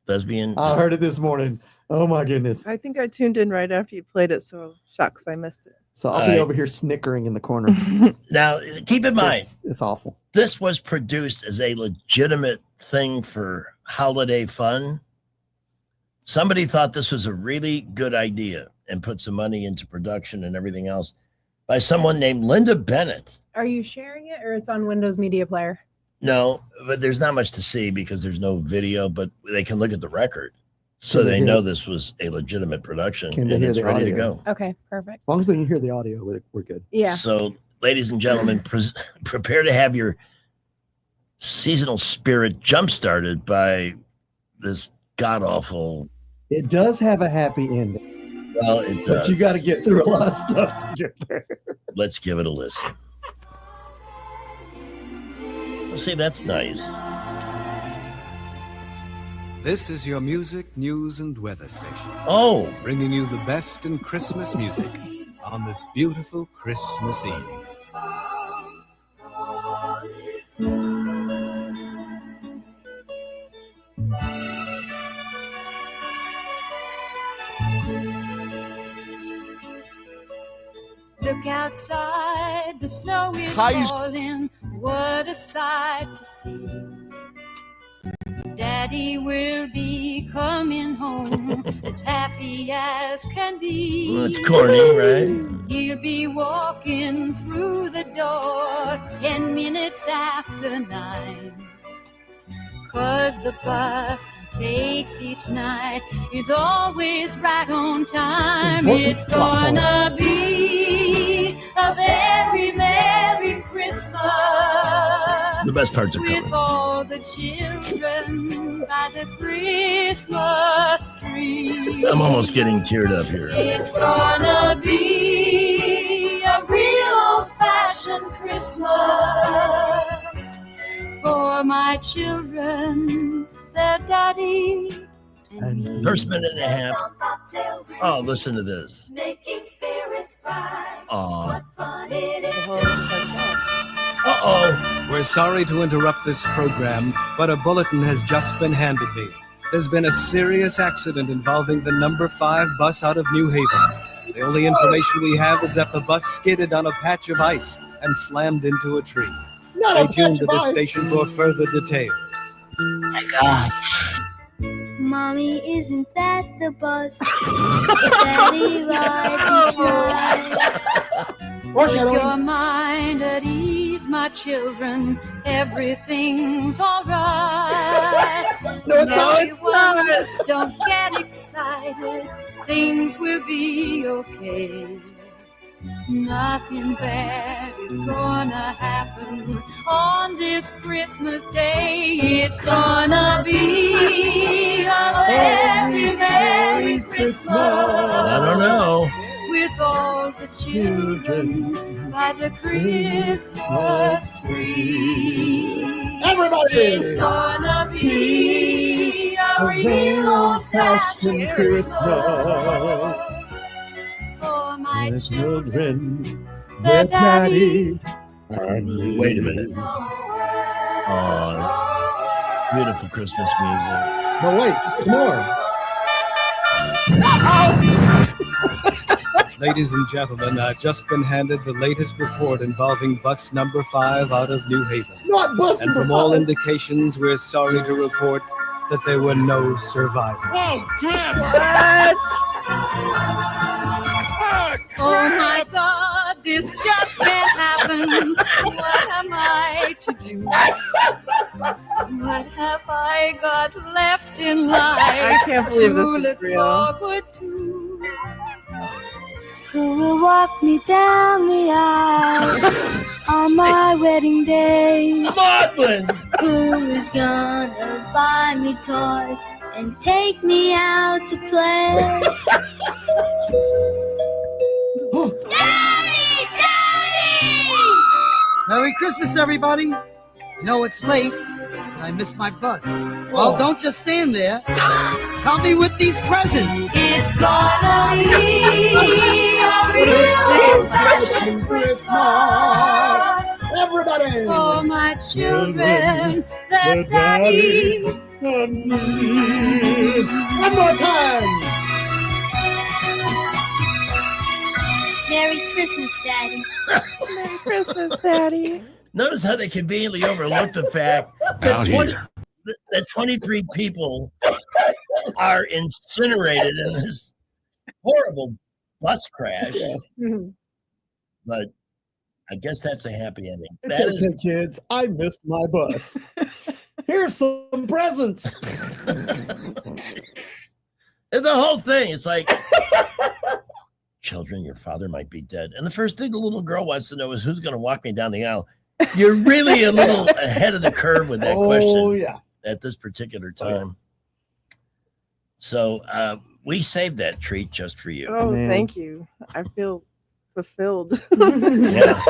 S1: Lesbian?
S3: I heard it this morning. Oh, my goodness.
S27: I think I tuned in right after you played it, so shucks, I missed it.
S3: So I'll
S1: All
S3: be
S1: right.
S3: over here snickering in the corner.
S1: Now, keep in mind,
S3: It's awful.
S1: this was produced as a legitimate thing for holiday fun. Somebody thought this was a really good idea and put some money into production and everything else by someone named Linda Bennett.
S4: Are you sharing it or it's on Windows Media Player?
S1: No, but there's not much to see because there's no video, but they can look at the record. So
S3: Can they
S1: they
S3: hear
S1: know
S3: it?
S1: this was a legitimate production
S3: Can they
S1: and
S3: hear
S1: it's
S3: the
S1: ready to
S3: audio?
S1: go.
S4: Okay, perfect.
S3: As long as they can hear the audio, we're good.
S4: Yeah.
S1: So, ladies and gentlemen, prepare to have your seasonal spirit jump started by this god awful.
S3: It does have a happy ending.
S1: Well, it
S3: But
S1: does.
S3: you got to get through a lot of stuff to get there.
S1: Let's give it a listen. Well, see, that's nice.
S13: This is your music, news, and weather station.
S1: Oh,
S13: bringing you the best in Christmas music on this beautiful Christmas Eve.
S26: Look outside, the snow is
S5: Kai's-
S26: falling. What a sight to see. Daddy will be coming home as happy as can be.
S1: Well, it's corny, right?
S26: He'll be walking through the door 10 minutes after 9. 'Cause the bus he takes each night is always right on time. It's gonna be a very Merry Christmas.
S1: The best parts are
S26: with
S1: coming.
S26: all the children by the Christmas tree.
S1: I'm almost getting teared up here.
S26: It's gonna be a real old-fashioned Christmas for my children, their daddy, and me.
S1: First minute and a half. Oh, listen to this.
S26: Making spirits bright.
S1: Aw.
S26: What fun it is to
S1: Uh-oh.
S13: We're sorry to interrupt this program, but a bulletin has just been handed me. There's been a serious accident involving the number 5 bus out of New Haven. The only information we have is that the bus skidded on a patch of ice and slammed into a tree.
S26: Not a
S13: Stay tuned
S26: patch
S13: to
S26: of
S13: this
S26: ice.
S13: station for further details.
S26: My God. Mommy, isn't that the bus? Daddy rides each night. Put your mind at ease, my children. Everything's all right. No, it's not. Everyone, don't get excited. Things will be okay. Nothing bad is gonna happen on this Christmas Day. It's gonna be a very Merry Christmas.
S1: I don't know.
S26: With all the children by the Christmas tree.
S3: Everybody!
S26: It's gonna be a real old-fashioned Christmas for my children, the daddy.
S1: Wait a minute. Oh, beautiful Christmas music.
S3: But wait, there's more.
S13: Ladies and gentlemen, I've just been handed the latest report involving bus number 5 out of New Haven.
S3: Not bus
S13: And
S3: number
S13: from all
S3: 5.
S13: indications, we're sorry to report that there were no survivors.
S26: Oh my God, this just can't happen. What am I to do? What have I got left in life
S27: I can't believe
S26: to
S27: this is
S26: look
S27: real.
S26: forward to? Who will walk me down the aisle on my wedding day?
S1: Maudlin!
S26: Who is gonna buy me toys and take me out to play? Daddy! Daddy!
S6: Merry Christmas, everybody. I know it's late, and I missed my bus. Well, don't just stand there. Help me with these presents.
S26: It's gonna be a real old-fashioned Christmas.
S3: Everybody!
S26: For my children, their daddy.
S3: and me. One more time.
S26: Merry
S2: Christmas, Daddy.
S27: Merry Christmas, Daddy.
S1: Notice how they conveniently overlooked the fact that 23 people are incinerated in this horrible bus crash. But I guess that's a happy ending.
S3: It's
S1: That
S3: okay, kids. I missed my bus. Here's some presents.
S1: And the whole thing is like, children, your father might be dead. And the first thing the little girl wants to know is who's going to walk me down the aisle. You're really a little ahead of the curve with that question at this particular time. So we saved that treat just for you.
S27: Oh, thank you. I feel fulfilled.
S1: Yeah,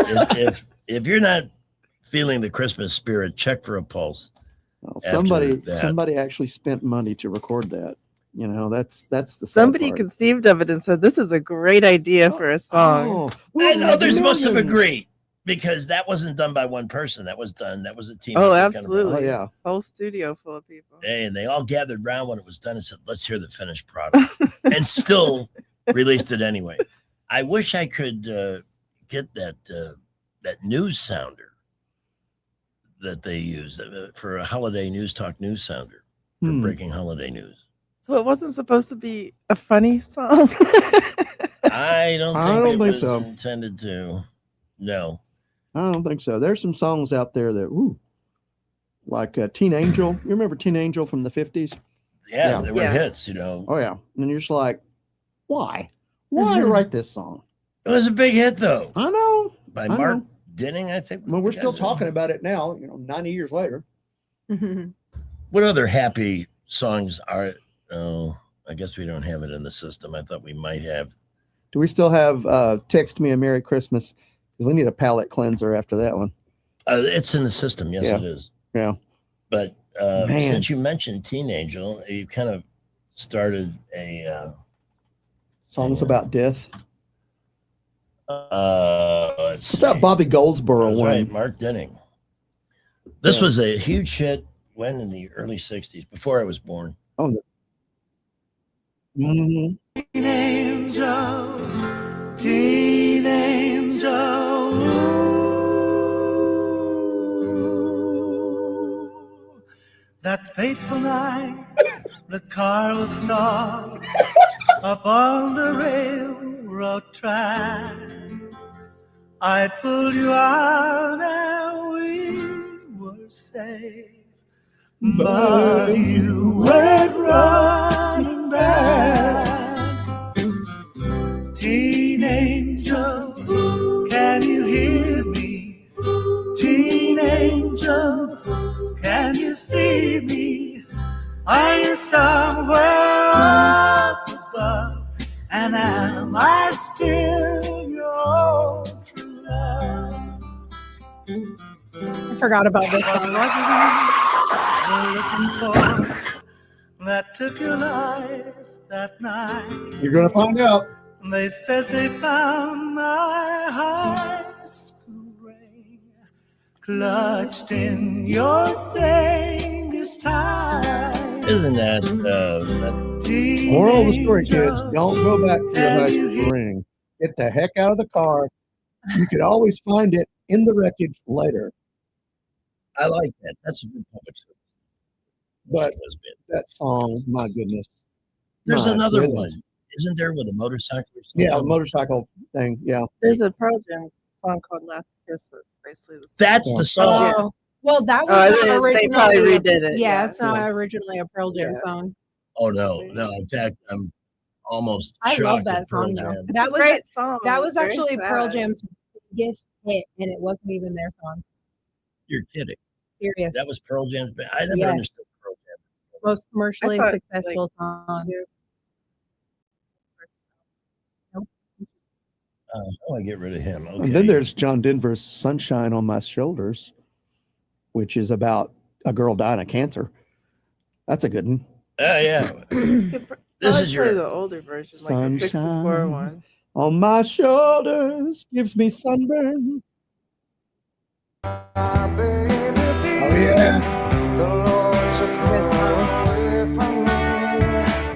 S1: if you're not feeling the Christmas spirit, check for a pulse.
S3: Well,
S1: after that.
S3: somebody actually spent money to record that. You know, that's the sad
S27: Somebody
S3: part.
S27: conceived of it and said, "This is a great idea for a song."
S1: I know they're supposed to agree because that wasn't done by one person. That was a team.
S27: Oh,
S1: effort kind of
S27: absolutely.
S1: project.
S27: Whole studio full of people.
S1: And they all gathered around when it was done and said, "Let's hear the finished product," and still released it anyway. I wish I could get that news sounder that they use for a holiday news talk news sounder for breaking holiday news.
S27: So it wasn't supposed to be a funny song.
S1: I don't think it was intended to. No.
S3: I don't think so. There's some songs out there that, like Teen Angel. You remember Teen Angel from the 50s?
S1: Yeah, they were hits, you know.
S3: Oh, yeah. And you're just like, why? Why write this song?
S1: It was a big hit, though.
S3: I know.
S1: By
S3: I
S1: Mark
S3: know.
S1: Denning, I think.
S3: Well, we're still talking about it now, 90 years later.
S1: What other happy songs are? Oh, I guess we don't have it in the system. I thought we might have.
S3: Do we still have Text Me a Merry Christmas? Because we need a palate cleanser after that one.
S1: It's in the system. Yes,
S3: Yeah.
S1: it is.
S3: Yeah.
S1: But
S3: Man.
S1: since you mentioned Teen Angel, you kind of started a
S3: Songs about death.
S1: let's
S3: What's that Bobby Goldsboro
S1: That's
S3: one?
S1: right, Mark Denning. This was a huge hit when in the early 60s, before I was born.
S3: Oh, no. Mm-hmm.
S12: Teen angel, teen angel. Ooh. That fateful night, the car was stopped up on the railroad track. I pulled you out and we were safe, but you went running back. Teen angel, can you hear me? Teen angel, can you see me? Are you somewhere up above? And am I still your true love?
S4: I forgot about this
S12: What
S4: song.
S12: was it you're looking for that took your life that night?
S3: You're going to find out.
S12: They said they found my high school ring clutched in your fingers tight.
S1: Isn't that
S3: Moral of the story, kids, don't go back to your high school ring. Get the heck out of the car. You could always find it in the wreckage later.
S1: I like that. That's a good public service.
S3: But that song, my goodness.
S1: There's
S3: My
S1: another
S3: goodness.
S1: one. Isn't there with a motorcycle or something?
S3: Yeah, a motorcycle thing. Yeah.
S27: There's a Pearl Jam song called Last Kiss that's basically the same.
S1: That's the song.
S4: Oh, well, that
S27: Oh,
S4: was
S27: they
S4: not originally.
S27: probably redid it,
S4: Yeah,
S27: yeah.
S4: it's not originally a Pearl Jam song.
S1: Oh no. In fact, I'm almost
S4: I
S1: shocked
S4: love
S1: at
S4: that
S1: Pearl
S4: song though.
S1: Jam.
S4: That was
S27: great song.
S4: That was
S27: Very
S4: actually Pearl
S27: sad.
S4: Jam's biggest hit, and it wasn't even their song.
S1: You're kidding.
S4: Serious.
S1: That was Pearl Jam's band. I never
S4: Yes.
S1: understood Pearl Jam.
S4: Most commercially
S27: I thought,
S4: successful song.
S1: How do I get rid of him? Okay.
S3: And then there's John Denver's Sunshine on My Shoulders, which is about a girl dying of cancer. That's a good one.
S1: Yeah. This
S27: Probably
S1: is
S27: play
S1: your
S27: the older version, like the 64
S3: Sunshine
S27: one.
S3: on my shoulders gives me sunburn.
S12: Oh, yes.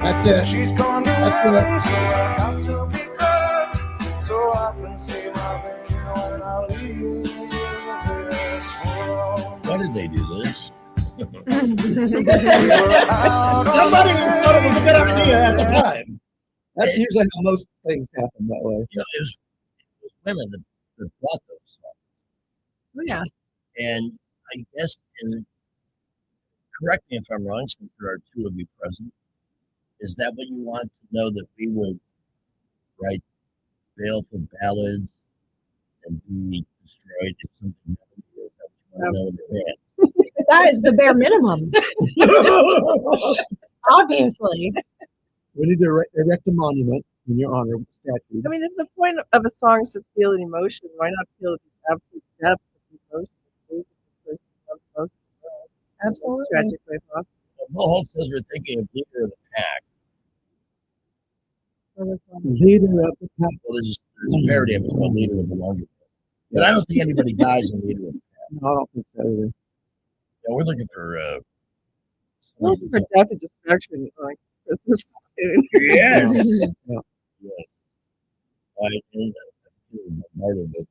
S3: That's it.
S12: She's gone to
S3: That's
S12: heaven,
S3: it.
S12: so I got to be good. so I can see my baby when I leave this world.
S1: Why did they do this?
S3: Somebody thought it was a good idea at the time. That's usually how most things happen that way.
S1: You know, it was women that brought those songs.
S4: Oh, yeah.
S1: And I guess, correct me if I'm wrong, since there are two of you present, is that what you want to know, that we would write baleful ballads and be destroyed if something happened to us? That you want to know in advance?
S4: That is the bare minimum. Obviously.
S3: We need to erect a monument in your honor with statue.
S27: I mean, if the point of a song is to feel an emotion, why not feel the absolute depth of emotion?
S4: Absolutely.
S27: Tragic way possible.
S1: Bill Holt says we're thinking of leader of the pack.
S3: Leader of the pack.
S1: Well, there's a parody of it called Leader of the Laundry Pack. But I don't think anybody dies in Leader of the Pack.
S3: No, I don't think so either.
S1: Yeah, we're looking for
S27: We're looking for death and destruction like Christmas.
S1: Yes.
S3: Yeah.
S1: Yes. I part of the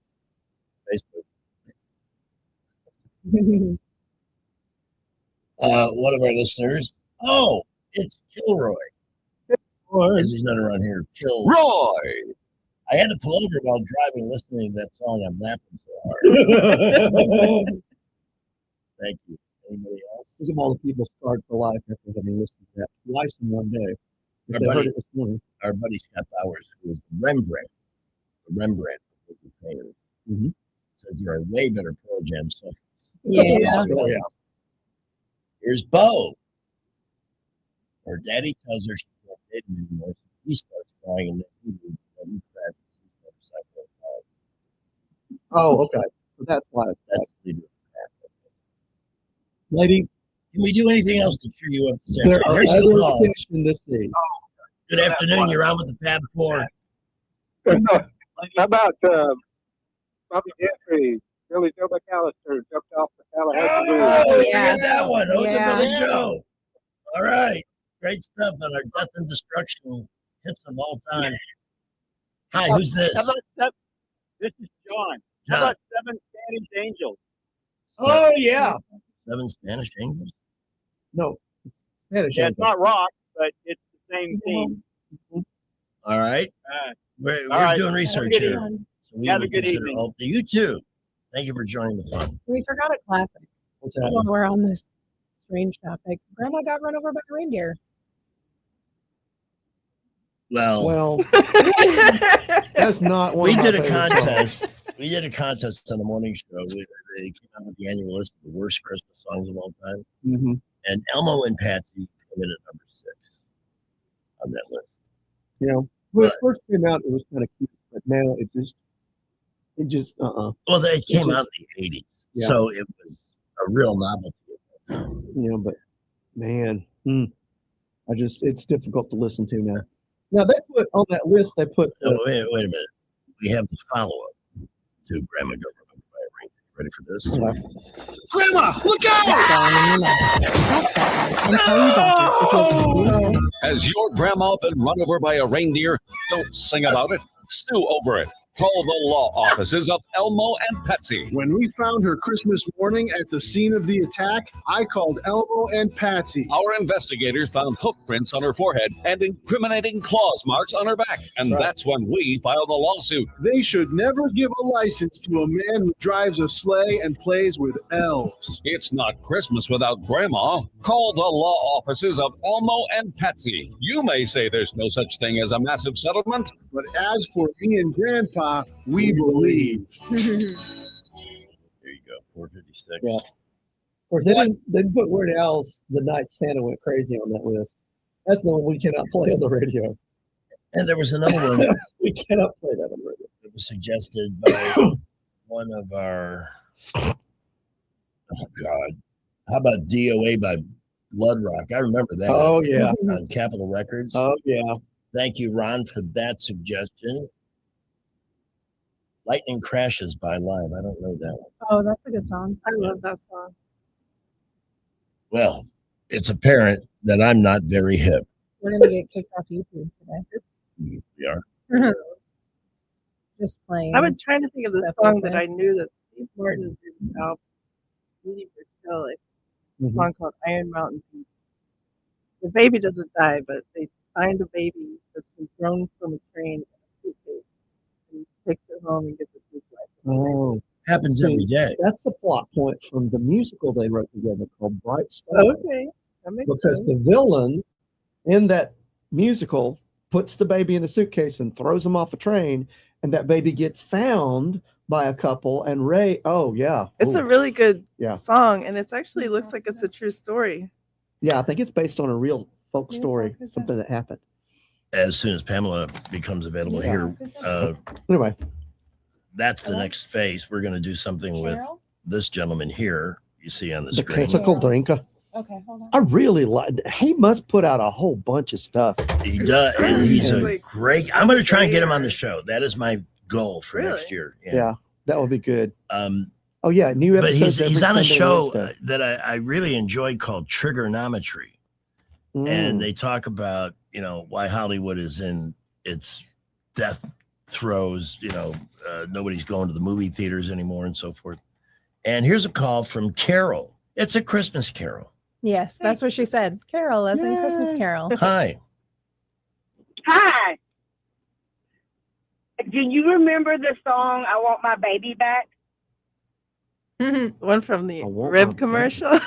S1: Facebook. One of our listeners. Oh, it's Kilroy. Because he's not around here. Kilroy. I had to pull over while driving, listening to that song. I'm laughing so hard. Thank you. Anybody else?
S3: These are all the people scarred for life after having listened to that twice in one day. If
S1: Our
S3: they
S1: buddy,
S3: heard it this morning.
S1: our buddy Scott Bowers, who is the Rembrandt of the painter, says you're a way better Pearl Jam song.
S4: Yeah.
S3: Oh, yeah.
S1: Here's Bo. Her daddy tells her she can't date him anymore, so he starts crying, and then he leaves, and he crashes his motorcycle.
S3: Oh, okay. So that's why.
S1: That's the leader of the pack.
S3: Lady,
S1: can we do anything else to cheer you up?
S3: there are
S1: Here's your
S3: other
S1: call.
S3: fish in this sea.
S1: Good afternoon. You're on with the Pab 4.
S2: How about Bobby Gentry, Billy Joe McAllister jumped off the Tallahassee Bridge?
S1: Oh, we got that one. Oh, the Billy Joe. All right. Great stuff on our death and destruction hits of all time. Hi, who's this?
S2: How about this is John. How about Seven Spanish Angels?
S3: Oh, yeah.
S1: Seven Spanish Angels?
S3: No. Spanish
S2: Yeah, it's
S3: Angels.
S2: not rock, but it's the same theme.
S1: All right. We're
S2: All right.
S1: doing
S2: Have a
S1: research
S2: good
S1: here.
S2: evening.
S1: So we
S2: Have a
S1: would
S2: good
S1: consider
S2: evening.
S1: all- You too. Thank you for joining the fun.
S4: We forgot a classic.
S3: What's that?
S4: While we're on this strange topic. Grandma got run over by a reindeer.
S1: Well,
S3: that's not one
S1: we
S3: of my
S1: did a
S3: favorite songs.
S1: contest. We did a contest on the morning show. They came out with the annual list of the worst Christmas songs of all time.
S3: Mhm.
S1: And Elmo and Patsy came in at number 6 on that list.
S3: You know, when it first came out, it was kind of cute, but now it just,
S1: Well, they came out in the 80s,
S3: Yeah.
S1: so it was a real novelty.
S3: You know, but man, it's difficult to listen to now. Now they put on that list, they put,
S1: No, wait a minute. We have the follow-up to Grandma Government by Ring. Ready for this?
S2: Grandma, look out!
S11: Has your grandma been run over by a reindeer? Don't sing about it. Sue over it. Call the law offices of Elmo and Patsy.
S14: When we found her Christmas morning at the scene of the attack, I called Elmo and Patsy.
S11: Our investigators found hoof prints on her forehead and incriminating claws marks on her back. And that's when we filed a lawsuit.
S14: They should never give a license to a man who drives a sleigh and plays with elves.
S11: It's not Christmas without Grandma. Call the law offices of Elmo and Patsy. You may say there's no such thing as a massive settlement.
S14: But as for me and Grandpa, we believe.
S1: There you go, 456.
S3: yeah. Of course, they didn't put Weird Al's The Night Santa Went Crazy on that list. That's the one we cannot play on the radio.
S1: And there was another one
S3: We cannot play that on the radio.
S1: that was suggested by one of our, oh God, how about DOA by Blood Rock? I remember that.
S3: Oh, yeah.
S1: On Capitol Records.
S3: Oh, yeah.
S1: Thank you, Ron, for that suggestion. Lightning Crashes by Live. I don't know that one.
S4: Oh, that's a good song.
S27: I love that song.
S1: Well, it's apparent that I'm not very hip.
S4: We're gonna get kicked off YouTube today.
S1: We are.
S4: just playing.
S27: I've been trying to think of the
S4: stuff
S27: song
S4: like
S27: that I
S4: this.
S27: knew that Steve Martin did about Judy Burchill. A
S3: Mhm.
S27: song called Iron Mountain Deep. The baby doesn't die, but they find a baby that's been thrown from a train in a suitcase and he takes it home and gets it to his wife.
S3: Oh,
S1: Happens
S3: see,
S1: every day.
S3: That's the plot point from the musical they wrote together called Bright Star.
S27: Okay, that makes
S3: Because
S27: sense.
S3: the villain in that musical puts the baby in the suitcase and throws him off a train, and that baby gets found by a couple. And Ray, oh yeah,
S27: It's
S3: Ooh.
S27: a really good
S3: Yeah.
S27: song, and it's actually looks like it's a true story.
S3: Yeah, I think it's based on a real folk story, something that happened.
S1: As soon as Pamela becomes available
S3: Yeah.
S1: here,
S3: Anyway,
S1: that's the next phase. We're going to do something with this gentleman here. You see on the
S3: the
S1: screen.
S3: critical drinker.
S4: Okay, hold on.
S3: I really like. He must put out a whole bunch of stuff.
S1: He does, and he's a
S3: Like,
S1: great. I'm going to try and get him on the show. That is my goal for next year.
S3: Yeah, that would be good.
S1: Um,
S3: Oh yeah, new
S1: but
S3: episodes.
S1: he's
S3: every
S1: on a
S3: Sunday,
S1: show
S3: Wednesday.
S1: that I really enjoyed called Trigonometry, and they talk about why Hollywood is in its death throes. Nobody's going to the movie theaters anymore and so forth. And here's a call from Carol. It's a Christmas Carol.
S4: Yes, that's what she said. Carol, as in Christmas Carol.
S1: Hi.
S17: Hi. Do you remember the song "I Want My Baby Back"?
S27: One from the Rib commercial.
S17: No,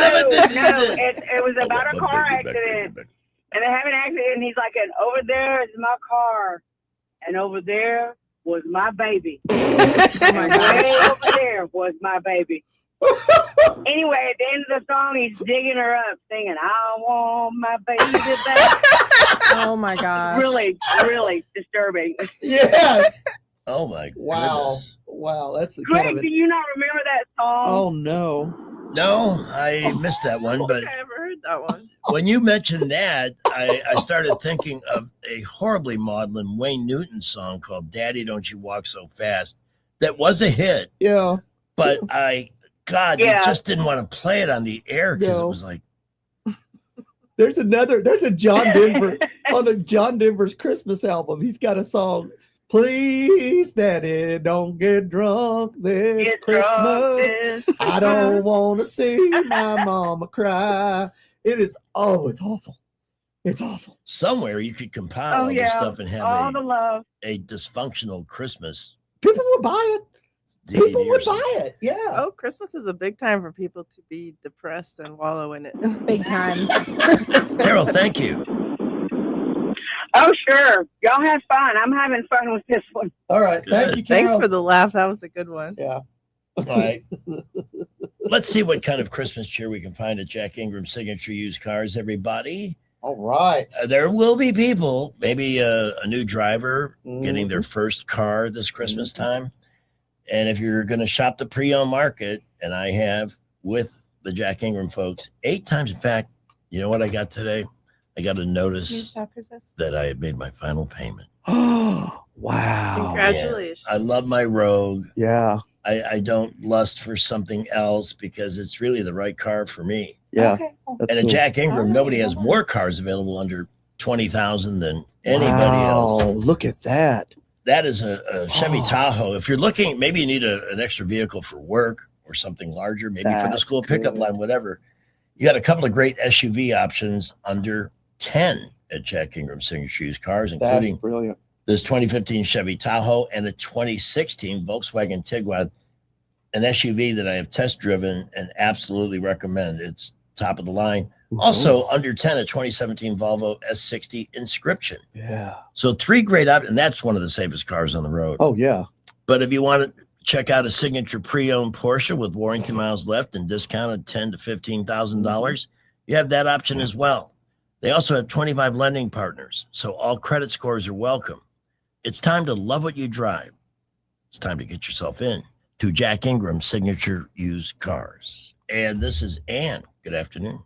S17: it was about a car accident, and they have an accident. And he's like, "And over there is my car, and over there was my baby. Way over there was my baby." Anyway, at the end of the song, he's digging her up, singing, "I want my baby back."
S4: Oh my God!
S17: Really, really disturbing.
S3: Yes.
S1: Oh my
S3: Wow.
S1: goodness.
S3: Wow, that's the
S17: Greg,
S3: kind of
S17: do you not remember that song?
S3: Oh no.
S1: No, I missed that one. But
S27: I never heard that one.
S1: when you mentioned that, I started thinking of a horribly maudlin Wayne Newton song called "Daddy, Don't You Walk So Fast." That was a hit.
S3: Yeah.
S1: But you
S17: Yeah.
S1: just didn't want to play it on the air because
S3: No.
S1: it was like,
S3: There's a John Denver on the John Denver's Christmas album. He's got a song. Please, Daddy, don't get drunk this
S17: Get
S3: Christmas.
S17: drunk this-
S3: I don't want to see my mama cry. It is. Oh, it's awful. It's awful.
S1: somewhere you could compile all this stuff and
S17: all
S1: have
S17: the love.
S1: a dysfunctional Christmas.
S3: People would buy it.
S1: DVD
S3: People
S1: or
S3: would
S1: something.
S3: buy it. Yeah.
S27: Oh, Christmas is a big time for people to be depressed and wallow in it.
S4: Big time.
S1: Carol, thank you.
S17: Oh, sure. Y'all have fun. I'm having fun with this one.
S3: All right. Thank you, Carol.
S27: Thanks for the laugh. That was a good one.
S3: Yeah.
S1: All right. Let's see what kind of Christmas cheer we can find at Jack Ingram Signature Used Cars, everybody.
S3: All right.
S1: There will be people, maybe a new driver getting their first car this Christmas time. And if you're going to shop the pre-owned market, and I have with the Jack Ingram folks 8 times. In fact, you know what I got today? I got a notice that I had made my final payment.
S3: Oh, wow.
S27: Congratulations.
S1: I love my Rogue.
S3: Yeah.
S1: I don't lust for something else because it's really the right car for me.
S3: Yeah.
S1: And at Jack Ingram, nobody has more cars available under 20,000 than anybody else.
S3: Oh, look at that.
S1: That is a Chevy Tahoe. If you're looking, maybe you need an extra vehicle for work or something larger, maybe for the
S3: That's
S1: school pickup
S3: good.
S1: line, whatever. You got a couple of great SUV options under 10 at Jack Ingram Signature Used Cars,
S3: That's
S1: including
S3: brilliant.
S1: this 2015 Chevy Tahoe and a 2016 Volkswagen Tiguan, an SUV that I have test driven and absolutely recommend. It's top of the line. Also under 10, a 2017 Volvo S60 Inscription.
S3: Yeah.
S1: So 3 great options, and that's one of the safest cars on the road.
S3: Oh, yeah.
S1: But if you want to check out a signature pre-owned Porsche with warranty miles left and discounted $10,000 to $15,000, you have that option as well. They also have 25 lending partners, so all credit scores are welcome. It's time to love what you drive. It's time to get yourself in to Jack Ingram Signature Used Cars. And this is Ann. Good afternoon.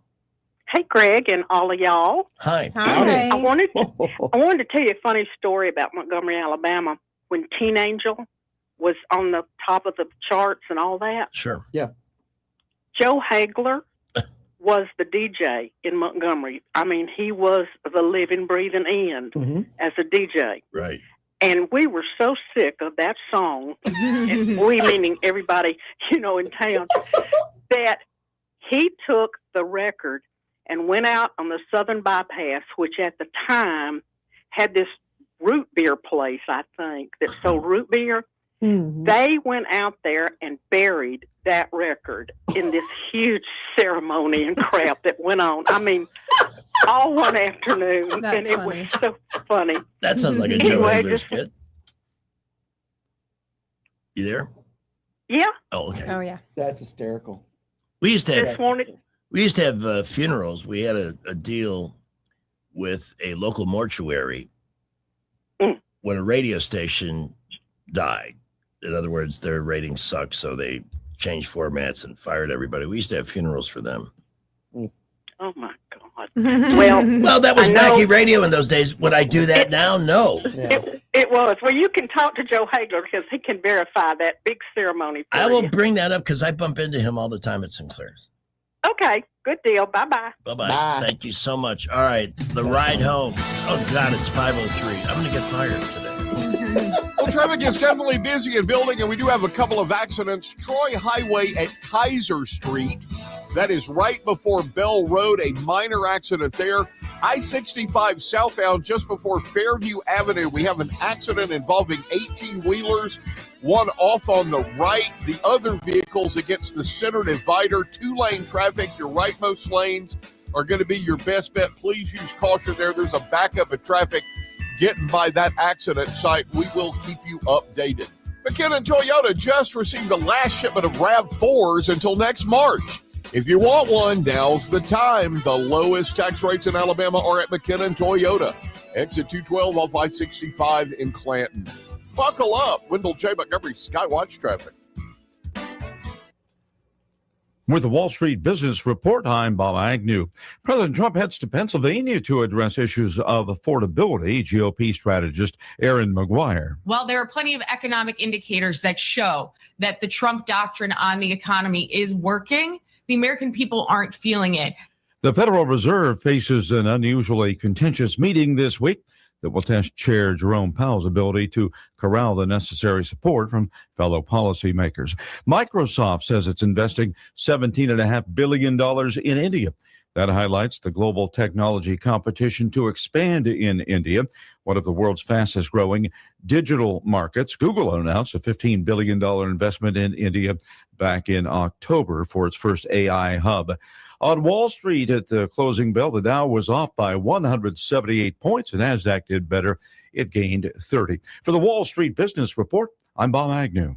S18: Hey, Greg, and all of y'all.
S1: Hi.
S18: I wanted to tell you a funny story about Montgomery, Alabama, when Teen Angel was on the top of the charts and all that.
S1: Sure.
S3: Yeah.
S18: Joe Hagler was the DJ in Montgomery. I mean, he was the living, breathing end as a DJ.
S1: Right.
S18: And we were so sick of that song, and we meaning everybody, in town, that he took the record and went out on the Southern Bypass, which at the time had this root beer place, I think, that sold root beer.
S4: Mm-hmm.
S18: They went out there and buried that record in this huge ceremony and crap that went on. I mean, all one afternoon.
S4: That's
S18: and it
S4: funny.
S18: was so funny.
S1: That sounds like a Joe
S18: Anyway,
S1: Engler skit. You there?
S18: Yeah.
S1: Oh, okay.
S4: Oh, yeah.
S3: That's hysterical.
S1: We used to have
S18: Just wanted.
S1: funerals. We had a deal with a local mortuary when a radio station died. In other words, their ratings sucked, so they changed formats and fired everybody. We used to have funerals for them.
S18: Oh my God. Well,
S1: that was
S18: I know-
S1: wacky radio in those days. Would I do that now? No.
S18: It was. Well, you can talk to Joe Hagler because he can verify that big ceremony. For
S1: I will
S18: you.
S1: bring that up because I bump into him all the time at Sinclair's.
S18: Okay. Good deal. Bye-bye.
S1: Bye-bye. Thank you so much. All right. The ride home. Oh, God, it's 5:03. I'm going to get fired today.
S5: Well, traffic is definitely busy in building, and we do have a couple of accidents. Troy Highway at Kaiser Street. That is right before Bell Road, a minor accident there. I-65 southbound just before Fairview Avenue. We have an accident involving 18-wheelers, one off on the right, the other vehicles against the center divider, 2-lane traffic. Your rightmost lanes are going to be your best bet. Please use caution there. There's a backup of traffic getting by that accident site. We will keep you updated. McKinnon Toyota just received the last shipment of RAV4s until next March. If you want one, now's the time. The lowest tax rates in Alabama are at McKinnon Toyota. Exit 212 off I-65 in Clanton. Buckle up. Wendell J. Montgomery, Skywatch Traffic.
S9: With the Wall Street Business Report, I'm Bob Agnew. President Trump heads to Pennsylvania to address issues of affordability. GOP strategist Aaron McGuire.
S7: Well, there are plenty of economic indicators that show that the Trump doctrine on the economy is working. The American people aren't feeling it.
S9: The Federal Reserve faces an unusually contentious meeting this week that will test Chair Jerome Powell's ability to corral the necessary support from fellow policymakers. Microsoft says it's investing $17.5 billion in India. That highlights the global technology competition to expand in India, one of the world's fastest growing digital markets. Google announced a $15 billion investment in India back in October for its first AI hub. On Wall Street at the closing bell, the Dow was off by 178 points, and NASDAQ did better. It gained 30. For the Wall Street Business Report, I'm Bob Agnew.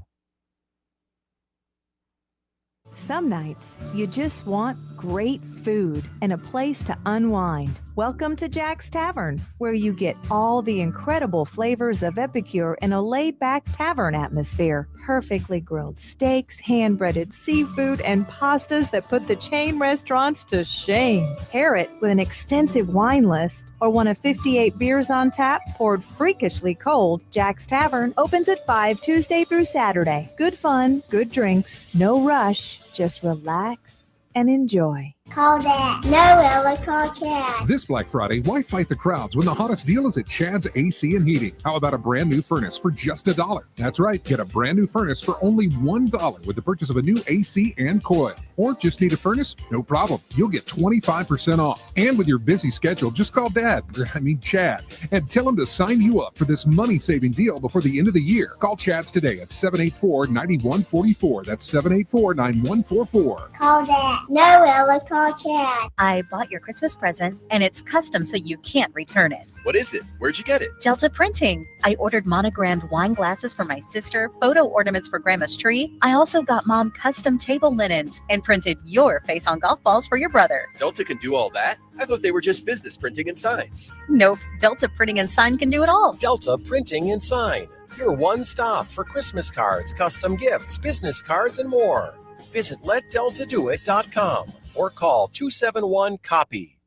S19: Some nights, you just want great food and a place to unwind. Welcome to Jack's Tavern, where you get all the incredible flavors of Epicure in a laid-back tavern atmosphere. Perfectly grilled steaks, hand-breaded seafood, and pastas that put the chain restaurants to shame. Pair it with an extensive wine list or one of 58 beers on tap poured freakishly cold. Jack's Tavern opens at 5 Tuesday through Saturday. Good fun, good drinks, no rush. Just relax and enjoy.
S20: Call Dad. No, Ella, call Chad.
S25: This Black Friday, why fight the crowds when the hottest deal is at Chad's AC and Heating? How about a brand new furnace for just $1? That's right, get a brand new furnace for only $1 with the purchase of a new AC and coil. Or just need a furnace? No problem. You'll get 25% off. And with your busy schedule, just call Chad, and tell him to sign you up for this money-saving deal before the end of the year. Call Chad's today at 784-9144. That's 784-9144.
S20: Call Dad. No, Ella, call Chad.
S21: I bought your Christmas present, and it's custom so you can't return it.
S22: What is it? Where'd you get it?
S21: Delta Printing. I ordered monogrammed wine glasses for my sister, photo ornaments for Grandma's tree. I also got Mom custom table linens and printed your face on golf balls for your brother.
S22: Delta can do all that? I thought they were just business printing and signs.
S21: Nope, Delta Printing and Sign can do it all.
S22: Delta Printing and Sign. Your one stop for Christmas cards, custom gifts, business cards, and more. Visit LetDeltaDoIt.com or call 271-COPY.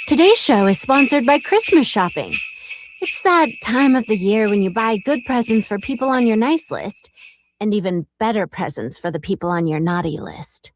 S23: Today's show is sponsored by Christmas shopping. It's that time of the year when you buy good presents for people on your nice list and even better presents for the people on your naughty list.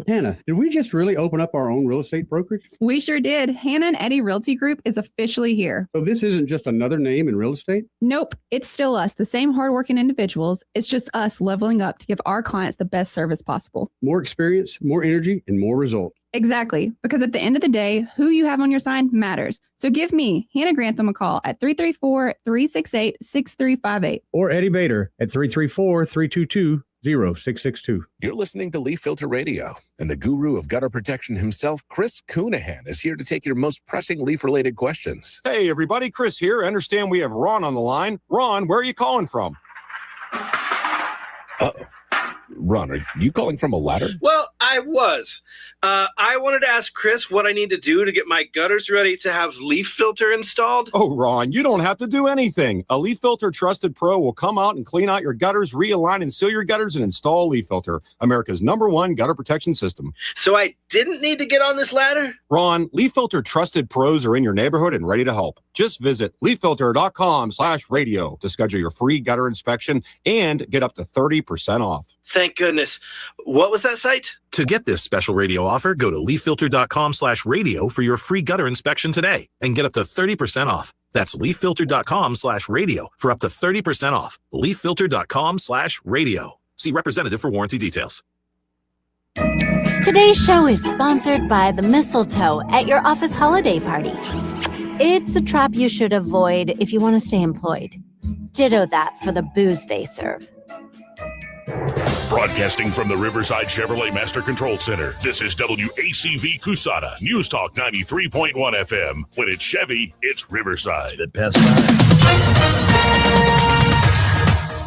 S13: Hannah, did we just really open up our own real estate brokerage?
S15: We sure did. Hannah and Eddie Realty Group is officially here.
S13: So this isn't just another name in real estate?
S15: Nope, it's still us, the same hardworking individuals. It's just us leveling up to give our clients the best service possible.
S13: More experience, more energy, and more results.
S15: Exactly, because at the end of the day, who you have on your sign matters. So give me, Hannah Grantham, a call at 334-368-6358.
S13: Or Eddie Bader at 334-322-0662.
S6: You're listening to Leaf Filter Radio, and the guru of gutter protection himself, Chris Coonahan, is here to take your most pressing leaf-related questions.
S8: Hey, everybody, Chris here. I understand we have Ron on the line. Ron, where are you calling from?
S6: Uh-oh. Ron, are you calling from a ladder?
S10: Well, I was. I wanted to ask Chris what I need to do to get my gutters ready to have leaf filter installed.
S8: Oh, Ron, you don't have to do anything. A Leaf Filter Trusted Pro will come out and clean out your gutters, realign and seal your gutters, and install Leaf Filter, America's #1 gutter protection system.
S10: So I didn't need to get on this ladder?
S8: Ron, Leaf Filter Trusted Pros are in your neighborhood and ready to help. Just visit leaffilter.com/radio to schedule your free gutter inspection and get up to 30% off.
S10: Thank goodness. What was that site?
S16: To get this special radio offer, go to leaffilter.com/radio for your free gutter inspection today and get up to 30% off. That's leaffilter.com/radio for up to 30% off. leaffilter.com/radio. See representative for warranty details.
S23: Today's show is sponsored by the mistletoe at your office holiday party. It's a trap you should avoid if you want to stay employed. Ditto that for the booze they serve.
S24: Broadcasting from the Riverside Chevrolet Master Control Center, this is WACV Cusada, News Talk 93.1 FM. When it's Chevy, it's Riverside.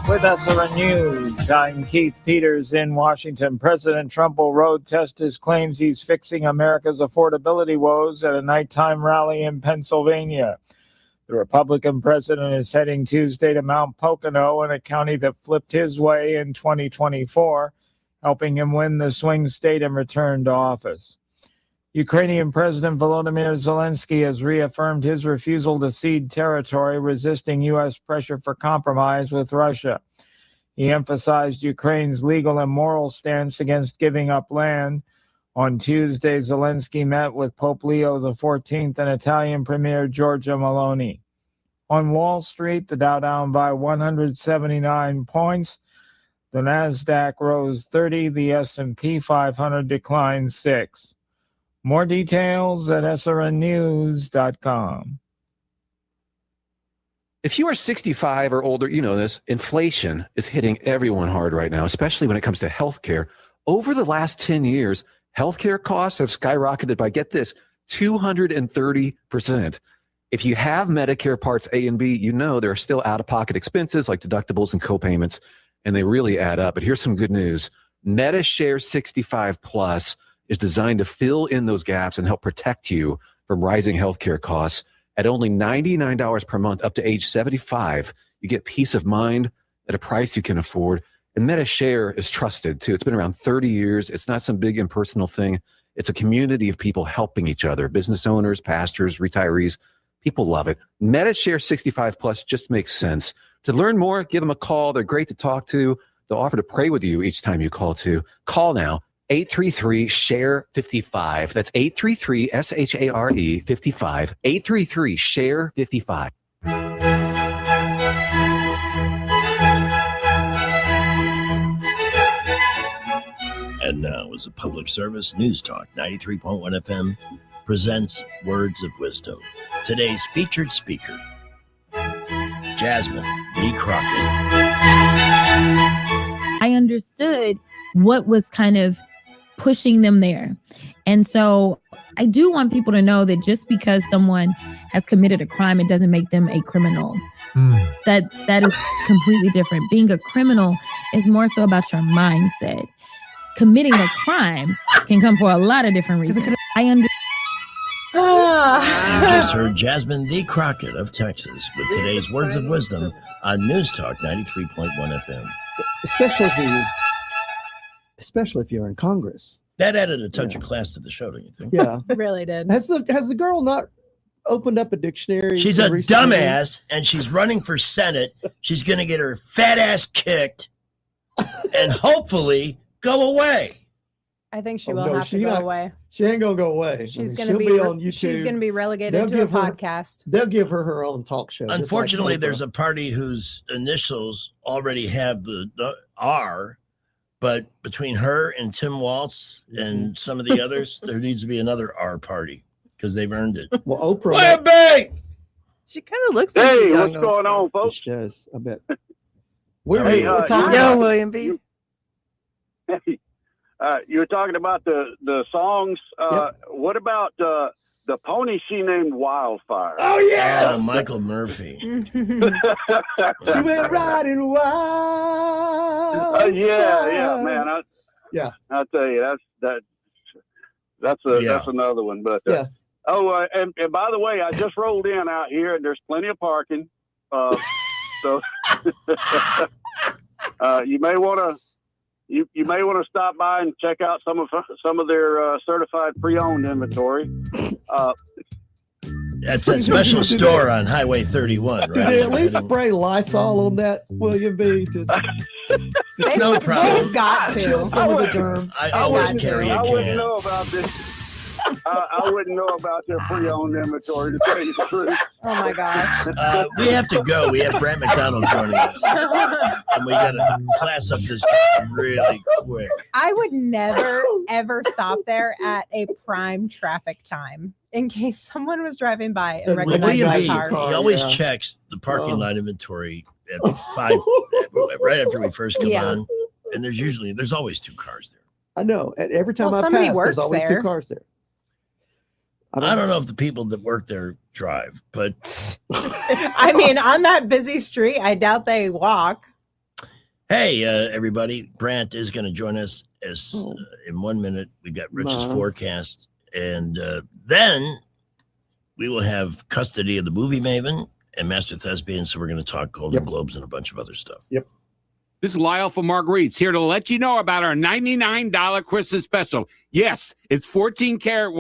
S28: With SRN News, I'm Keith Peters in Washington. President Trump will road test his claims he's fixing America's affordability woes at a nighttime rally in Pennsylvania. The Republican president is heading Tuesday to Mount Pocono, in a county that flipped his way in 2024, helping him win the swing state and return to office. Ukrainian President Volodymyr Zelensky has reaffirmed his refusal to cede territory, resisting U.S. pressure for compromise with Russia. He emphasized Ukraine's legal and moral stance against giving up land. On Tuesday, Zelensky met with Pope Leo XIV and Italian Premier Giorgia Meloni. On Wall Street, the Dow down by 179 points. The Nasdaq rose 30. The S&P 500 declined 6. More details at srnnews.com.
S29: If you are 65 or older, you know this. Inflation is hitting everyone hard right now, especially when it comes to healthcare. Over the last 10 years, healthcare costs have skyrocketed by, get this, 230%. If you have Medicare Parts A and B, you know there are still out-of-pocket expenses like deductibles and co-payments, and they really add up. But here's some good news. MediShare 65 Plus is designed to fill in those gaps and help protect you from rising healthcare costs. At only $99 per month up to age 75, you get peace of mind at a price you can afford. And MediShare is trusted, too. It's been around 30 years. It's not some big impersonal thing. It's a community of people helping each other, business owners, pastors, retirees. People love it. MediShare 65 Plus just makes sense. To learn more, give them a call. They're great to talk to. They'll offer to pray with you each time you call, too. Call now, 833-SHARE-55. That's 833-SHARE 55. 833-SHARE 55.
S1: And now, as a public service, News Talk 93.1 FM presents Words of Wisdom. Today's featured speaker, Jasmine D. Crockett.
S30: I understood what was kind of pushing them there. And so I do want people to know that just because someone has committed a crime, it doesn't make them a criminal. That is completely different. Being a criminal is more so about your mindset. Committing a crime can come for a lot of different reasons.
S1: You just heard Jasmine D. Crockett of Texas with today's Words of Wisdom on News Talk 93.1 FM.
S3: Especially if you're in Congress.
S1: That added a touch of class to the show, don't you think?
S3: Yeah.
S4: It really did.
S3: Has the girl not opened up a dictionary?
S1: She's a dumbass, and she's running for Senate. She's going to get her fat ass kicked and hopefully go away.
S4: I think she
S3: Oh,
S4: will
S3: no,
S4: have to
S3: she
S4: go
S3: not-
S4: away.
S3: She ain't gonna go away.
S4: She's
S3: she'll
S4: gonna be
S3: on YouTube.
S4: She's gonna be relegated
S3: They'll
S4: to a
S3: give her-
S4: podcast.
S3: They'll give her own talk show. just like
S1: Unfortunately,
S3: Oprah.
S1: there's a party whose initials already have the R, but between her and Tim Waltz and some of the others, there needs to be another R party because they've earned it.
S3: Well, Oprah.
S4: She kind of looks
S2: Hey, what's going on, folks?
S3: She does. I bet.
S1: Hey,
S3: We're talking
S4: Yo,
S3: about-
S4: William B.
S2: You were talking about the songs. What about the pony she named Wildfire?
S3: Oh yes,
S1: Michael Murphy.
S3: she went riding wild.
S2: Yeah, man. I tell you, that's another one. But and by the way, I just rolled in out here, and there's plenty of parking. So you may want to. You may want to stop by and check out some of their certified pre-owned inventory.
S1: That's that special store on Highway 31,
S3: Did
S1: right?
S3: they at least spray Lysol on that, William B? Just
S1: No problem.
S4: They've got to.
S3: Kill some of the germs.
S1: I always carry a
S2: I wouldn't
S1: can.
S2: know about this. I wouldn't know about their pre-owned inventory, to tell you the truth.
S4: Oh my gosh.
S1: We have to go. We have Brant McDonald joining us, and we got to class up this job really quick.
S4: I would never ever stop there at a prime traffic time in case someone was driving by and
S1: Well,
S4: recognized
S1: William
S4: my
S1: B,
S4: car.
S1: he always checks the parking lot inventory at 5, right after we first come on, and there's always 2 cars there.
S3: I know. And every time
S4: Well,
S3: I
S4: somebody
S3: pass,
S4: works
S3: there's always
S4: there.
S3: 2 cars there.
S1: I don't know if the people that work there drive, but
S4: I mean, on that busy street, I doubt they walk.
S1: hey, everybody, Brant is going to join us in 1 minute. We got Rich's
S3: Ma.
S1: forecast, and then we will have custody of the movie Maven and Master Thespian. So we're going to talk Golden Globes and a bunch of other stuff.
S3: Yep.
S12: This is Lyle from Marguerite's here to let you know about our $99 Christmas special. Yes, it's 14 karat